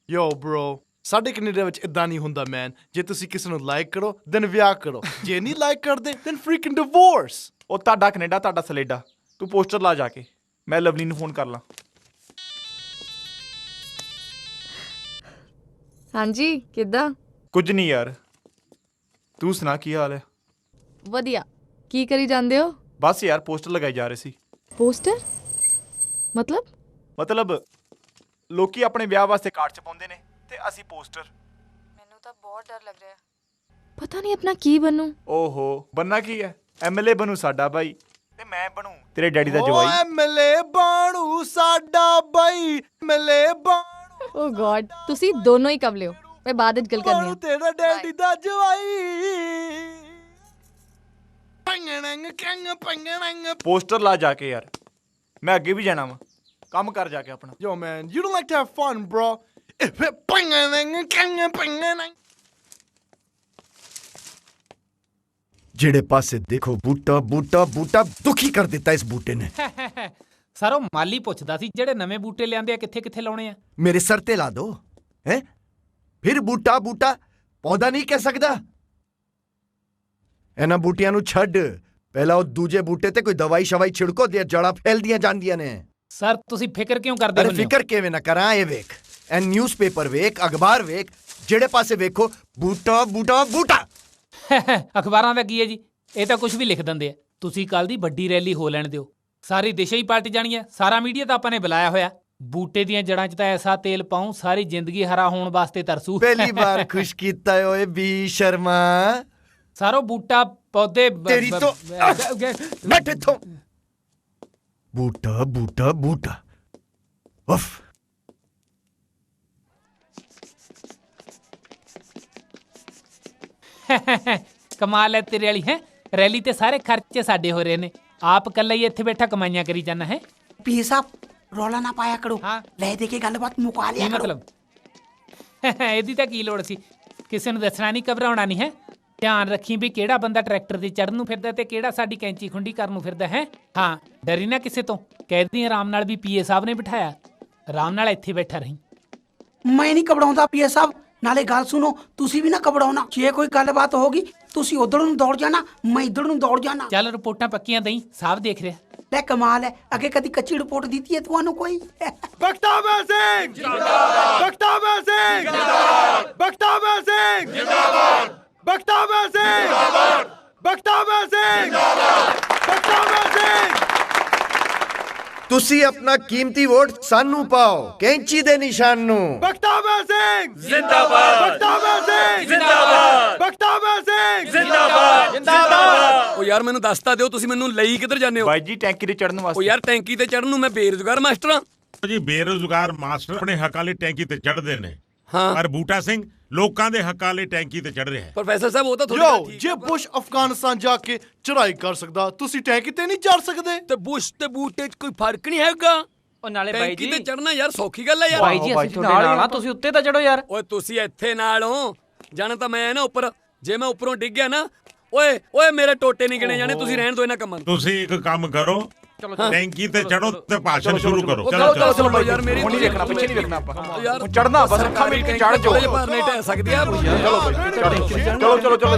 Yo bro, ਸਾਡੇ ਕੈਨੇਡਾ ਵਿੱਚ ਇਦਾਂ ਨਹੀਂ ਹੁੰਦਾ ਮੈਨ। ਜੇ ਤੁਸੀਂ ਕਿਸੇ ਨੂੰ ਲਾਈਕ ਕਰੋ ਦੈਨ ਵਿਆਹ ਕਰੋ, ਜੇ ਨਹੀਂ ਲਾਈਕ ਕਰਦੇ ਦੈਨ ਫ੍ਰੀਕਿੰਗ ਡਿਵੋਰਸ। ਉਹ ਤੁਹਾਡਾ ਕੈਨੇਡਾ, ਤੁਹਾਡਾ ਸਲੇਡਾ। ਤੂੰ ਪੋਸਟਰ ਲਾ ਜਾ ਕੇ, ਮੈਂ ਲਵਲੀ ਨੂੰ ਫੋਨ ਕਰ ਲਾਂ। ਹਾਂਜੀ, ਕਿੱਦਾਂ? ਕੁਝ ਨਹੀਂ ਯਾਰ, ਤੂੰ ਸੁਣਾ ਕੀ ਹਾਲ ਹੈ? ਵਧੀਆ। ਕੀ ਕਰੀ ਜਾਂਦੇ ਹੋ? ਬਸ ਯਾਰ ਪੋਸਟਰ ਲਗਾਏ ਜਾ ਰਹੇ ਸੀ। ਪੋਸਟਰ? ਮਤਲਬ ਲੋਕੀ ਆਪਣੇ ਵਿਆਹ ਵਾਸਤੇ ਕਾਰਡ ਛਪਾਉਂਦੇ ਨੇ ਤੇ ਅਸੀਂ ਪੋਸਟਰ। ਮੈਨੂੰ ਤਾਂ ਬਹੁਤ ਡਰ ਲੱਗ ਰਿਹਾ। ਪਤਾ ਨਹੀਂ ਆਪਣਾ ਕੀ ਬਣੂ। ਓਹੋ, ਬੰਨਾ ਕੀ ਹੈ? ਐਮਐਲਏ ਬਣੂ ਸਾਡਾ ਬਾਈ ਤੇ ਮੈਂ ਬਣੂ ਤੇਰੇ ਡੈਡੀ ਦਾ ਜਵਾਈ। ਐਮਐਲਏ ਬਣੂ ਸਾਡਾ ਬਾਈ, ਐਮਐਲਏ ਬਣੂ। ਓ ਗॉड, ਤੁਸੀਂ ਦੋਨੋਂ ਹੀ ਕਬਲੇ ਹੋ। ਮੈਂ ਬਾਅਦ ਵਿੱਚ ਗੱਲ ਕਰਨੀ ਹੈ। ਤੇਰਾ ਡੈਡੀ ਦਾ ਜਵਾਈ। ਪੋਸਟਰ ਲਾ ਜਾ ਕੇ ਯਾਰ, ਮੈਂ ਅੱਗੇ ਵੀ ਜਾਣਾ ਵਾ। ਕੰਮ ਕਰ ਜਾ ਕੇ ਆਪਣਾ। Yo man, you don't like to have fun, bro. ਜਿਹੜੇ ਪਾਸੇ ਦੇਖੋ ਬੂਟਾ ਬੂਟਾ ਬੂਟਾ, ਦੁਖੀ ਕਰ ਦਿੱਤਾ ਇਸ ਬੂਟੇ ਨੇ। ਸਰ ਉਹ ਮਾਲੀ ਪੁੱਛਦਾ ਸੀ ਜਿਹੜੇ ਨਵੇਂ ਬੂਟੇ ਲਿਆਂਦੇ ਆ ਕਿੱਥੇ ਕਿੱਥੇ ਲਾਉਣੇ ਆ। ਮੇਰੇ ਸਰ ਤੇ ਲਾ ਦੋ ਹੈ, ਫਿਰ ਬੂਟਾ ਬੂਟਾ ਪੌਦਾ ਨਹੀਂ ਕਹਿ ਸਕਦਾ। ਇਹਨਾਂ ਬੂਟਿਆਂ ਨੂੰ ਛੱਡ, ਪਹਿਲਾਂ ਉਹ ਦੂਜੇ ਬੂਟੇ ਤੇ ਕੋਈ ਦਵਾਈ ਸ਼ਵਾਈ ਛਿੜਕੋ, ਦੀਆਂ ਜੜਾਂ ਫੈਲਦੀਆਂ ਜਾਂਦੀਆਂ ਨੇ। ਸਰ ਤੁਸੀਂ ਫਿਕਰ ਕਿਉਂ ਕਰਦੇ ਹੋ? ਫਿਕਰ ਕਿਵੇਂ ਨਾ ਕਰਾਂ? ਇਹ ਵੇਖ, ਇਹ ਨਿਊਜ਼ਪੇਪਰ ਵੇਖ, ਅਖਬਾਰ ਵੇਖ, ਜਿਹੜੇ ਪਾਸੇ ਵੇਖੋ ਬੂਟਾ ਬੂਟਾ ਬੂਟਾ। ਅਖਬਾਰਾਂ ਦਾ ਕੀ ਹੈ ਜੀ, ਇਹ ਤਾਂ ਕੁਝ ਵੀ ਲਿਖ ਦਿੰਦੇ ਆ। ਤੁਸੀਂ ਕੱਲ ਦੀ ਵੱਡੀ ਰੈਲੀ ਹੋ ਲੈਣ ਦਿਓ, ਸਾਰੀ ਦਿਸ਼ਾ ਹੀ ਪਲਟ ਜਾਣੀ ਹੈ। ਸਾਰਾ ਮੀਡੀਆ ਤਾਂ ਆਪਾਂ ਨੇ ਬੁਲਾਇਆ ਹੋਇਆ। ਬੂਟੇ ਦੀਆਂ ਜੜਾਂ 'ਚ ਤਾਂ ਐਸਾ ਤੇਲ ਪਾਉਂ ਸਾਰੀ ਜ਼ਿੰਦਗੀ ਹਰਾ ਹੋਣ ਵਾਸਤੇ ਤਰਸੂ। ਪਹਿਲੀ ਵਾਰ ਖੁਸ਼ ਕੀਤਾ ਓਏ ਬੀ ਸ਼ਰਮਾ। ਸਾਰੋ ਬੂਟਾ ਪੌਦੇ ਤੇਰੀ ਤੋਂ ਬੈਠ ਇੱਥੋਂ। ਬੂਟਾ ਬੂਟਾ ਬੂਟਾ ਉਫ। ਕਮਾਲ ਹੈ ਤੇਰੇ ਵਾਲੀ ਹੈ। ਰੈਲੀ ਤੇ ਸਾਰੇ ਖਰਚੇ ਸਾਡੇ ਹੋ ਰਹੇ ਨੇ, ਆਪ ਕੱਲਾ ਹੀ ਇੱਥੇ ਬੈਠਾ ਕਮਾਈਆਂ ਕਰੀ ਜਾਣਾ ਹੈ। ਪੀ ਸਾਹਿਬ ਰੌਲਾ ਨਾ ਪਾਇਆ ਕਰੋ, ਲੈ ਦੇ ਕੇ ਗੱਲਬਾਤ ਮੁਕਾ ਲਿਆ ਕਰੋ। ਮਤਲਬ ਇਹਦੀ ਤਾਂ ਕੀ ਲੋੜ ਸੀ, ਕਿਸੇ ਨੂੰ ਦੱਸਣਾ ਨਹੀਂ, ਘਬਰਾਉਣਾ ਨਹੀਂ ਹੈ। ਧਿਆਨ ਰੱਖੀ ਵੀ ਕਿਹੜਾ ਬੰਦਾ ਟਰੈਕਟਰ ਤੇ ਚੜਨ ਨੂੰ ਫਿਰਦਾ ਤੇ ਕਿਹੜਾ ਸਾਡੀ ਕੈਂਚੀ ਖੁੰਡੀ ਕਰਨ ਨੂੰ ਫਿਰਦਾ ਹੈ। ਹਾਂ, ਡਰੀ ਨਾ ਕਿਸੇ ਤੋਂ, ਕਹਿਦੀ ਆਰਾਮ ਨਾਲ ਵੀ ਪੀਏ ਸਾਹਿਬ ਨੇ ਬਿਠਾਇਆ, ਆਰਾਮ ਨਾਲ ਇੱਥੇ ਬੈਠਾ ਰਹੀ। ਮੈਂ ਨਹੀਂ ਘਬਰਾਉਂਦਾ ਪੀਏ ਸਾਹਿਬ, ਨਾਲੇ ਗੱਲ ਸੁਣੋ, ਤੁਸੀਂ ਵੀ ਨਾ ਘਬਰਾਉਣਾ। ਜੇ ਕੋਈ ਗੱਲਬਾਤ ਹੋਗੀ ਤੁਸੀਂ ਉਧਰ ਨੂੰ ਦੌੜ ਜਾਣਾ, ਮੈਂ ਇੱਧਰ ਨੂੰ ਦੌੜ ਜਾਣਾ। ਚੱਲ ਰਿਪੋਰਟਾਂ ਪੱਕੀਆਂ ਦਈ, ਸਾਹਿਬ ਦੇਖ ਰਿਹਾ। ਲੈ ਕਮਾਲ ਹੈ, ਅੱਗੇ ਕਦੀ ਕੱਚੀ ਰਿਪੋਰਟ ਦਿੱਤੀ ਹੈ ਤੁਹਾਨੂੰ ਕੋਈ? ਬਖਤਾਵਰ ਸਿੰਘ ਜਿੰਦਾਬਾਦ, ਬਖਤਾਵਰ ਸਿੰਘ ਜਿੰਦਾਬਾਦ, ਬਖਤਾਵਰ ਸਿੰਘ ਜਿੰਦਾਬਾਦ, ਬਖਤਾਵਰ ਸਿੰਘ ਜਿੰਦਾਬਾਦ, ਬਖਤਾਵਰ ਸਿੰਘ ਜਿੰਦਾਬਾਦ, ਬਖਤਾਵਰ ਸਿੰਘ। ਤੁਸੀਂ ਆਪਣਾ ਕੀਮਤੀ ਵੋਟ ਸਾਨੂੰ ਪਾਓ, ਕੈਂਚੀ ਦੇ ਨਿਸ਼ਾਨ ਨੂੰ। ਬਖਤਾਵਰ ਸਿੰਘ ਜਿੰਦਾਬਾਦ, ਬਖਤਾਵਰ ਸਿੰਘ ਜਿੰਦਾਬਾਦ, ਬਖਤਾਵਰ ਸਿੰਘ ਜਿੰਦਾਬਾਦ, ਜਿੰਦਾਬਾਦ। ਉਹ ਯਾਰ ਮੈਨੂੰ ਦੱਸਤਾ ਦਿਓ, ਤੁਸੀਂ ਮੈਨੂੰ ਲਈ ਕਿੱਧਰ ਜਾਂਦੇ ਹੋ? ਬਾਈ ਜੀ ਟੈਂਕੀ ਤੇ ਚੜਨ ਵਾਸਤੇ। ਉਹ ਯਾਰ ਟੈਂਕੀ ਤੇ ਚੜਨ ਨੂੰ ਮੈਂ ਬੇਰੁਜ਼ਗਾਰ ਮਾਸਟਰ ਹਾਂ ਜੀ। ਬੇਰੁਜ਼ਗਾਰ ਮਾਸਟਰ ਆਪਣੇ ਹੱਕਾਂ ਲਈ ਟੈਂਕੀ ਤੇ ਚੜ੍ਹਦੇ ਨੇ, ਹਾਂ, ਪਰ ਬੂਟਾ ਸਿੰਘ ਲੋਕਾਂ ਦੇ ਹੱਕਾਂ ਲਈ ਟੈਂਕੀ ਤੇ ਚੜ੍ਹ ਰਿਹਾ ਹੈ। ਪ੍ਰੋਫੈਸਰ ਸਾਹਿਬ ਉਹ ਤਾਂ ਥੋੜੀ ਜੇ ਬੁਸ਼ ਅਫਗਾਨਿਸਤਾਨ ਜਾ ਕੇ ਚੜ੍ਹਾਈ ਕਰ ਸਕਦਾ, ਤੁਸੀਂ ਟੈਂਕੀ ਤੇ ਨਹੀਂ ਚੜ ਸਕਦੇ? ਤੇ ਬੁਸ਼ ਤੇ ਬੂਟੇ 'ਚ ਕੋਈ ਫਰਕ ਨਹੀਂ ਹੈਗਾ। ਉਹ ਨਾਲੇ ਬਾਈ ਜੀ ਟੈਂਕੀ ਤੇ ਚੜਨਾ ਯਾਰ ਸੌਖੀ ਗੱਲ ਹੈ ਯਾਰ। ਬਾਈ ਜੀ ਅਸੀਂ ਤੁਹਾਡੇ ਨਾਲ ਆ, ਤੁਸੀਂ ਉੱਤੇ ਤਾਂ ਚੜੋ ਯਾਰ। ਓਏ ਤੁਸੀਂ ਇੱਥੇ ਨਾਲ ਹੋ, ਜਾਣਾ ਤਾਂ ਮੈਂ ਨਾ ਉੱਪਰ, ਜੇ ਮੈਂ ਉੱਪਰੋਂ ਡਿੱਗ ਗਿਆ ਨਾ, ਓਏ ਓਏ ਮੇਰੇ ਟੋਟੇ ਨਹੀਂ ਗਿਣੇ ਜਾਣੇ। ਤੁਸੀਂ ਰਹਿਣ ਦਿਓ ਇਹਨਾਂ ਕੰਮਾਂ ਨੂੰ। ਤੁਸੀਂ ਇੱਕ ਕੰਮ ਕਰੋ, ਟੈਂਕੀ ਤੇ ਚੜੋ ਤੇ ਭਾਸ਼ਣ ਸ਼ੁਰੂ ਕਰੋ। ਚਲੋ ਚਲੋ ਯਾਰ, ਮੇਰੀ ਨਹੀਂ ਦੇਖਣਾ, ਪਿੱਛੇ ਨਹੀਂ ਦੇਖਣਾ ਆਪਾਂ। ਯਾਰ ਚੜਨਾ ਬਸ, ਅੱਖਾਂ ਮਿਲ ਕੇ ਚੜ ਜਾਓ। ਇਹ ਭਾਰ ਨਹੀਂ ਢਹਿ ਸਕਦੀ ਆ। ਚਲੋ ਚਲੋ ਚਲੋ,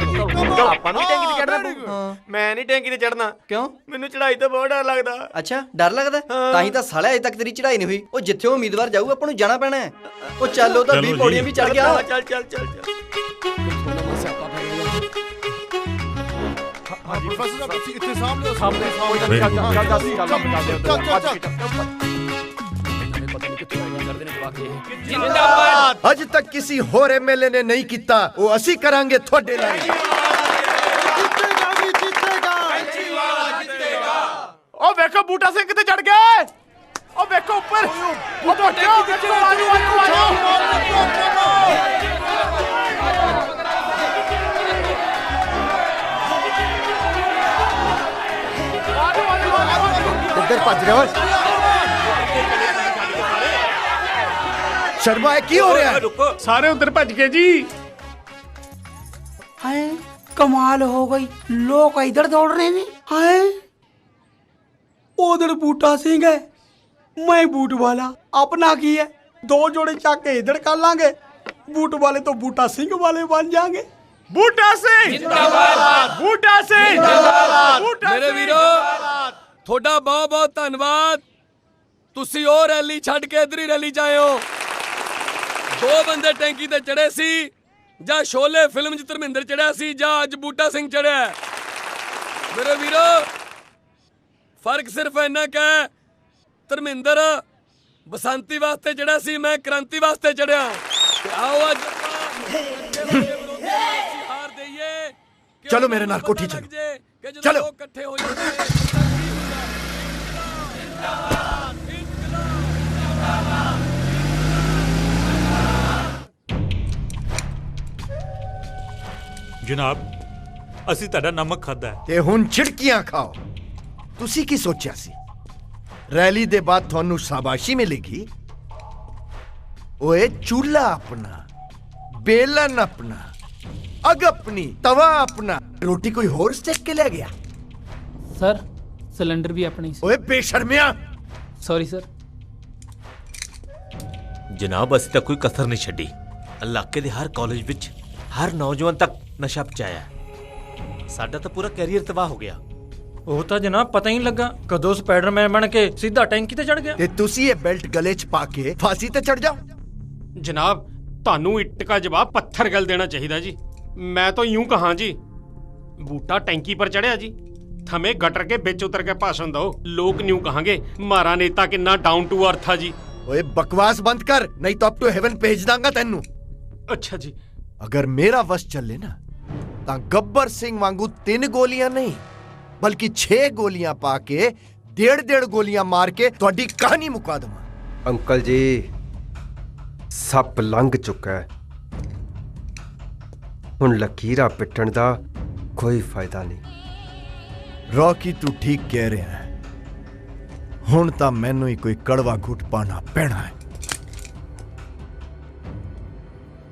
ਆਪਾਂ ਨੂੰ ਟੈਂਕੀ ਤੇ ਚੜਨਾ ਪਊ। ਮੈਂ ਨਹੀਂ ਟੈਂਕੀ ਤੇ ਚੜਨਾ। ਕਿਉਂ? ਮੈਨੂੰ ਚੜਾਈ ਤੋਂ ਬਹੁਤ ਡਰ ਲੱਗਦਾ। ਅੱਛਾ, ਡਰ ਲੱਗਦਾ? ਤਾਂ ਹੀ ਤਾਂ ਸਾਲਿਆ ਅਜੇ ਤੱਕ ਤੇਰੀ ਚੜਾਈ ਨਹੀਂ ਹੋਈ। ਉਹ ਜਿੱਥੇ ਉਮੀਦਵਾਰ ਜਾਊ ਆਪਾਂ ਨੂੰ ਜਾਣਾ ਪੈਣਾ ਹੈ। ਉਹ ਚੱਲ, ਉਹ ਤਾਂ 20 ਪੌੜੀਆਂ ਵੀ ਚੜ ਗਿਆ। ਚੱਲ ਚੱਲ ਚੱਲ ਚੱਲ। ਪ੍ਰੋਫੈਸਰ ਸਾਹਿਬ ਤੁਸੀਂ ਇੱਥੇ ਸਾਹਮਣੇ ਜਿੰਦਾਬਾਦ। ਅੱਜ ਤੱਕ ਕਿਸੇ ਹੋਰ ਐਮਐਲਏ ਨੇ ਨਹੀਂ ਕੀਤਾ, ਉਹ ਅਸੀਂ ਕਰਾਂਗੇ ਤੁਹਾਡੇ ਲਈ। ਜਿੱਤੇਗਾ ਵੀ ਜਿੱਤੇਗਾ, ਕੈਂਚੀਵਾਲ ਜਿੱਤੇਗਾ। ਉਹ ਵੇਖੋ ਬੂਟਾ ਸਿੰਘ ਕਿੱਥੇ ਚੜ ਗਿਆ। ਉਹ ਵੇਖੋ ਉੱਪਰ, ਉਹ ਟੋਟਿਓ ਵੇਖੋ, ਆਜੋ ਆਜੋ ਆਜੋ। ਕਿੱਧਰ ਭੱਜ ਰਹੇ ਹੋ? ਸ਼ਰਮਾ ਇਹ ਕੀ ਹੋ ਰਿਹਾ ਹੈ? ਸਾਰੇ ਉਧਰ ਭੱਜ ਗਏ ਜੀ। ਹਾਏ ਕਮਾਲ ਹੋ ਗਈ, ਲੋਕ ਇਧਰ ਦੌੜ ਰਹੇ ਨੇ। ਹਾਏ ਉਧਰ ਬੂਟਾ ਸਿੰਘ ਹੈ, ਮੈਂ ਬੂਟ ਵਾਲਾ। ਆਪਣਾ ਕੀ ਹੈ, ਦੋ ਜੋੜੇ ਚੱਕ ਕੇ ਇਧਰ ਕਰ ਲਾਂਗੇ, ਬੂਟ ਵਾਲੇ ਤੋਂ ਬੂਟਾ ਸਿੰਘ ਵਾਲੇ ਬਣ ਜਾਾਂਗੇ। ਬੂਟਾ ਸਿੰਘ ਜਿੰਦਾਬਾਦ, ਬੂਟਾ ਸਿੰਘ ਜਿੰਦਾਬਾਦ। ਮੇਰੇ ਵੀਰੋ ਤੁਹਾਡਾ ਬਹੁਤ ਬਹੁਤ ਧੰਨਵਾਦ। ਤੁਸੀਂ ਉਹ ਰੈਲੀ ਛੱਡ ਕੇ ਇਧਰ ਹੀ ਰੈਲੀ 'ਚ ਆਏ ਹੋ। ਦੋ ਬੰਦੇ ਟੈਂਕੀ ਤੇ ਚੜੇ ਸੀ, ਜਾਂ ਸ਼ੋਲੇ ਫਿਲਮ 'ਚ ਧਰਮਿੰਦਰ ਚੜਿਆ ਸੀ, ਜਾਂ ਅੱਜ ਬੂਟਾ ਸਿੰਘ ਚੜਿਆ। ਮੇਰੇ ਵੀਰੋ ਫਰਕ ਸਿਰਫ ਇੰਨਾ ਕੁ ਹੈ, ਧਰਮਿੰਦਰ ਬਸੰਤੀ ਵਾਸਤੇ ਚੜਿਆ ਸੀ, ਮੈਂ ਕ੍ਰਾਂਤੀ ਵਾਸਤੇ ਚੜਿਆ। ਤੇ ਆਓ ਅੱਜ ਹਾਰ ਦਈਏ। ਚਲੋ ਮੇਰੇ ਨਾਲ ਕੋਠੀ ਚਲੋ। ਚਲੋ ਇਕੱਠੇ ਹੋ ਜਾਂਦੇ। ਜਨਾਬ ਅਸੀਂ ਤੁਹਾਡਾ ਨਮਕ ਖਾਦਾ ਤੇ ਹੁਣ ਛਿੜਕੀਆਂ ਖਾਓ। ਤੁਸੀਂ ਕੀ ਸੋਚਿਆ ਸੀ ਰੈਲੀ ਦੇ ਬਾਅਦ ਤੁਹਾਨੂੰ ਸ਼ਾਬਾਸ਼ੀ ਮਿਲੇਗੀ? ਓਏ ਚੂਲਾ ਆਪਣਾ, ਬੇਲਨ ਆਪਣਾ, ਅਗ ਆਪਣੀ, ਤਵਾ ਆਪਣਾ, ਰੋਟੀ ਕੋਈ ਹੋਰ ਸਟੇਕ ਕੇ ਲੈ ਗਿਆ? ਸਰ ਸਿਲੰਡਰ ਵੀ ਆਪਣੀ ਸੀ। ਓਏ ਬੇਸ਼ਰਮਿਆ। Sorry sir. ਜਨਾਬ ਅਸੀਂ ਤਾਂ ਕੋਈ ਕਸਰ ਨਹੀਂ ਛੱਡੀ। ਇਲਾਕੇ ਦੇ ਹਰ ਕਾਲਜ ਵਿੱਚ ਹਰ ਨੌਜਵਾਨ ਤੱਕ ਨਸ਼ਾ ਪਹੁੰਚਾਇਆ। ਸਾਡਾ ਤਾਂ ਪੂਰਾ ਕੈਰੀਅਰ ਤਬਾਹ ਹੋ ਗਿਆ। ਉਹ ਤਾਂ ਜਨਾਬ ਪਤਾ ਹੀ ਨਹੀਂ ਲੱਗਾ ਕਦੋਂ ਸਪਾਈਡਰਮੈਨ ਬਣ ਕੇ ਸਿੱਧਾ ਟੈਂਕੀ ਤੇ ਚੜ ਗਿਆ। ਤੇ ਤੁਸੀਂ ਇਹ ਬੈਲਟ ਗਲੇ 'ਚ ਪਾ ਕੇ ਫਾਂਸੀ ਤੇ ਚੜ ਜਾਓ। ਜਨਾਬ ਤੁਹਾਨੂੰ ਇੱਟ का जवाब पत्थर गल देना चाहिए जी। मैं तो यूं कहा जी, बूटा टैंकी पर चढ़िया जी, थमे गटर के बिच उतर के भाषण दो, लोग न्यू कहांगे मारा नेता कितना डाउन टू अर्थ था जी। ओए बकवास बंद कर, नहीं तो अप टू हेवन भेज दांगा तेनू। अच्छा जी। अगर मेरा वश चले ना ਤਾਂ गब्बर सिंह वांगू 3 गोलियां नहीं बल्कि 6 गोलियां पाके 1.5 गोलियां मार के ਤੁਹਾਡੀ कहानी मुका दूंगा। अंकल जी सप लंघ चुका है, हुण लकीरा पिटण दा कोई फायदा नहीं। रॉकी तू ठीक कह रहा है, हुण तां मैनू ही कोई कड़वा घुट पाना पैना है।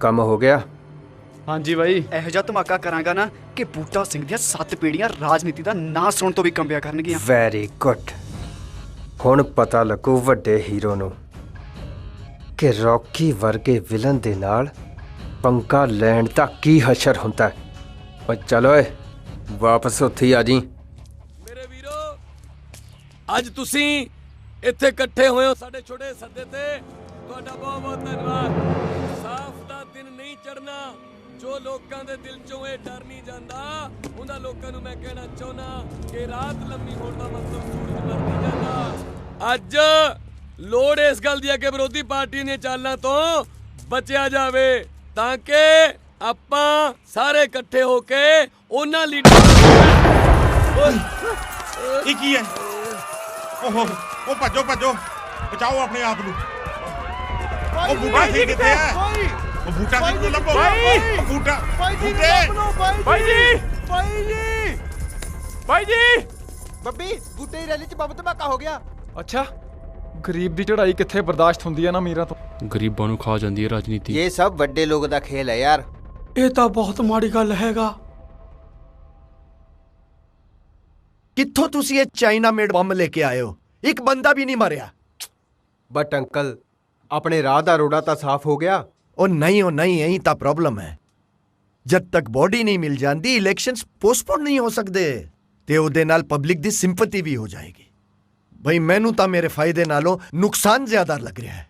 काम हो गया? हाँ जी भाई, ਇਹੋ ਜਿਹਾ ਧਮਾਕਾ ਕਰਾਂਗਾ ਨਾ ਕਿ ਬੂਟਾ ਸਿੰਘ ਦੀਆਂ 7 ਪੀੜ੍ਹੀਆਂ ਰਾਜਨੀਤੀ ਦਾ ਨਾਂ ਸੁਣਨ ਤੋਂ ਵੀ ਕੰਬਿਆ ਕਰਨਗੀਆਂ। Very good. ਹੁਣ ਪਤਾ ਲੱਗੂ ਵੱਡੇ ਹੀਰੋ ਨੂੰ ਕਿ ਰੌਕੀ ਵਰਗੇ ਵਿਲਨ ਦੇ ਨਾਲ ਪੰਗਾ ਲੈਣ ਦਾ ਕੀ ਹਸ਼ਰ ਹੁੰਦਾ ਹੈ। ਓ ਚਲੋ ਏ ਵਾਪਸ ਉੱਥੇ ਹੀ ਆ ਜੀ। ਅੱਜ ਤੁਸੀਂ ਇੱਥੇ ਇਕੱਠੇ ਹੋਏ ਹੋ ਸਾਡੇ ਛੋਟੇ ਸੱਦੇ ਤੇ, ਤੁਹਾਡਾ ਬਹੁਤ ਬਹੁਤ ਧੰਨਵਾਦ। ਸਾਫ਼ ਦਾ ਦਿਨ ਨਹੀਂ ਚੜਨਾ ਜੋ ਲੋਕਾਂ ਦੇ ਦਿਲ ਚੋਂ ਇਹ ਡਰ ਨਹੀਂ ਜਾਂਦਾ, ਉਹਨਾਂ ਲੋਕਾਂ ਨੂੰ ਮੈਂ ਕਹਿਣਾ ਚਾਹੁੰਦਾ ਕਿ ਰਾਤ ਲੰਮੀ ਹੋਣ ਦਾ ਮਤਲਬ ਸੂਰਜ ਮਰ ਨਹੀਂ ਜਾਂਦਾ। ਅੱਜ ਲੋੜ ਇਸ ਗੱਲ ਦੀ ਹੈ ਕਿ ਵਿਰੋਧੀ ਪਾਰਟੀ ਦੀਆਂ ਚਾਲਾਂ ਤੋਂ ਬਚਿਆ ਜਾਵੇ ਤਾਂ ਕਿ ਆਪਾਂ ਸਾਰੇ ਇਕੱਠੇ ਹੋ ਕੇ ਉਹਨਾਂ ਲੀਡਰ ਇਹ ਕੀ ਹੈ? ਉਹ ਭੱਜੋ ਭੱਜੋ, ਬਚਾਓ ਆਪਣੇ ਆਪ ਨੂੰ। ਉਹ ਬੂਟਾ ਸਿੰਘ ਕਿੱਥੇ ਹੈ? ਉਹ ਬੂਟਾ ਸਿੰਘ ਨੂੰ ਲੱਭੋ। ਉਹ ਬੂਟਾ भाई जी ਬੱਬੀ ਬੂਟੇ ਦੀ ਰੈਲੀ 'ਚ ਬੰਬ ਧਮਾਕਾ ਹੋ ਗਿਆ। ਅੱਛਾ, ਗਰੀਬ ਦੀ ਚੜਾਈ ਕਿੱਥੇ ਬਰਦਾਸ਼ਤ ਹੁੰਦੀ ਹੈ ਨਾ ਅਮੀਰਾਂ ਤੋਂ। ਗਰੀਬਾਂ ਨੂੰ ਖਾ ਜਾਂਦੀ ਹੈ ਰਾਜਨੀਤੀ। ਇਹ ਸਭ ਵੱਡੇ ਲੋਕ ਦਾ ਖੇਲ ਹੈ ਯਾਰ। ਇਹ ਤਾਂ ਬਹੁਤ ਮਾੜੀ ਗੱਲ ਹੈਗਾ। ਕਿੱਥੋਂ ਤੁਸੀਂ ਇਹ ਚਾਈਨਾ ਮੇਡ ਬੰਬ ਲੈ ਕੇ ਆਏ ਹੋ? ਇੱਕ ਬੰਦਾ ਵੀ ਨਹੀਂ ਮਰਿਆ। बट अंकल अपने राह दा रोड़ा तो साफ हो गया। ओ नहीं, यही तो प्रॉब्लम है। जब तक बॉडी नहीं मिल जाती इलेक्शंस पोस्टपोन नहीं हो सकते ते ਉਹਦੇ ਨਾਲ ਪਬਲਿਕ ਦੀ ਸਿੰਪੈਥੀ ਵੀ ਹੋ ਜਾਏਗੀ। ਭਾਈ ਮੈਨੂੰ ਤਾਂ ਮੇਰੇ ਫਾਇਦੇ ਨਾਲੋਂ ਨੁਕਸਾਨ ਜ਼ਿਆਦਾ ਲੱਗ ਰਿਹਾ ਹੈ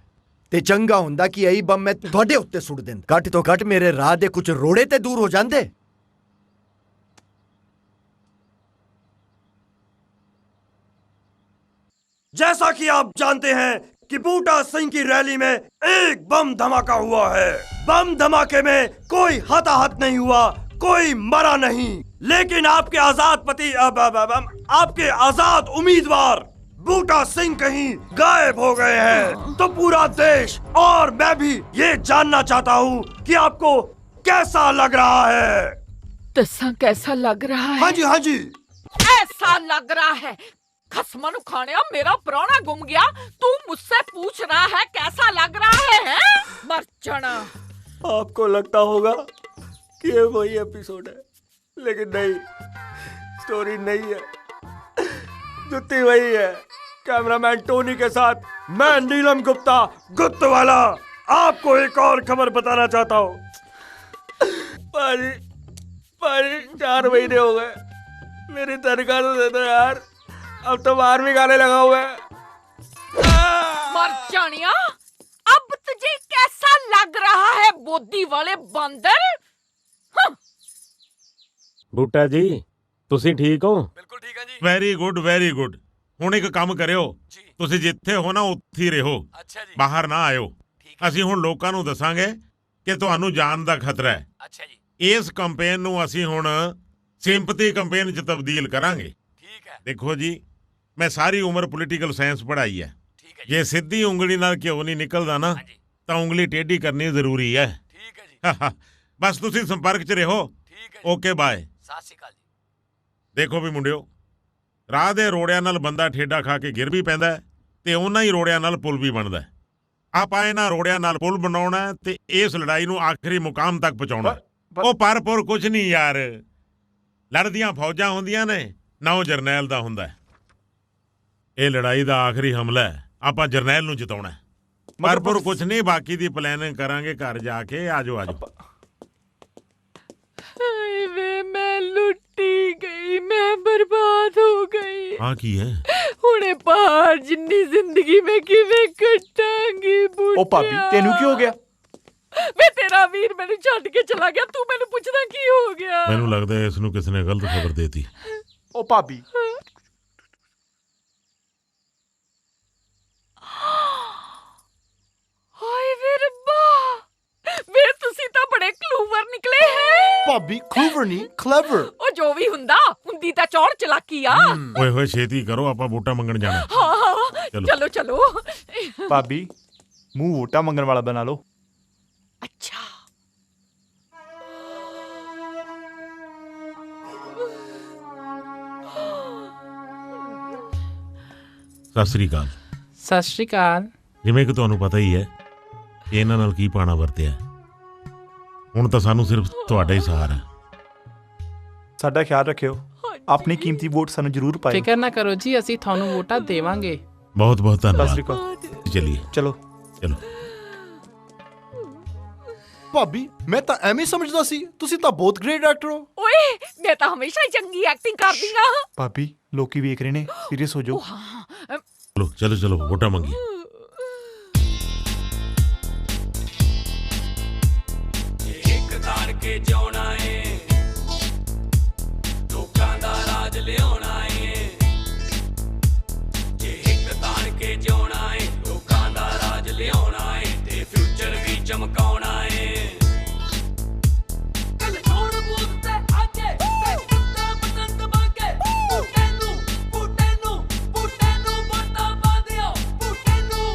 ਤੇ ਚੰਗਾ ਹੁੰਦਾ ਕਿ ਇਹੀ ਬੰਮ ਮੈਂ ਤੁਹਾਡੇ ਉੱਤੇ ਸੁੱਟ ਦਿੰਦਾ। ਘੱਟ ਤੋਂ ਘੱਟ ਮੇਰੇ ਰਾਹ ਦੇ ਕੁਝ ਰੋੜੇ ਤੇ ਦੂਰ ਹੋ ਜਾਂਦੇ। जैसा कि आप जानते हैं कि बूटा सिंह की रैली में एक बम धमाका हुआ है। बम धमाके में कोई हताहत नहीं हुआ, कोई मरा नहीं, लेकिन आपके आजाद पति आपके आजाद उम्मीदवार बूटा सिंह कहीं गायब हो गए हैं। तो पूरा देश और मैं भी ये जानना चाहता हूँ कि आपको कैसा लग रहा है। दसा कैसा लग रहा है? हाँ जी हाँ जी, ऐसा लग रहा है खसमन खाने मेरा प्राणा गुम गया, तू मुझसे पूछ रहा है कैसा लग रहा है? मर जाना। आपको लगता होगा कि ये वही एपिसोड है, लेकिन नहीं, स्टोरी नहीं है। जुत्ती वही है। कैमरामैन टोनी के साथ मैं नीलम गुप्ता गुप्त वाला आपको एक और खबर बताना चाहता हूँ। पाजी 4 महीने हो गए, मेरी तनख्वाह तो दे दो यार, अब तो बाहर भी गाने लगा हुआ है। मर जानिया, अब तुझे कैसा लग रहा है बोदी वाले बंदर? ਬੂਟਾ ਜੀ ਤੁਸੀਂ ਠੀਕ ਹੋ? ਬਿਲਕੁਲ ਠੀਕ ਹਾਂ ਜੀ। Very good very good. ਹੁਣ ਇੱਕ ਕੰਮ ਕਰਿਓ, ਤੁਸੀਂ ਜਿੱਥੇ ਹੋ ਨਾ ਉੱਥੇ ਹੀ ਰਹੋ। ਅੱਛਾ ਜੀ। ਬਾਹਰ ਨਾ ਆਇਓ। ਅਸੀਂ ਹੁਣ ਲੋਕਾਂ ਨੂੰ ਦੱਸਾਂਗੇ ਕਿ ਤੁਹਾਨੂੰ ਜਾਨ ਦਾ ਖਤਰਾ ਹੈ। ਅੱਛਾ ਜੀ। ਇਸ ਕੈਂਪੇਨ ਨੂੰ ਅਸੀਂ ਹੁਣ ਸਿੰਪਥੀ ਕੈਂਪੇਨ 'ਚ ਤਬਦੀਲ ਕਰਾਂਗੇ। ਠੀਕ ਹੈ। ਦੇਖੋ ਜੀ, ਮੈਂ ਸਾਰੀ ਉਮਰ ਪੋਲੀਟੀਕਲ ਸਾਇੰਸ ਪੜ੍ਹਾਈ ਹੈ। ਜੇ ਸਿੱਧੀ ਉਂਗਲੀ ਨਾਲ ਘਿਓ ਨਹੀਂ ਨਿਕਲਦਾ ਨਾ ਤਾਂ ਉਂਗਲੀ ਟੇਢੀ ਕਰਨੀ ਜ਼ਰੂਰੀ ਹੈ। ਠੀਕ ਹੈ ਜੀ। ਬਸ ਤੁਸੀਂ ਸੰਪਰਕ 'ਚ ਰਹੋ। ਠੀਕ ਹੈ। Okay bye. ਸਤਿ ਸ਼੍ਰੀ ਅਕਾਲ ਜੀ। ਦੇਖੋ ਵੀ ਮੁੰਡਿਓ, ਰਾਹ ਦੇ ਰੋੜਿਆਂ ਨਾਲ ਬੰਦਾ ਠੇਡਾ ਖਾ ਕੇ ਗਿਰ ਵੀ ਪੈਂਦਾ ਤੇ ਉਹਨਾਂ ਹੀ ਰੋੜਿਆਂ ਨਾਲ ਪੁਲ ਵੀ ਬਣਦਾ। ਆਪਾਂ ਇਹਨਾਂ ਰੋੜਿਆਂ ਨਾਲ ਪੁਲ ਬਣਾਉਣਾ ਤੇ ਇਸ ਲੜਾਈ ਨੂੰ ਆਖਰੀ ਮੁਕਾਮ ਤੱਕ ਪਹੁੰਚਾਉਣਾ। ਉਹ ਪਰ ਕੁਝ ਨਹੀਂ ਯਾਰ, ਲੜਦੀਆਂ ਫੌਜਾਂ ਹੁੰਦੀਆਂ ਨੇ, ਨਾ ਉਹ ਜਰਨੈਲ ਦਾ ਹੁੰਦਾ। ਇਹ ਲੜਾਈ ਦਾ ਆਖਰੀ ਹਮਲਾ ਹੈ, ਆਪਾਂ ਜਰਨੈਲ ਨੂੰ ਜਿਤਾਉਣਾ। ਪਰ ਕੁਝ ਨਹੀਂ, ਬਾਕੀ ਦੀ ਪਲੈਨਿੰਗ ਕਰਾਂਗੇ ਘਰ ਜਾ ਕੇ। ਆਜੋ ਆਜੋ। ਵੇ ਮੈਂ ਲੁੱਟੀ ਗਈ, ਮੈਂ ਬਰਬਾਦ ਹੋ ਗਈ। ਹਾਂ ਕੀ ਹੈ? ਹੁਣੇ ਪਹਾੜ ਜਿੰਨੀ ਜ਼ਿੰਦਗੀ ਮੈਂ ਕਿਵੇਂ ਕੱਟਾਂਗੀ ਬੁੱਢਿਆ। ਉਹ ਭਾਬੀ ਤੈਨੂੰ ਕੀ ਹੋ ਗਿਆ? ਵੇ ਤੇਰਾ ਵੀਰ ਮੈਨੂੰ ਛੱਡ ਕੇ ਚਲਾ ਗਿਆ, ਤੂੰ ਮੈਨੂੰ ਪੁੱਛਦਾ ਕੀ ਹੋ ਗਿਆ? ਮੈਨੂੰ ਲੱਗਦਾ ਇਸ ਨੂੰ ਕਿਸੇ ਨੇ ਗਲਤ ਖਬਰ ਦੇਤੀ। ਉਹ ਭਾਬੀ ਭਾਬੀ clever ਨਹੀਂ clever ਉਹ ਜੋ ਵੀ ਹੁੰਦੀ ਤਾਂ ਚੌੜ ਚਲਾਕੀ ਆ ਓਏ ਹੋਏ ਛੇਤੀ ਕਰੋ, ਆਪਾਂ ਵੋਟਾਂ ਮੰਗਣ ਜਾਣਾ। ਹਾਂ ਚਲੋ। ਚਲੋ ਚਲੋ ਭਾਬੀ ਮੂੰਹ ਵੋਟਾਂ ਮੰਗਣ ਵਾਲਾ ਬਣਾ ਲਓ। ਅੱਛਾ ਸਤਿ ਸ੍ਰੀ ਅਕਾਲ। ਸਤਿ ਸ਼੍ਰੀ ਅਕਾਲ। ਜਿਵੇਂ ਕਿ ਤੁਹਾਨੂੰ ਪਤਾ ਹੀ ਹੈ ਕਿ ਇਹਨਾਂ ਨਾਲ ਕੀ ਪਾਣਾ ਵਰਤਿਆ। ਹੁਣ ਤਾਂ ਸਾਨੂੰ ਸਿਰਫ ਤੁਹਾਡਾ ਹੀ ਸਹਾਰਾ ਹੈ। ਸਾਡਾ ਖਿਆਲ ਰੱਖਿਓ, ਆਪਣੀ ਕੀਮਤੀ ਵੋਟ ਸਾਨੂੰ ਜ਼ਰੂਰ ਪਾਇਓ। ਫਿਕਰ ਨਾ ਕਰੋ ਜੀ, ਅਸੀਂ ਤੁਹਾਨੂੰ ਵੋਟਾਂ ਦੇਵਾਂਗੇ। ਬਹੁਤ ਬਹੁਤ ਸਤਿ ਸ਼੍ਰੀ ਧੰਨਵਾਦ। ਅਕਾਲ। ਚਲਿਏ ਚਲੋ ਚਲੋ। ਭਾਬੀ ਮੈਂ ਤਾਂ ਐਵੇਂ ਸਮਝਦਾ ਸੀ, ਤੁਸੀਂ ਤਾਂ ਬਹੁਤ ਗ੍ਰੇਟ ਐਕਟਰ ਹੋ। ਓਏ ਮੈਂ ਤਾਂ ਹਮੇਸ਼ਾ ਹੀ ਚੰਗੀ ਐਕਟਿੰਗ ਕਰਦੀ ਆ ਭਾਬੀ ਲੋਕੀ ਵੇਖ ਰਹੇ ਨੇ, ਸੀਰੀਅਸ ਹੋ ਜਾਓ। ਚਲੋ ਚਲੋ ਚਲੋ ਵੋਟਾਂ ਮੰਗੀਏ। ਇੱਕ ਤਾਰ ਕੇ ਜਿਉਣਾ ਏ, ਲੋਕਾਂ ਦਾ ਰਾਜ ਲਿਆਉਣਾ ਏ। ਜੇ ਇੱਕ ਤਾਰ ਕੇ ਜਿਉਣਾ ਏ, ਲੋਕਾਂ ਦਾ ਰਾਜ ਲਿਆਉਣਾ ਏ ਤੇ ਫਿਊਚਰ ਵੀ ਚਮਕਾਉਣਾ ਏ। ਕੱਲ ਛੋੜ ਬੂਤ ਤੇ ਆਜੇ ਤੇ ਕੁੱਤਾ ਪਤੰਗ ਬਾਕੇ, ਬੂਟੇ ਨੂੰ ਵੋਟਾਂ ਪਾ ਦਿਓ, ਬੂਟੇ ਨੂੰ।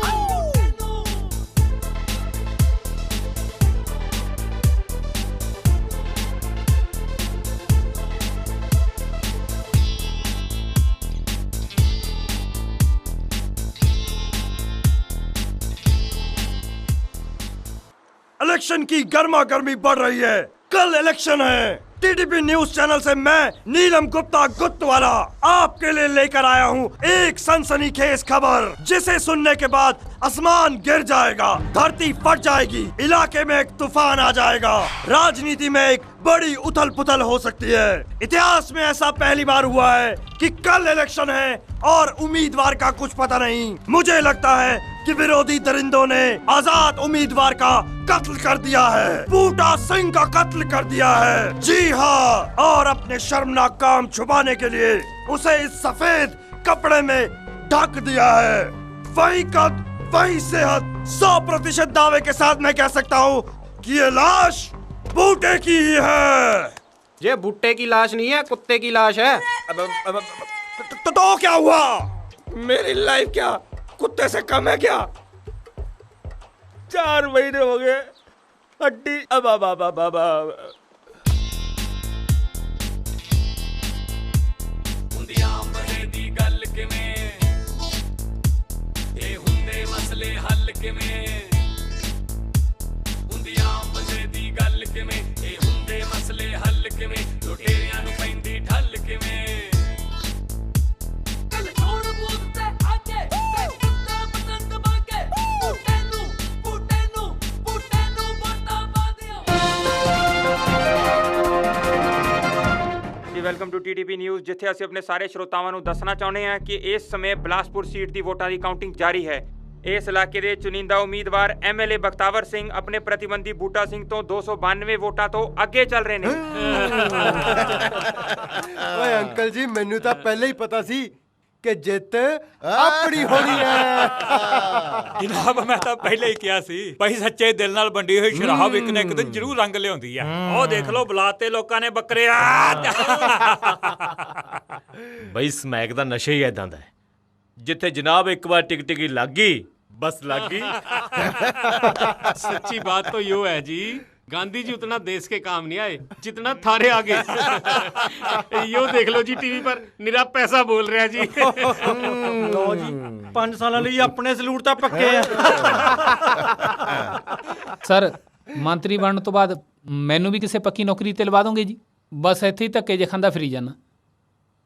इलेक्शन की गर्मा गर्मी बढ़ रही है। कल इलेक्शन है। टीटीपी न्यूज चैनल से मैं नीलम गुप्ता गुत्तवाला आपके लिए लेकर आया हूँ एक सनसनीखेज खबर, जिसे सुनने के बाद आसमान गिर जाएगा, धरती फट जाएगी, इलाके में एक तूफान आ जाएगा, राजनीति में एक बड़ी उथल पुथल हो सकती है। इतिहास में ऐसा पहली बार हुआ है कि कल इलेक्शन है और उम्मीदवार का कुछ पता नहीं। मुझे लगता है कि विरोधी दरिंदों ने आजाद उम्मीदवार का कत्ल कर दिया है, बूटा सिंह का कत्ल कर दिया है। जी हाँ, और अपने शर्मनाक काम छुपाने के लिए उसे इस सफेद कपड़े में ढक दिया है। वही कद वही सेहत, 100% दावे के साथ मैं कह सकता हूँ कि ये लाश बूटे की ही है। ये भुट्टे की लाश नहीं है, कुत्ते की लाश है। तो क्या हुआ? मेरी लाइफ क्या कुत्ते से कम है क्या? 4 महीने हो गए हड्डी ਹੁੰਦੀਆਂ ਮਰੇ ਦੀ ਗੱਲ ਕਿਵੇਂ, ਇਹ ਹੁੰਦੇ ਮਸਲੇ ਹੱਲ ਕਿਵੇਂ। ਹੁੰਦੀਆਂ ਮਰੇ ਦੀ ਗੱਲ ਕਿਵੇਂ, ਇਹ ਹੁੰਦੇ ਮਸਲੇ ਹੱਲ ਕਿਵੇਂ। ਲੁਟੇਰਿਆਂ ਨੂੰ ਪੈਂਦੀ ਠੱਲ ਕਿਵੇਂ। ਕੱਲ ਛੋੜ ਬੂਤ ਤੇ ਆਜੇ ਤੇ ਕੁੱਤਾ ਪਤੰਗ ਬਾਕੇ, ਬੂਟੇ ਨੂੰ ਵੋਟਾਂ ਪਾ ਦਿਓ। ਜੀ ਵੈਲਕਮ ਟੂ ਟੀਟੀਪੀ ਨਿਊਜ਼, ਜਿੱਥੇ ਅਸੀਂ ਆਪਣੇ ਸਾਰੇ ਸਰੋਤਾਵਾਂ ਨੂੰ ਦੱਸਣਾ ਚਾਹੁੰਦੇ ਹਾਂ ਕਿ ਇਸ ਸਮੇਂ ਬਿਲਾਸਪੁਰ ਸੀਟ ਦੀ ਵੋਟਾਂ ਦੀ ਕਾਊਂਟਿੰਗ ਜਾਰੀ ਹੈ। ਇਸ ਇਲਾਕੇ ਦੇ ਚੁਣਿੰਦਾ ਉਮੀਦਵਾਰ ਐਮਐਲਏ ਬਖਤਾਵਰ ਸਿੰਘ ਆਪਣੇ ਪ੍ਰਤੀਬੰਧੀ ਬੂਟਾ ਸਿੰਘ ਤੋਂ 292 ਵੋਟਾਂ ਤੋਂ ਅੱਗੇ ਚੱਲ ਰਹੇ ਨੇ। ਓਏ ਅੰਕਲ ਜੀ, ਮੈਨੂੰ ਤਾਂ ਪਹਿਲਾਂ ਹੀ ਪਤਾ ਸੀ ਕਿ ਜਿੱਤ ਆਪਣੀ ਹੋਣੀ ਹੈ। ਜਨਾਬ ਮੈਂ ਤਾਂ ਪਹਿਲਾਂ ਹੀ ਕਿਹਾ ਸੀ, ਭਾਈ ਸੱਚੇ ਦਿਲ ਨਾਲ ਵੰਡੀ ਹੋਈ ਸ਼ਰਾਬ ਇੱਕ ਨਾ ਇੱਕ ਦਿਨ ਜ਼ਰੂਰ ਰੰਗ ਲਿਆਉਂਦੀ ਆ। ਉਹ ਦੇਖ ਲਓ ਬੁਲਾਤੇ ਲੋਕਾਂ ਨੇ ਬੱਕਰੇ ਆ। ਬਈ ਸਮੈਕ ਦਾ ਨਸ਼ਾ ਹੀ ਐਦਾਂ ਦਾ ਹੈ, ਜਿੱਥੇ ਜਨਾਬ ਇੱਕ ਵਾਰ ਟਿਕਟਿਕੀ ਲੱਗ ਗਈ बस लग गई। सच्ची बात तो यो है जी, गांधी जी उतना देश के काम नहीं आए जितना थारे आगे। यो देख लो जी टीवी पर निरा पैसा बोल रहा जी। लो जी 5 साल ਲਈ ਆਪਣੇ ਸਲੂਟ ਤਾਂ ਪੱਕੇ ਆ। ਸਰ ਮੰਤਰੀ ਬਣਨ ਤੋਂ ਬਾਅਦ ਮੈਨੂੰ ਵੀ ਕਿਸੇ ਪੱਕੀ ਨੌਕਰੀ ਤੇ ਲਵਾ ਦੋਗੇ ਜੀ? ਬਸ ਇੱਥੇ ਹੀ ਧੱਕੇ ਜੇ ਖਾਂਦਾ ਫਿਰੀ ਜਾਣਾ।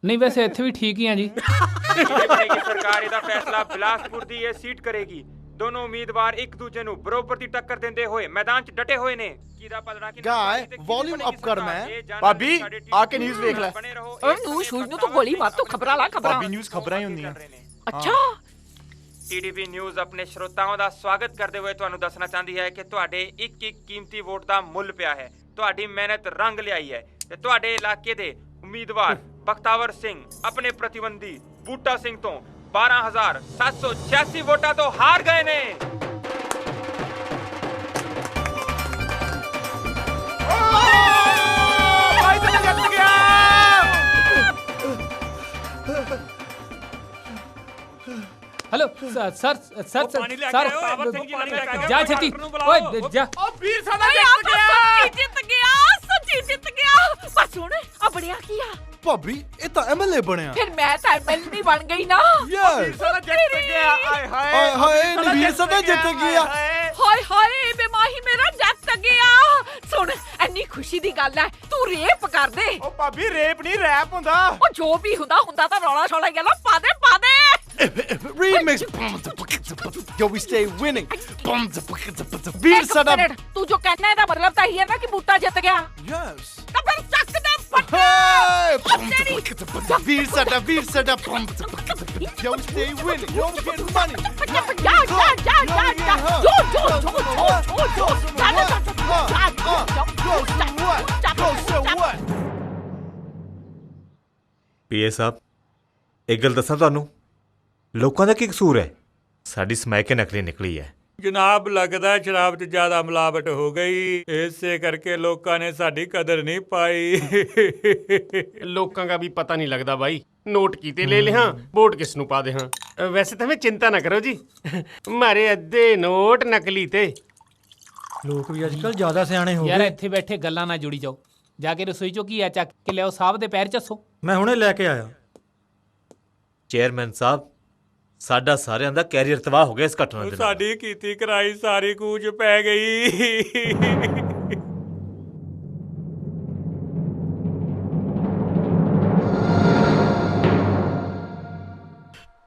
ਨਹੀਂ ਵੈਸੇ ਇੱਥੇ ਵੀ ਠੀਕ ਹੀ ਆ ਜੀ। ਸਰਕਾਰ ਇਹਦਾ ਫੈਸਲਾ ਬਿਲਾਸਪੁਰ ਦੀ ਇਹ ਸੀਟ ਕਰੇਗੀ। ਦੋਨੋਂ ਉਮੀਦਵਾਰ ਇੱਕ ਦੂਜੇ ਨੂੰ ਬਰਾਬਰ ਦੀ ਟੱਕਰ ਦਿੰਦੇ ਹੋਏ ਮੈਦਾਨ 'ਚ ਡਟੇ ਹੋਏ ਨੇ। ਕਿਹਦਾ ਪਲੜਾ ਕਿ ਗਾਇ ਵੋਲਿਊਮ ਅਪ ਕਰ ਮੈਂ। ਭਾਬੀ ਆ ਕੇ ਨਿਊਜ਼ ਵੇਖ ਲੈ। ਨੂੰ ਸ਼ੂਜ ਨੂੰ ਤਾਂ ਗੋਲੀ ਮਾਰ ਤੂੰ ਖਬਰਾਂ ਲਾ ਖਬਰਾਂ। ਭਾਬੀ ਨਿਊਜ਼ ਖਬਰਾਂ ਹੀ ਹੁੰਦੀਆਂ। ਅੱਛਾ। ਟੀਟੀਪੀ ਨਿਊਜ਼ ਆਪਣੇ ਸਰੋਤਾਵਾਂ ਦਾ ਸਵਾਗਤ ਕਰਦੇ ਹੋਏ ਤੁਹਾਨੂੰ ਦੱਸਣਾ ਚਾਹੁੰਦੀ ਹੈ ਕਿ ਤੁਹਾਡੇ ਇੱਕ ਇੱਕ ਕੀਮਤੀ ਵੋਟ ਦਾ ਮੁੱਲ ਪਿਆ ਹੈ। ਤੁਹਾਡੀ ਮਿਹਨਤ ਰੰਗ ਲਿਆਈ ਹੈ ਤੇ ਤੁਹਾਡੇ ਇਲਾਕੇ ਦੇ ਉਮੀਦਵਾਰ ਬਖਤਾਵਰ ਸਿੰਘ ਆਪਣੇ ਪ੍ਰਤੀਬੰਧੀ ਬੂਟਾ ਸਿੰਘ ਤੋਂ 12,786 ਵੋਟਾਂ ਤੋਂ ਹਾਰ ਗਏ ਨੇ। हेलो सर सर पानी ले सर पावर सिंह जी ले के जा छेती ओए जा ਵੀਰ ਸਾਡਾ ਜਿੱਤ ਗਿਆ ਸੱਚੀ ਜਿੱਤ ਗਿਆ ਪਰ ਸੁਣ ਆਪਣਿਆ ਕੀ ਆ ਭਾਬੀ ਇਹ ਤਾਂ ਐਮਐਲਏ ਬਣਿਆ ਫਿਰ ਮੈਂ ਤਾਂ ਐਮਐਲਏ ਬਣ ਗਈ ਨਾ ਯੈਸ ਸਾਡਾ ਜਿੱਤ ਗਿਆ ਹਾਏ ਹਾਏ ਨਵੀਰ ਸਾਡਾ ਜਿੱਤ ਗਿਆ ਹਾਏ ਹਾਏ ਬੇਮਾਹੀ ਮੇਰਾ ਜਿੱਤ ਗਿਆ ਸੁਣ ਐਨੀ ਖੁਸ਼ੀ ਦੀ ਗੱਲ ਹੈ ਤੂੰ ਰੇਪ ਕਰ ਦੇ ਉਹ ਭਾਬੀ ਰੇਪ ਨਹੀਂ ਰੈਪ ਹੁੰਦਾ ਉਹ ਜੋ ਵੀ ਹੁੰਦਾ ਤਾਂ ਰੌਲਾ ਛੋਲਾ ਗਿਆ ਪਾ ਦੇ Remix. Yo, we stay winning. ਵੀਰ ਸਾਡਾ ਤੂੰ ਜੋ ਕਹਿਣਾ ਇਹਦਾ ਮਤਲਬ ਤਾਂ ਇਹ ਹੈ ਨਾ ਕਿ ਬੂਟਾ ਜਿੱਤ ਗਿਆ ਯੈਸ ਤਾਂ ਫਿਰ ਚੱਕ ਦੇ ਫੱਟੇ ਵੀਰ ਸਾਡਾ Yo, we stay winning. Yo, we getting money. ਪੀਏ ਸਾਹਿਬ ਇੱਕ ਗੱਲ ਦੱਸਾਂ ਤੁਹਾਨੂੰ ਲੋਕਾਂ ਦਾ ਕੀ ਕਸੂਰ ਹੈ ਸਾਡੀ ਸਮੈਕ ਨਕਲੀ ਨਿਕਲੀ ਹੈ ਜਨਾਬ ਲੱਗਦਾ ਸ਼ਰਾਬ 'ਚ ਜ਼ਿਆਦਾ ਮਿਲਾਵਟ ਹੋ ਗਈ ਇਸੇ ਕਰਕੇ ਲੋਕਾਂ ਨੇ ਸਾਡੀ ਕਦਰ ਨਹੀਂ ਪਾਈ ਲੋਕਾਂ ਦਾ ਵੀ ਪਤਾ ਨਹੀਂ ਲੱਗਦਾ ਬਾਈ ਨੋਟ ਕੀਤੇ ਲੈ ਲਿਆ ਵੋਟ ਕਿਸ ਨੂੰ ਪਾ ਦੇ ਹਾਂ ਵੈਸੇ ਤਾਂ ਮੈਂ ਚਿੰਤਾ ਨਾ ਕਰੋ ਜੀ ਮਾਰੇ ਅੱਧੇ ਨੋਟ ਨਕਲੀ ਤੇ ਲੋਕ ਵੀ ਅੱਜਕੱਲ ਜ਼ਿਆਦਾ ਸਿਆਣੇ ਹੋ ਯਾਰ ਗਏ ਇੱਥੇ ਬੈਠੇ ਗੱਲਾਂ ਨਾ ਜੁੜੀ ਜਾਓ ਜਾ ਕੇ ਰਸੋਈ ਚੋਂ ਕੀ ਆ ਚੱਕ ਕੇ ਲਿਆਓ ਸਾਹਿਬ ਦੇ ਪੈਰ ਚੱਸੋ ਮੈਂ ਹੁਣੇ ਲੈ ਕੇ ਆਇਆ ਚੇਅਰਮੈਨ ਸਾਹਿਬ ਸਾਡਾ ਸਾਰਿਆਂ ਦਾ ਕੈਰੀਅਰ ਤਬਾਹ ਹੋ ਗਿਆ ਇਸ ਘਟਨਾ ਦੇ ਨਾਲ ਸਾਡੀ ਕੀਤੀ ਕਰਾਈ ਸਾਰੀ ਕੂਚ ਪੈ ਗਈ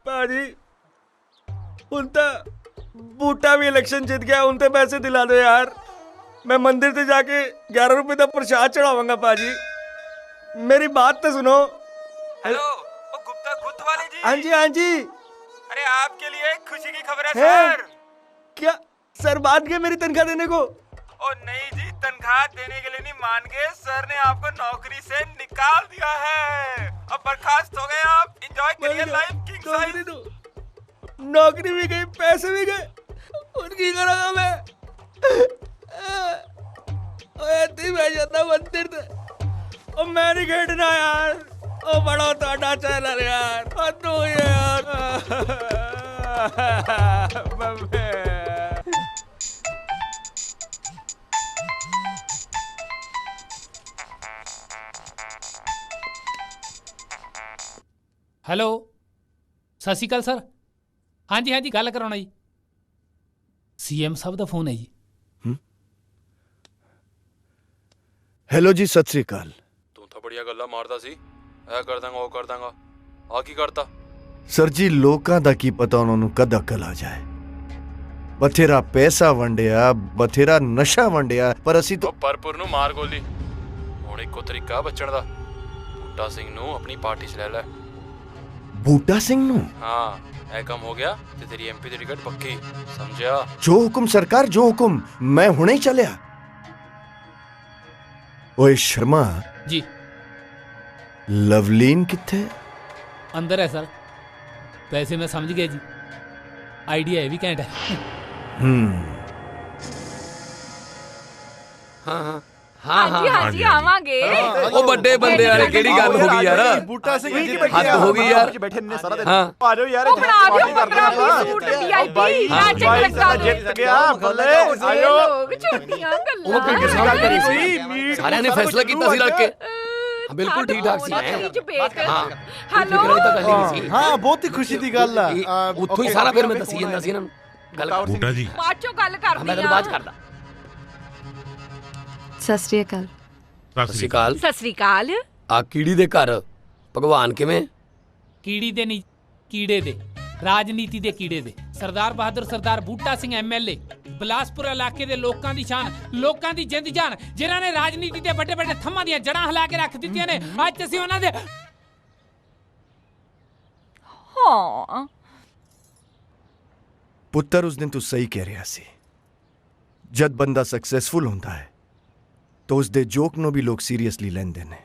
ਭਾਜੀ ਹੁਣ ਤਾਂ ਬੂਟਾ ਵੀ ਇਲੈਕਸ਼ਨ ਜਿੱਤ ਗਿਆ ਹੁਣ ਤੇ ਪੈਸੇ ਦਿਲਾ ਦਿਓ ਯਾਰ ਮੈਂ ਮੰਦਿਰ ਤੇ ਜਾ ਕੇ 11 रुपए ਦਾ ਪ੍ਰਸ਼ਾਦ ਚੜਾਵਾਂਗਾ ਭਾਜੀ मेरी बात तो सुनो हेलो वो गुप्ता खुद वाले जी हाँ जी हाँ जी अरे आपके लिए एक खुशी की खबर है सर क्या सर बात गए मेरी तनख्वाह देने को ओ नहीं जी तनख्वाह देने के लिए नहीं मान गए सर ने आपको नौकरी से निकाल दिया है अब बर्खास्त हो गए आप एंजॉय करिए लाइफ किंग साइज नौकरी भी गई पैसे भी गए उनकी करूंगा मैं ऐसे मैं जाता मंदिर से ओ मैं नहीं खेडना यार ओ बड़ा ਤੁਹਾਡਾ ਚੈਨਲ यार हद हो यार ਹੈਲੋ ਸਤਿ ਸ਼੍ਰੀ ਅਕਾਲ ਸਰ ਹਾਂਜੀ ਹਾਂਜੀ ਗੱਲ ਕਰਾਉਣਾ ਜੀ ਸੀਐਮ ਸਾਹਿਬ ਦਾ ਫੋਨ ਹੈ ਜੀ ਹੈਲੋ ਜੀ ਸਤਿ ਸ੍ਰੀ ਅਕਾਲ ਤੂੰ ਤਾਂ ਬੜੀਆਂ ਗੱਲਾਂ ਮਾਰਦਾ ਸੀ ਇਹ ਕਰ ਦਾਂਗਾ ਉਹ ਕਰ ਦਾਂਗਾ ਆ ਕੀ ਕਰਤਾ ਸਰ ਜੀ ਲੋਕਾਂ ਦਾ ਕੀ ਪਤਾ ਉਹਨਾਂ ਨੂੰ ਕਦ ਅਕਲ ਆ ਜਾਏ ਬਥੇਰਾ ਪੈਸਾ ਵੰਡਿਆ ਬਥੇਰਾ ਨਸ਼ਾ ਵੰਡਿਆ ਪਰ ਅਸੀਂ ਤਾਂ ਪਰਪੁਰ ਨੂੰ ਮਾਰ ਗੋਲੀ ਹੁਣ ਇੱਕੋ ਤਰੀਕਾ ਬਚਣ ਦਾ ਬੂਟਾ ਸਿੰਘ ਨੂੰ ਆਪਣੀ ਪਾਰਟੀ 'ਚ ਲੈ ਲੈ ਬੂਟਾ ਸਿੰਘ ਨੂੰ ਹਾਂ ਇਹ ਕੰਮ ਹੋ ਗਿਆ ਤੇ ਤੇਰੀ ਐਮਪੀ ਦੀ ਟਿਕਟ ਪੱਕੀ ਸਮਝਿਆ ਜੋ ਹੁਕਮ ਸਰਕਾਰ ਜੋ ਹੁਕਮ ਮੈਂ ਹੁਣੇ ਚੱਲਿਆ ਓਏ ਸ਼ਰਮਾ ਜੀ ਲਵਲੀਨ ਕਿੱਥੇ ਅੰਦਰ ਹੈ ਸਰ ਵੈਸੇ ਮੈਂ ਸਮਝ ਗਿਆ ਜੀ ਆਈਡੀਆ ਇਹ ਵੀ ਘੈਂਟ ਹੈ ਹਾਂ ਹਾਂਜੀ ਆਵਾਂਗੇ ਉਹ ਵੱਡੇ ਬੰਦੇ ਵਾਲੇ ਕਿਹੜੀ ਗੱਲ ਹੋ ਗਈ ਯਾਰ ਬੂਟਾ ਸਿੰਘ ਜੀ ਹੱਦ ਹੋ ਗਈ ਯਾਰ ਬੈਠੇ ਨੇ ਸਾਰਾ ਦਿਨ ਹਾਂ ਆ ਜਾਓ ਯਾਰ ਉਹ ਬਣਾ ਦਿਓ ਪੰਜਾਬੀ ਸੂਟ ਵੀਆਈਪੀ ਮੈਚਿੰਗ ਲੱਗਾ ਦੋ ਜਿੱਤ ਗਿਆ ਬੱਲੇ ਆਇਓ ਲੋਕ ਛੋਟੀਆਂ ਗੱਲਾਂ ਉਹ ਕੋਈ ਗੱਲ ਕਰੀ ਸੀ ਸਾਰਿਆਂ ਨੇ ਫੈਸਲਾ ਕੀਤਾ ਸੀ ਰਲ ਕੇ ਬਿਲਕੁਲ ਠੀਕ ਠਾਕ ਸੀ ਹੈਲੋ ਹਾਂ ਬਹੁਤ ਹੀ ਖੁਸ਼ੀ ਦੀ ਗੱਲ ਆ ਉੱਥੋਂ ਹੀ ਸਾਰਾ ਫਿਰ ਮੈਂ ਦੱਸੀ ਜਾਂਦਾ ਸੀ ਇਹਨਾਂ ਨੂੰ ਗੱਲ ਬੂਟਾ ਜੀ ਬਾਅਦ ਚੋਂ ਗੱਲ ਕਰਦੀ ਮੈਂ ਤੈਨੂੰ ਬਾਅਦ ਚ ਕਰਦਾ ਸਤਿ ਸ਼੍ਰੀ ਅਕਾਲ ਸਤਿ ਸ਼੍ਰੀ ਅਕਾਲ ਸਤਿ ਸ੍ਰੀ ਅਕਾਲ ਆ ਕੀੜੀ ਦੇ ਘਰ ਭਗਵਾਨ ਕਿਵੇਂ ਕੀੜੀ ਦੇ ਨਹੀਂ ਕੀੜੇ ਦੇ ਰਾਜਨੀਤੀ ਦੇ ਕੀੜੇ ਦੇ ਸਰਦਾਰ ਬਹਾਦਰ ਸਰਦਾਰ ਬੂਟਾ ਸਿੰਘ ਐਮਐਲਏ ਬਿਲਾਸਪੁਰ ਇਲਾਕੇ ਦੇ ਲੋਕਾਂ ਦੀ ਸ਼ਾਨ ਲੋਕਾਂ ਦੀ ਜਿੰਦ ਜਾਨ ਜਿਨ੍ਹਾਂ ਨੇ ਰਾਜਨੀਤੀ ਦੇ ਵੱਡੇ ਵੱਡੇ ਥੰਮਾਂ ਦੀਆਂ ਜੜਾਂ ਹਿਲਾ ਕੇ ਰੱਖ ਦਿੱਤੀਆਂ ਨੇ ਅੱਜ ਅਸੀਂ ਉਹਨਾਂ ਦੇ ਹਾਂ ਪੁੱਤਰ ਉਸ ਦਿਨ ਤੂੰ ਸਹੀ ਕਹਿ ਰਿਹਾ ਸੀ ਜਦ ਬੰਦਾ ਸਕਸੈਸਫੁਲ ਹੁੰਦਾ ਹੈ ਤਾਂ ਉਸ ਦੇ ਜੋਕ ਨੂੰ ਵੀ ਲੋਕ ਸੀਰੀਅਸਲੀ ਲੈਂਦੇ ਨੇ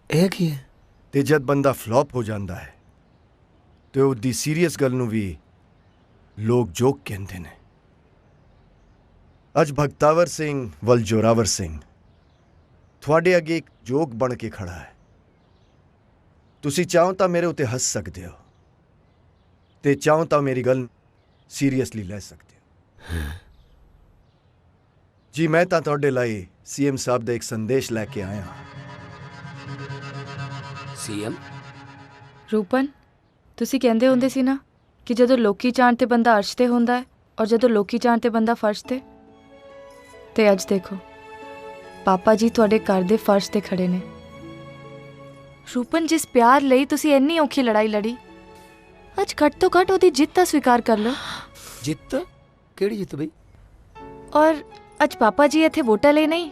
ਇਹ ਕੀ ਹੈ ਤੇ ਜਦ ਬੰਦਾ ਫਲॉप ਹੋ ਜਾਂਦਾ ਹੈ ਤੇ ਉਹਦੀ ਸੀਰੀਅਸ ਗੱਲ ਨੂੰ ਵੀ ਲੋਕ ਜੋਕ ਕਹਿੰਦੇ ਨੇ ਅੱਜ ਭਗਤਾਵਰ ਸਿੰਘ ਵੱਲ ਜੋਰਾਵਰ ਸਿੰਘ ਤੁਹਾਡੇ ਅੱਗੇ ਇੱਕ ਜੋਕ ਬਣ ਕੇ ਖੜਾ ਹੈ ਤੁਸੀਂ ਚਾਹੋ ਤਾਂ ਮੇਰੇ ਉੱਤੇ ਹੱਸ ਸਕਦੇ ਹੋ ਤੇ ਚਾਹੋ ਤਾਂ ਮੇਰੀ ਗੱਲ ਸੀਰੀਅਸਲੀ ਲੈ ਸਕਦੇ ਹੋ। ਜੀ ਮੈਂ ਤਾਂ ਤੁਹਾਡੇ ਲਈ ਸੀਐਮ ਸਾਹਿਬ ਦਾ ਇੱਕ ਸੰਦੇਸ਼ ਲੈ ਕੇ ਆਇਆ। ਸੀਐਮ ਰੂਪਨ, ਤੁਸੀਂ ਕਹਿੰਦੇ ਹੁੰਦੇ ਸੀ ਨਾ ਕਿ ਜਦੋਂ ਲੋਕੀ ਚਾਹਣ ਤੇ ਬੰਦਾ ਅਰਸ਼ ਤੇ ਹੁੰਦਾ ਹੈ ਔਰ ਜਦੋਂ ਲੋਕੀ ਚਾਹਣ ਤੇ ਬੰਦਾ ਫਰਸ਼ ਤੇ ਅੱਜ ਦੇਖੋ ਪਾਪਾ ਜੀ ਤੁਹਾਡੇ ਘਰ ਦੇ ਫਰਸ਼ ਤੇ ਖੜੇ ਨੇ। ਰੂਪਨ, ਜਿਸ ਪਿਆਰ ਲਈ ਤੁਸੀਂ ਇੰਨੀ ਔਖੀ ਲੜਾਈ ਲੜੀ, ਅੱਜ ਘੱਟ ਤੋਂ ਘੱਟ ਉਹਦੀ ਜਿੱਤ ਤਾਂ ਸਵੀਕਾਰ ਕਰ ਲਓ। ਜਿੱਤ? ਕਿਹੜੀ ਜਿੱਤ ਬਈ? ਔਰ ਅੱਜ ਪਾਪਾ ਜੀ ਇੱਥੇ ਵੋਟਾਂ ਲਈ ਨਹੀਂ,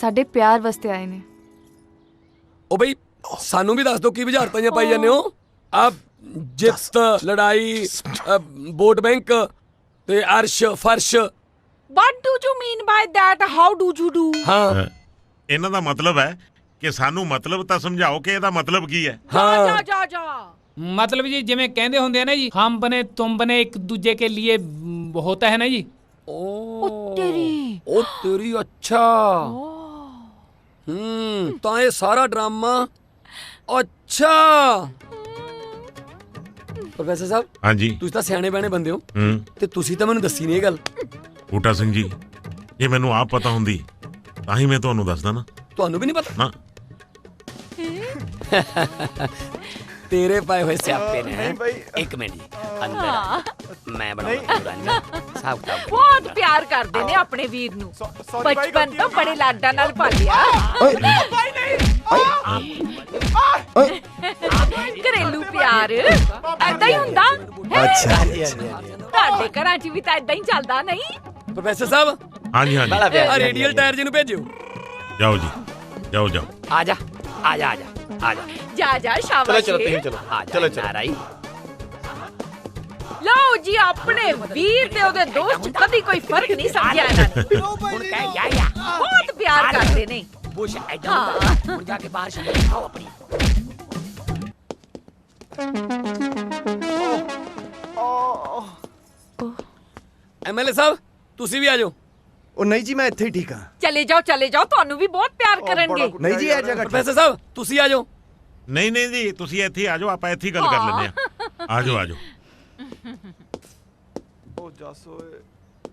ਸਾਡੇ ਪਿਆਰ ਵਾਸਤੇ ਆਏ ਨੇ। ਉਹ ਬਈ ਸਾਨੂੰ ਵੀ ਦੱਸ ਦਿਓ ਕੀ ਬੁਝਾਰਤਾਂ ਪਾਈ ਜਾਂਦੇ ਹੋ। ਆ ਜਿੱਤ, ਲੜਾਈ, ਵੋਟ ਬੈਂਕ ਤੇ ਅਰਸ਼ ਫਰਸ਼। What do you mean by that? How do you do? ਹਾਂ, ਇਹਨਾਂ ਦਾ ਮਤਲਬ ਹੈ ਕਿ ਸਾਨੂੰ ਮਤਲਬ ਤਾਂ ਸਮਝਾਓ ਕਿ ਇਹਦਾ ਮਤਲਬ ਕੀ ਹੈ। ਜਾ मतलब जी जिਵੇਂ ਕਹਿੰਦੇ ਹੁੰਦੇ ਆ ਨਾ ਜੀ, हम बने तुम बने एक दूजे के लिए होता है ना जी। ओ तेरी अच्छा। ਤਾਂ ਇਹ ਸਾਰਾ ਡਰਾਮਾ ਅੱਛਾ। ਪ੍ਰੋਫੈਸਰ ਸਾਹਿਬ, ਹਾਂਜੀ, ਤੁਸੀਂ ਤਾਂ ਸਿਆਣੇ ਬਿਆਣੇ ਬੰਦੇ ਹੋ ਤੇ ਤੁਸੀਂ ਤਾਂ ਮੈਨੂੰ ਦੱਸੀ ਨਹੀਂ ਇਹ ਗੱਲ। ਬੂਟਾ ਸਿੰਘ ਜੀ, ਇਹ ਮੈਨੂੰ ਆਪ ਪਤਾ ਹੁੰਦੀ ਤਾਂ ਹੀ ਮੈਂ ਤੁਹਾਨੂੰ ਦੱਸਦਾ ਨਾ। ਤੁਹਾਨੂੰ ਵੀ ਨਹੀਂ ਪਤਾ? ਨਾ, ਤੇਰੇ ਪਾਏ ਹੋਏ ਸਿਆਪੇ ਨੇ। ਇੱਕ ਮਿੰਟ ਜੀ, ਅੰਦਰ ਮੈਂ ਬਣਾਉਂਦਾ ਸਾਬ ਕਿਤਾਬ। ਬਹੁਤ ਪਿਆਰ ਕਰਦੇ ਨੇ ਆਪਣੇ ਵੀਰ ਨੂੰ, ਬਚਪਨ ਤੋਂ ਬੜੇ ਲਾਡਾਂ ਨਾਲ ਪਾਲਿਆ। ਘਰੇਲੂ ਪਿਆਰ ਏਦਾਂ ਹੀ ਹੁੰਦਾ। ਅੱਛਾ, ਤੁਹਾਡੇ ਘਰਾਂ 'ਚ ਵੀ ਤਾਂ ਏਦਾਂ ਹੀ ਚੱਲਦਾ ਨਹੀਂ? ਪ੍ਰੋਫੈਸਰ ਸਾਹਿਬ, ਹਾਂਜੀ ਹਾਂਜੀ, ਆ ਰੇਡੀਅਲ ਟਾਇਰ ਜੀ ਨੂੰ ਭੇਜਿਓ। ਜਾਓ ਜੀ, ਜਾਓ ਜਾਓ। ਆ ਜਾ ਆ ਜਾ ਆ ਜਾ ਆ ਜਾ ਜਾ ਸ਼ਾਬਾਸ਼। ਚਲੋ ਨਾਰਾਈ। ਲਓ ਜੀ, ਆਪਣੇ ਵੀਰ ਤੇ ਉਹਦੇ ਦੋਸਤ 'ਚ ਕਦੀ ਕੋਈ ਫਰਕ ਨਹੀਂ ਸਮਝਿਆ ਇਹਨਾਂ ਨੇ। ਹੁਣ ਕਹਿ ਯਾ ਬਹੁਤ ਪਿਆਰ ਕਰਦੇ ਨੇ। ਬੁਸ਼ ਐਡਾ ਹੁਣ ਜਾ ਕੇ ਬਾਹਰ ਸ਼ਾਮਲ ਖਾਓ ਆਪਣੀ। ਐਮਐਲਏ ਸਾਹਿਬ, ਤੁਸੀਂ ਵੀ ਆ ਜਾਓ। ਉਹ ਨਹੀਂ ਜੀ, ਮੈਂ ਇੱਥੇ ਹੀ ਠੀਕ ਹਾਂ। ਚਲੇ ਜਾਓ, ਤੁਹਾਨੂੰ ਵੀ ਬਹੁਤ ਪਿਆਰ ਕਰਨਗੇ। ਨਹੀਂ ਜੀ, ਇਹ ਜਗ੍ਹਾ ਪ੍ਰੋਫੈਸਰ ਸਾਹਿਬ, ਤੁਸੀਂ ਆ ਜਾਓ। ਨਹੀਂ ਨਹੀਂ ਜੀ, ਤੁਸੀਂ ਇੱਥੇ ਹੀ ਆ ਜਾਓ, ਆਪਾਂ ਇੱਥੇ ਹੀ ਗੱਲ ਕਰ ਲੈਂਦੇ ਆ। ਆ ਜਾਓ ਆ ਜਾਓ। ਉਹ ਜੱਸ ਓਏ,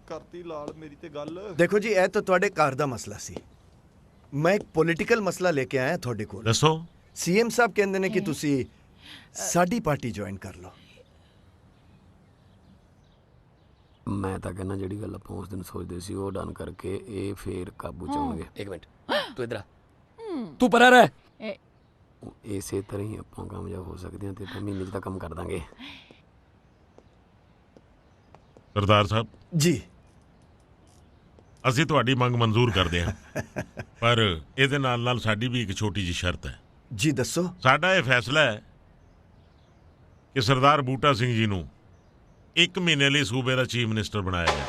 ਕਰਤੀ ਲਾਲ ਮੇਰੀ ਤੇ ਗੱਲ। ਦੇਖੋ ਜੀ, ਇਹ ਤਾਂ ਤੁਹਾਡੇ ਘਰ ਦਾ ਮਸਲਾ ਸੀ। ਮੈਂ ਇੱਕ ਪੋਲੀਟੀਕਲ ਮਸਲਾ ਲੈ ਕੇ ਆਇਆ ਤੁਹਾਡੇ ਕੋਲ। ਦੱਸੋ। ਸੀਐਮ ਸਾਹਿਬ ਕਹਿੰਦੇ ਨੇ ਕਿ ਤੁਸੀਂ ਸਾਡੀ ਪਾਰਟੀ ਜੁਆਇਨ ਕਰ ਲਓ। ਮੈਂ ਤਾਂ ਕਹਿੰਦਾ ਜਿਹੜੀ ਗੱਲ ਆਪਾਂ ਉਸ ਦਿਨ ਸੋਚਦੇ ਸੀ ਉਹ ਡਨ ਕਰਕੇ ਇਹ ਫੇਰ ਕਾਬੂ ਚ ਆਉਣਗੇ। ਇੱਕ ਮਿੰਟ, ਤੂੰ ਇਧਰ ਆ। ਤੂੰ ਪਰਾਂ ਰਹਿ। ਇਸੇ ਤਰ੍ਹਾਂ ਹੀ ਆਪਾਂ ਕਾਮਯਾਬ ਹੋ ਸਕਦੇ ਹਾਂ ਤੇ ਮਹੀਨੇ 'ਚ ਤਾਂ ਕੰਮ ਕਰ ਦਾਂਗੇ। ਸਰਦਾਰ ਸਾਹਿਬ ਜੀ, ਅਸੀਂ ਤੁਹਾਡੀ ਮੰਗ ਮਨਜ਼ੂਰ ਕਰਦੇ ਹਾਂ, ਪਰ ਇਹਦੇ ਨਾਲ ਨਾਲ ਸਾਡੀ ਵੀ ਇੱਕ ਛੋਟੀ ਜਿਹੀ ਸ਼ਰਤ ਹੈ। ਜੀ ਦੱਸੋ। ਸਾਡਾ ਇਹ ਫੈਸਲਾ ਹੈ ਕਿ ਸਰਦਾਰ ਬੂਟਾ ਸਿੰਘ ਜੀ ਨੂੰ 1 ਮਹੀਨੇ ਲਈ ਸੂਬੇ ਦਾ ਚੀਫ ਮਿਨਿਸਟਰ ਬਣਾਇਆ ਜਾਏ।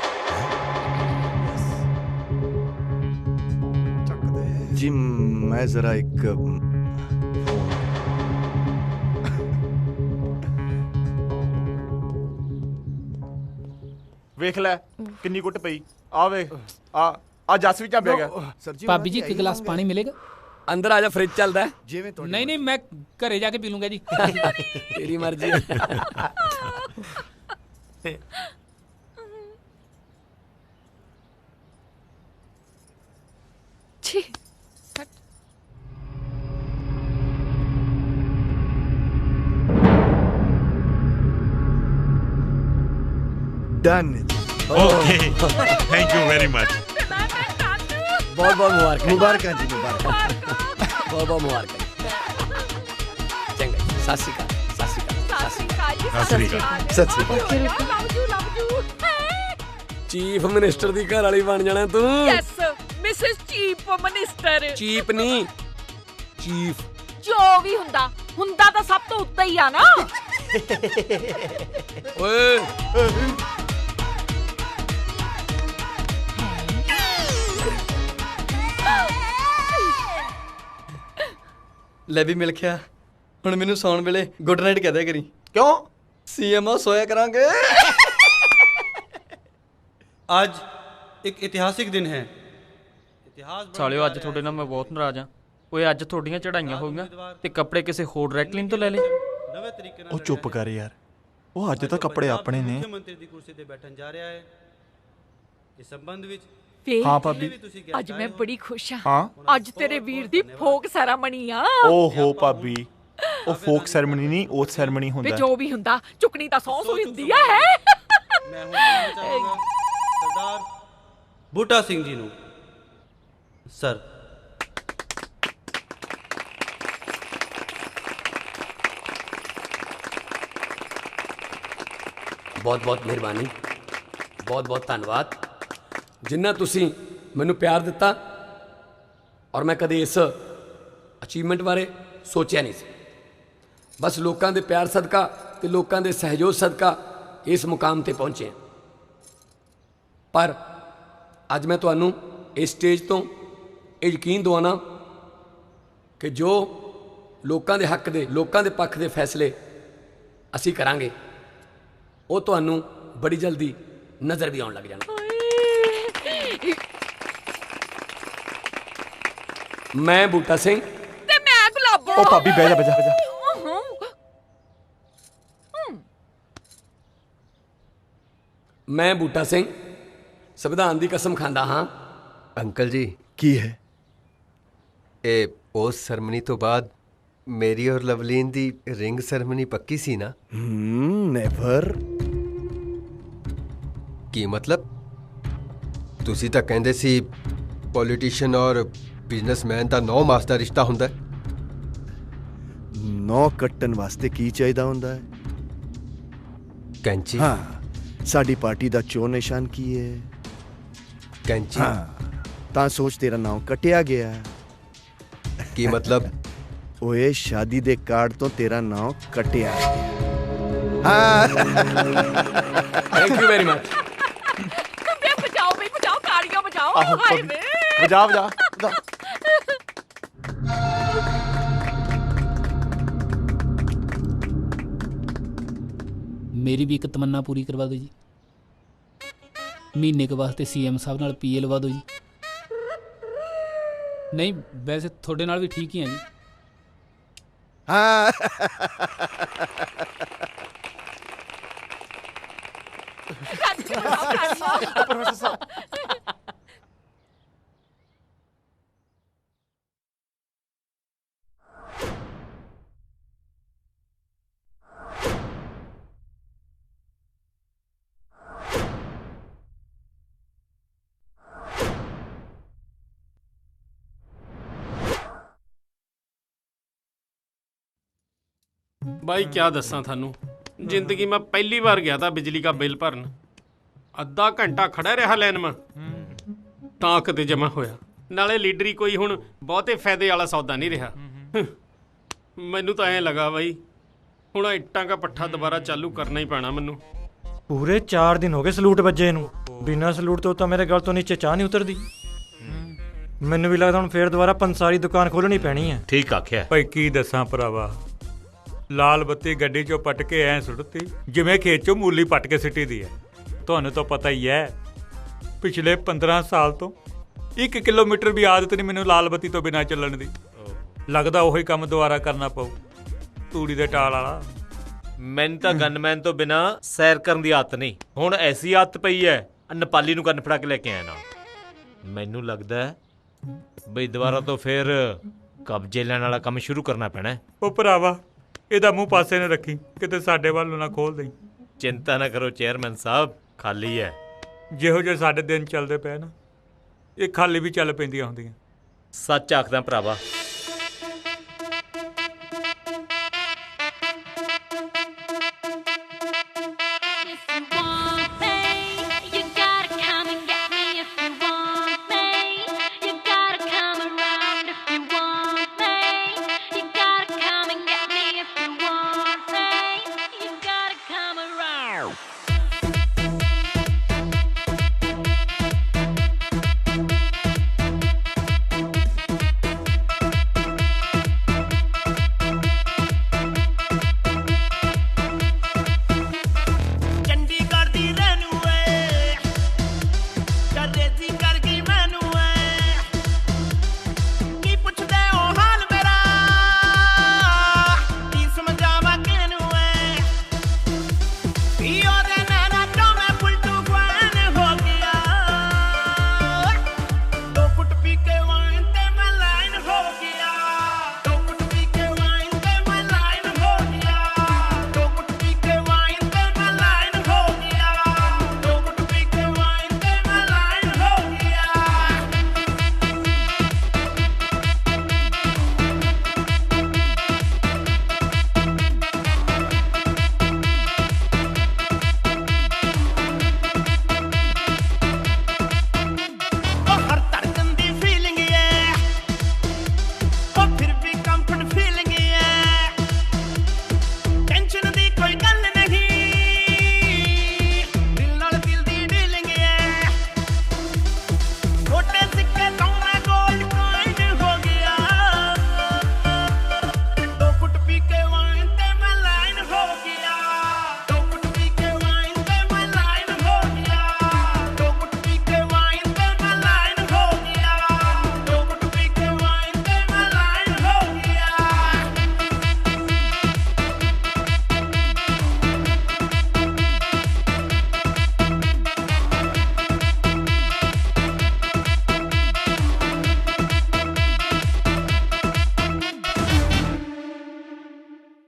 ਜੀ ਮੈਂ ਜ਼ਰਾ ਇੱਕ ਵੇਖ ਲੈ ਕਿੰਨੀ ਗੁੱਟ ਪਈ। ਆ ਵੇਖ, ਆ ਜੱਸ ਵੀ ਝਾਬਿਆ ਗਿਆ। ਭਾਬੀ ਜੀ, ਇੱਕ ਗਲਾਸ ਪਾਣੀ ਮਿਲੇਗਾ? ਅੰਦਰ ਆ ਜਾ, ਫ੍ਰਿਜ ਚੱਲਦਾ। ਜਿਵੇਂ ਨਹੀਂ ਨਹੀਂ, ਮੈਂ ਘਰੇ ਜਾ ਕੇ ਪੀ ਲੂੰਗਾ ਜੀ। ਤੇਰੀ ਮਰਜ਼ੀ। ਛੀ done. Okay, thank you very much. ਬਹੁਤ ਬਹੁਤ ਮੁਬਾਰਕਾਂ। ਮੁਬਾਰਕਾਂ ਜੀ, ਮੁਬਾਰਕਾਂ। ਬਹੁਤ ਬਹੁਤ ਮੁਬਾਰਕਾਂ। ਚੰਗਾ ਜੀ, ਸਤਿ ਸ਼੍ਰੀ ਅਕਾਲ। ਸਤਿ ਸ਼੍ਰੀ ਅਕਾਲ। ਸਤਿ ਸ਼੍ਰੀ ਅਕਾਲ। ਸਤਿ ਸ਼੍ਰੀ ਅਕਾਲ। ਚੀਫ ਮਿਨਿਸਟਰ ਦੀ ਘਰ ਵਾਲੀ ਬਣ ਜਾਣਾ ਤੂੰ। Yes, Mrs chief minister. Cheap ਨਹੀਂ, ਚੀਫ। ਜੋ ਵੀ ਹੁੰਦਾ ਤਾਂ ਸਭ ਤੋਂ ਉੱਤੇ ਹੀ ਆ ਨਾ। ਓਏ ਲੈ ਵੀ ਮਿਲ ਗਿਆ। ਹੁਣ ਮੈਨੂੰ ਸੌਣ ਵੇਲੇ ਗੁੱਡ ਨਾਈਟ ਕਹਿ ਦਿਆ ਕਰੀ। ਕਿਉਂ? ਸੀਐਮਓ ਸੋਇਆ ਕਰਾਂਗੇ। आज एक ऐतिहासिक दिन है। ਸਾਲਿਓ, ਅੱਜ ਤੁਹਾਡੇ ਨਾਲ ਮੈਂ ਬਹੁਤ ਨਾਰਾਜ਼ ਆ। ਓਏ, ਅੱਜ ਤੁਹਾਡੀਆਂ ਚੜਾਈਆਂ ਹੋਈਆਂ ਤੇ ਕੱਪੜੇ ਕਿਸੇ ਹੋਰ ਡਰੈਕਲਿਨ ਤੋਂ ਲੈ ਲਏ। ਨਵੇਂ ਤਰੀਕੇ ਨਾਲ ਉਹ ਚੁੱਪ ਕਰ ਯਾਰ, ਉਹ ਅੱਜ ਤਾਂ ਕੱਪੜੇ ਆਪਣੇ ਨੇ। ਮੁੱਖ ਮੰਤਰੀ ਦੀ ਕੁਰਸੀ ਤੇ ਬੈਠਣ ਜਾ ਰਿਹਾ ਹੈ। ਇਸ ਸੰਬੰਧ ਵਿੱਚ ਹਾਂ ਭਾਬੀ। ਅੱਜ ਮੈਂ ਬੜੀ ਖੁਸ਼ ਹਾਂ? ਹਾਂ। ਅੱਜ ਤੇਰੇ ਵੀਰ ਦੀ ਫੋਕ ਸੈਰਾਮਨੀ ਆ। ਓਹੋ ਭਾਬੀ, ਉਹ ਫੋਕ ਸੈਰਮਨੀ ਨਹੀਂ, ਓਥ ਸੈਰਮਨੀ ਵੇ ਹੁੰਦਾ। ਜੋ ਵੀ ਹੁੰਦਾ, ਚੁਕਣੀ ਤਾਂ ਸੌਂ ਸੂਈ ਹੁੰਦੀ ਆ ਹੈ। ਮੈਂ ਹੁਣ ਮਿਲਣਾ ਚਾਹਾਂਗਾ ਸਰਦਾਰ ਬੂਟਾ ਸਿੰਘ ਜੀ ਨੂੰ। ਸਰ ਬਹੁਤ ਬਹੁਤ ਮਿਹਰਬਾਨੀ, ਬਹੁਤ ਬਹੁਤ ਧੰਨਵਾਦ ਜਿੰਨਾ ਤੁਸੀਂ ਮੈਨੂੰ ਪਿਆਰ ਦਿੱਤਾ। ਔਰ ਮੈਂ ਕਦੇ ਇਸ ਅਚੀਵਮੈਂਟ ਬਾਰੇ ਸੋਚਿਆ ਨਹੀਂ ਸੀ। ਬਸ ਲੋਕਾਂ ਦੇ ਪਿਆਰ ਸਦਕਾ ਤੇ ਲੋਕਾਂ ਦੇ ਸਹਿਯੋਗ ਸਦਕਾ ਇਸ ਮੁਕਾਮ ਤੇ ਪਹੁੰਚੇ ਹਾਂ। ਪਰ ਅੱਜ ਮੈਂ ਤੁਹਾਨੂੰ ਇਸ ਸਟੇਜ ਤੋਂ ਇਹ ਯਕੀਨ ਦਿਵਾਉਣਾ ਕਿ ਜੋ ਲੋਕਾਂ ਦੇ ਹੱਕ ਦੇ, ਲੋਕਾਂ ਦੇ ਪੱਖ ਦੇ ਫੈਸਲੇ ਅਸੀਂ ਕਰਾਂਗੇ, ਉਹ ਤੁਹਾਨੂੰ ਬੜੀ ਜਲਦੀ ਨਜ਼ਰ ਵੀ ਆਉਣ ਲੱਗ ਜਾਣਾ। ਮੈਂ ਬੂਟਾ ਸਿੰਘ ਤੇ ਮੈਂ ਗੁਲਾਬੋ। ਉਹ ਭਾਬੀ ਬਹਿ ਜਾ ਬਹਿ ਜਾ ਬਹਿ ਜਾ। ਮੈਂ ਬੂਟਾ ਸਿੰਘ ਸੰਵਿਧਾਨ ਦੀ ਕਸਮ ਖਾਂਦਾ ਹਾਂ। ਅੰਕਲ ਜੀ ਕੀ ਹੈ ਇਹ? ਉਸ ਸੈਰਮਨੀ ਤੋਂ ਬਾਅਦ ਮੇਰੀ ਔਰ ਲਵਲੀਨ ਦੀ ਰਿੰਗ ਸੈਰਮਨੀ ਪੱਕੀ ਸੀ ਨਾ? ਨੈਵਰ। ਕੀ ਮਤਲਬ? ਤੁਸੀਂ ਤਾਂ ਕਹਿੰਦੇ ਸੀ ਪੋਲੀਟੀਸ਼ੀਅਨ ਔਰ ਬਿਜ਼ਨਸਮੈਨ ਦਾ 9 ਮਾਸ ਦਾ ਰਿਸ਼ਤਾ ਹੁੰਦਾ ਹੈ। 9 ਕੱਟਣ ਵਾਸਤੇ ਕੀ ਚਾਹੀਦਾ ਹੁੰਦਾ ਹੈ? ਕੈਂਚੀ। ਹਾਂ, ਸਾਡੀ ਪਾਰਟੀ ਦਾ ਚੋਣ ਨਿਸ਼ਾਨ ਕੀ ਹੈ? ਕੈਂਚੀ। ਹਾਂ, ਤਾਂ ਸੋਚ ਤੇਰਾ ਨਾਮ ਕੱਟਿਆ ਗਿਆ। ਕੀ ਮਤਲਬ? ਓਏ ਸ਼ਾਦੀ ਦੇ ਕਾਰਡ ਤੋਂ ਤੇਰਾ ਨਾਮ ਕੱਟਿਆ ਗਿਆ। ਹਾਂ। Thank you very much. ਵੇ ਬਚਾਓ ਵੀ ਬਚਾਓ, ਤਾੜੀਆਂ ਬਜਾਓ। ਹਾਏ ਵੇ ਵਜਾ ਵਜਾ। ਮੇਰੀ ਵੀ ਇੱਕ ਤਮੰਨਾ ਪੂਰੀ ਕਰਵਾ ਦਿਓ ਜੀ। ਮਹੀਨੇ ਕੁ ਵਾਸਤੇ ਸੀਐਮ ਸਾਹਿਬ ਨਾਲ ਪੀਏ ਲਵਾ ਦਿਓ ਜੀ। ਨਹੀਂ ਵੈਸੇ ਤੁਹਾਡੇ ਨਾਲ ਵੀ ਠੀਕ ਹੀ ਆ ਜੀ। ਹਾਂ। भाई क्या दसा थानू, जिंदगी में पहली बार गया था बिजली का बिल भरन। अद्धा घंटा खड़ा रहा लाइन में ਤਾਂ ਕਿਤੇ ਜਮਾ ਹੋਇਆ। ਨਾਲੇ ਲੀਡਰੀ ਕੋਈ ਹੁਣ ਬਹੁਤੇ ਫਾਇਦੇ ਵਾਲਾ ਸੌਦਾ ਨਹੀਂ ਰਿਹਾ। ਮੈਨੂੰ ਤਾਂ ਐਂ ਲੱਗਾ ਬਾਈ ਹੁਣ ਇੱਟਾਂ ਦਾ ਪੱਠਾ ਦੁਬਾਰਾ ਚਾਲੂ ਕਰਨਾ ਹੀ ਪੈਣਾ ਮੈਨੂੰ। ਪੂਰੇ 4 ਦਿਨ ਹੋ ਗਏ ਸਲੂਟ ਵੱਜੇ ਨੂੰ। ਬਿਨਾਂ ਸਲੂਟ ਤੋਂ ਤਾਂ ਮੇਰੇ ਗਲ ਤੋਂ ਨੀਚੇ ਚਾਹ ਨਹੀਂ ਉਤਰਦੀ। ਮੈਨੂੰ ਵੀ ਲੱਗਦਾ ਹੁਣ ਫੇਰ ਦੁਬਾਰਾ ਪੰਸਾਰੀ ਦੁਕਾਨ ਖੋਲਣੀ ਪੈਣੀ ਹੈ। ਠੀਕ ਆਖਿਆ ਭਾਈ ਕੀ ਦੱਸਾਂ ਭਰਾਵਾ, ਲਾਲ ਬੱਤੀ ਗੱਡੀ ਚੋਂ ਪੱਟ ਕੇ ਐ ਸੁੱਟਤੀ ਜਿਵੇਂ ਖੇਤ ਚੋਂ ਮੂਲੀ ਪੱਟ ਕੇ ਸਿੱਟੀ ਦੀ ਹੈ। ਤੁਹਾਨੂੰ ਤਾਂ ਪਤਾ ਹੀ ਹੈ ਪਿਛਲੇ 15 ਸਾਲ ਤੋਂ 1 ਕਿਲੋਮੀਟਰ ਵੀ ਆਦਤ ਨਹੀਂ ਮੈਨੂੰ ਲਾਲ ਬੱਤੀ ਤੋਂ ਬਿਨਾਂ ਚੱਲਣ ਦੀ। ਲੱਗਦਾ ਉਹੀ ਕੰਮ ਦੁਬਾਰਾ ਕਰਨਾ ਪਊ, ਤੂੜੀ ਦੇ ਟਾਲ ਵਾਲਾ। ਮੈਨੂੰ ਤਾਂ ਗਨਮੈਨ ਤੋਂ ਬਿਨਾਂ ਸੈਰ ਕਰਨ ਦੀ ਆਦਤ ਨਹੀਂ, ਹੁਣ ਐਸੀ ਆਦਤ ਪਈ ਹੈ ਨੇਪਾਲੀ ਨੂੰ ਗਨ ਫੜਾ ਕੇ ਲੈ ਕੇ ਆਇਆ ਨਾ। ਮੈਨੂੰ ਲੱਗਦਾ ਬਈ ਦੁਬਾਰਾ ਤੋਂ ਫਿਰ ਕਬਜ਼ੇ ਲੈਣ ਵਾਲਾ ਕੰਮ ਸ਼ੁਰੂ ਕਰਨਾ ਪੈਣਾ। ਉਹ ਭਰਾਵਾ ਇਹਦਾ ਮੂੰਹ ਪਾਸੇ ਨੇ ਰੱਖੀ, ਕਿਤੇ ਸਾਡੇ ਵੱਲ ਨੂੰ ਨਾ ਖੋਲ ਦੇਈ। ਚਿੰਤਾ ਨਾ ਕਰੋ ਚੇਅਰਮੈਨ ਸਾਹਿਬ, ਖਾਲੀ ਹੈ। ਜਿਹੋ ਜਿਹੇ ਸਾਡੇ ਦਿਨ ਚੱਲਦੇ ਪਏ ਨਾ, ਇਹ ਖਾਲੀ ਵੀ ਚੱਲ ਪੈਂਦੀਆਂ ਹੁੰਦੀਆਂ। ਸੱਚ ਆਖਦਾ ਭਰਾਵਾ।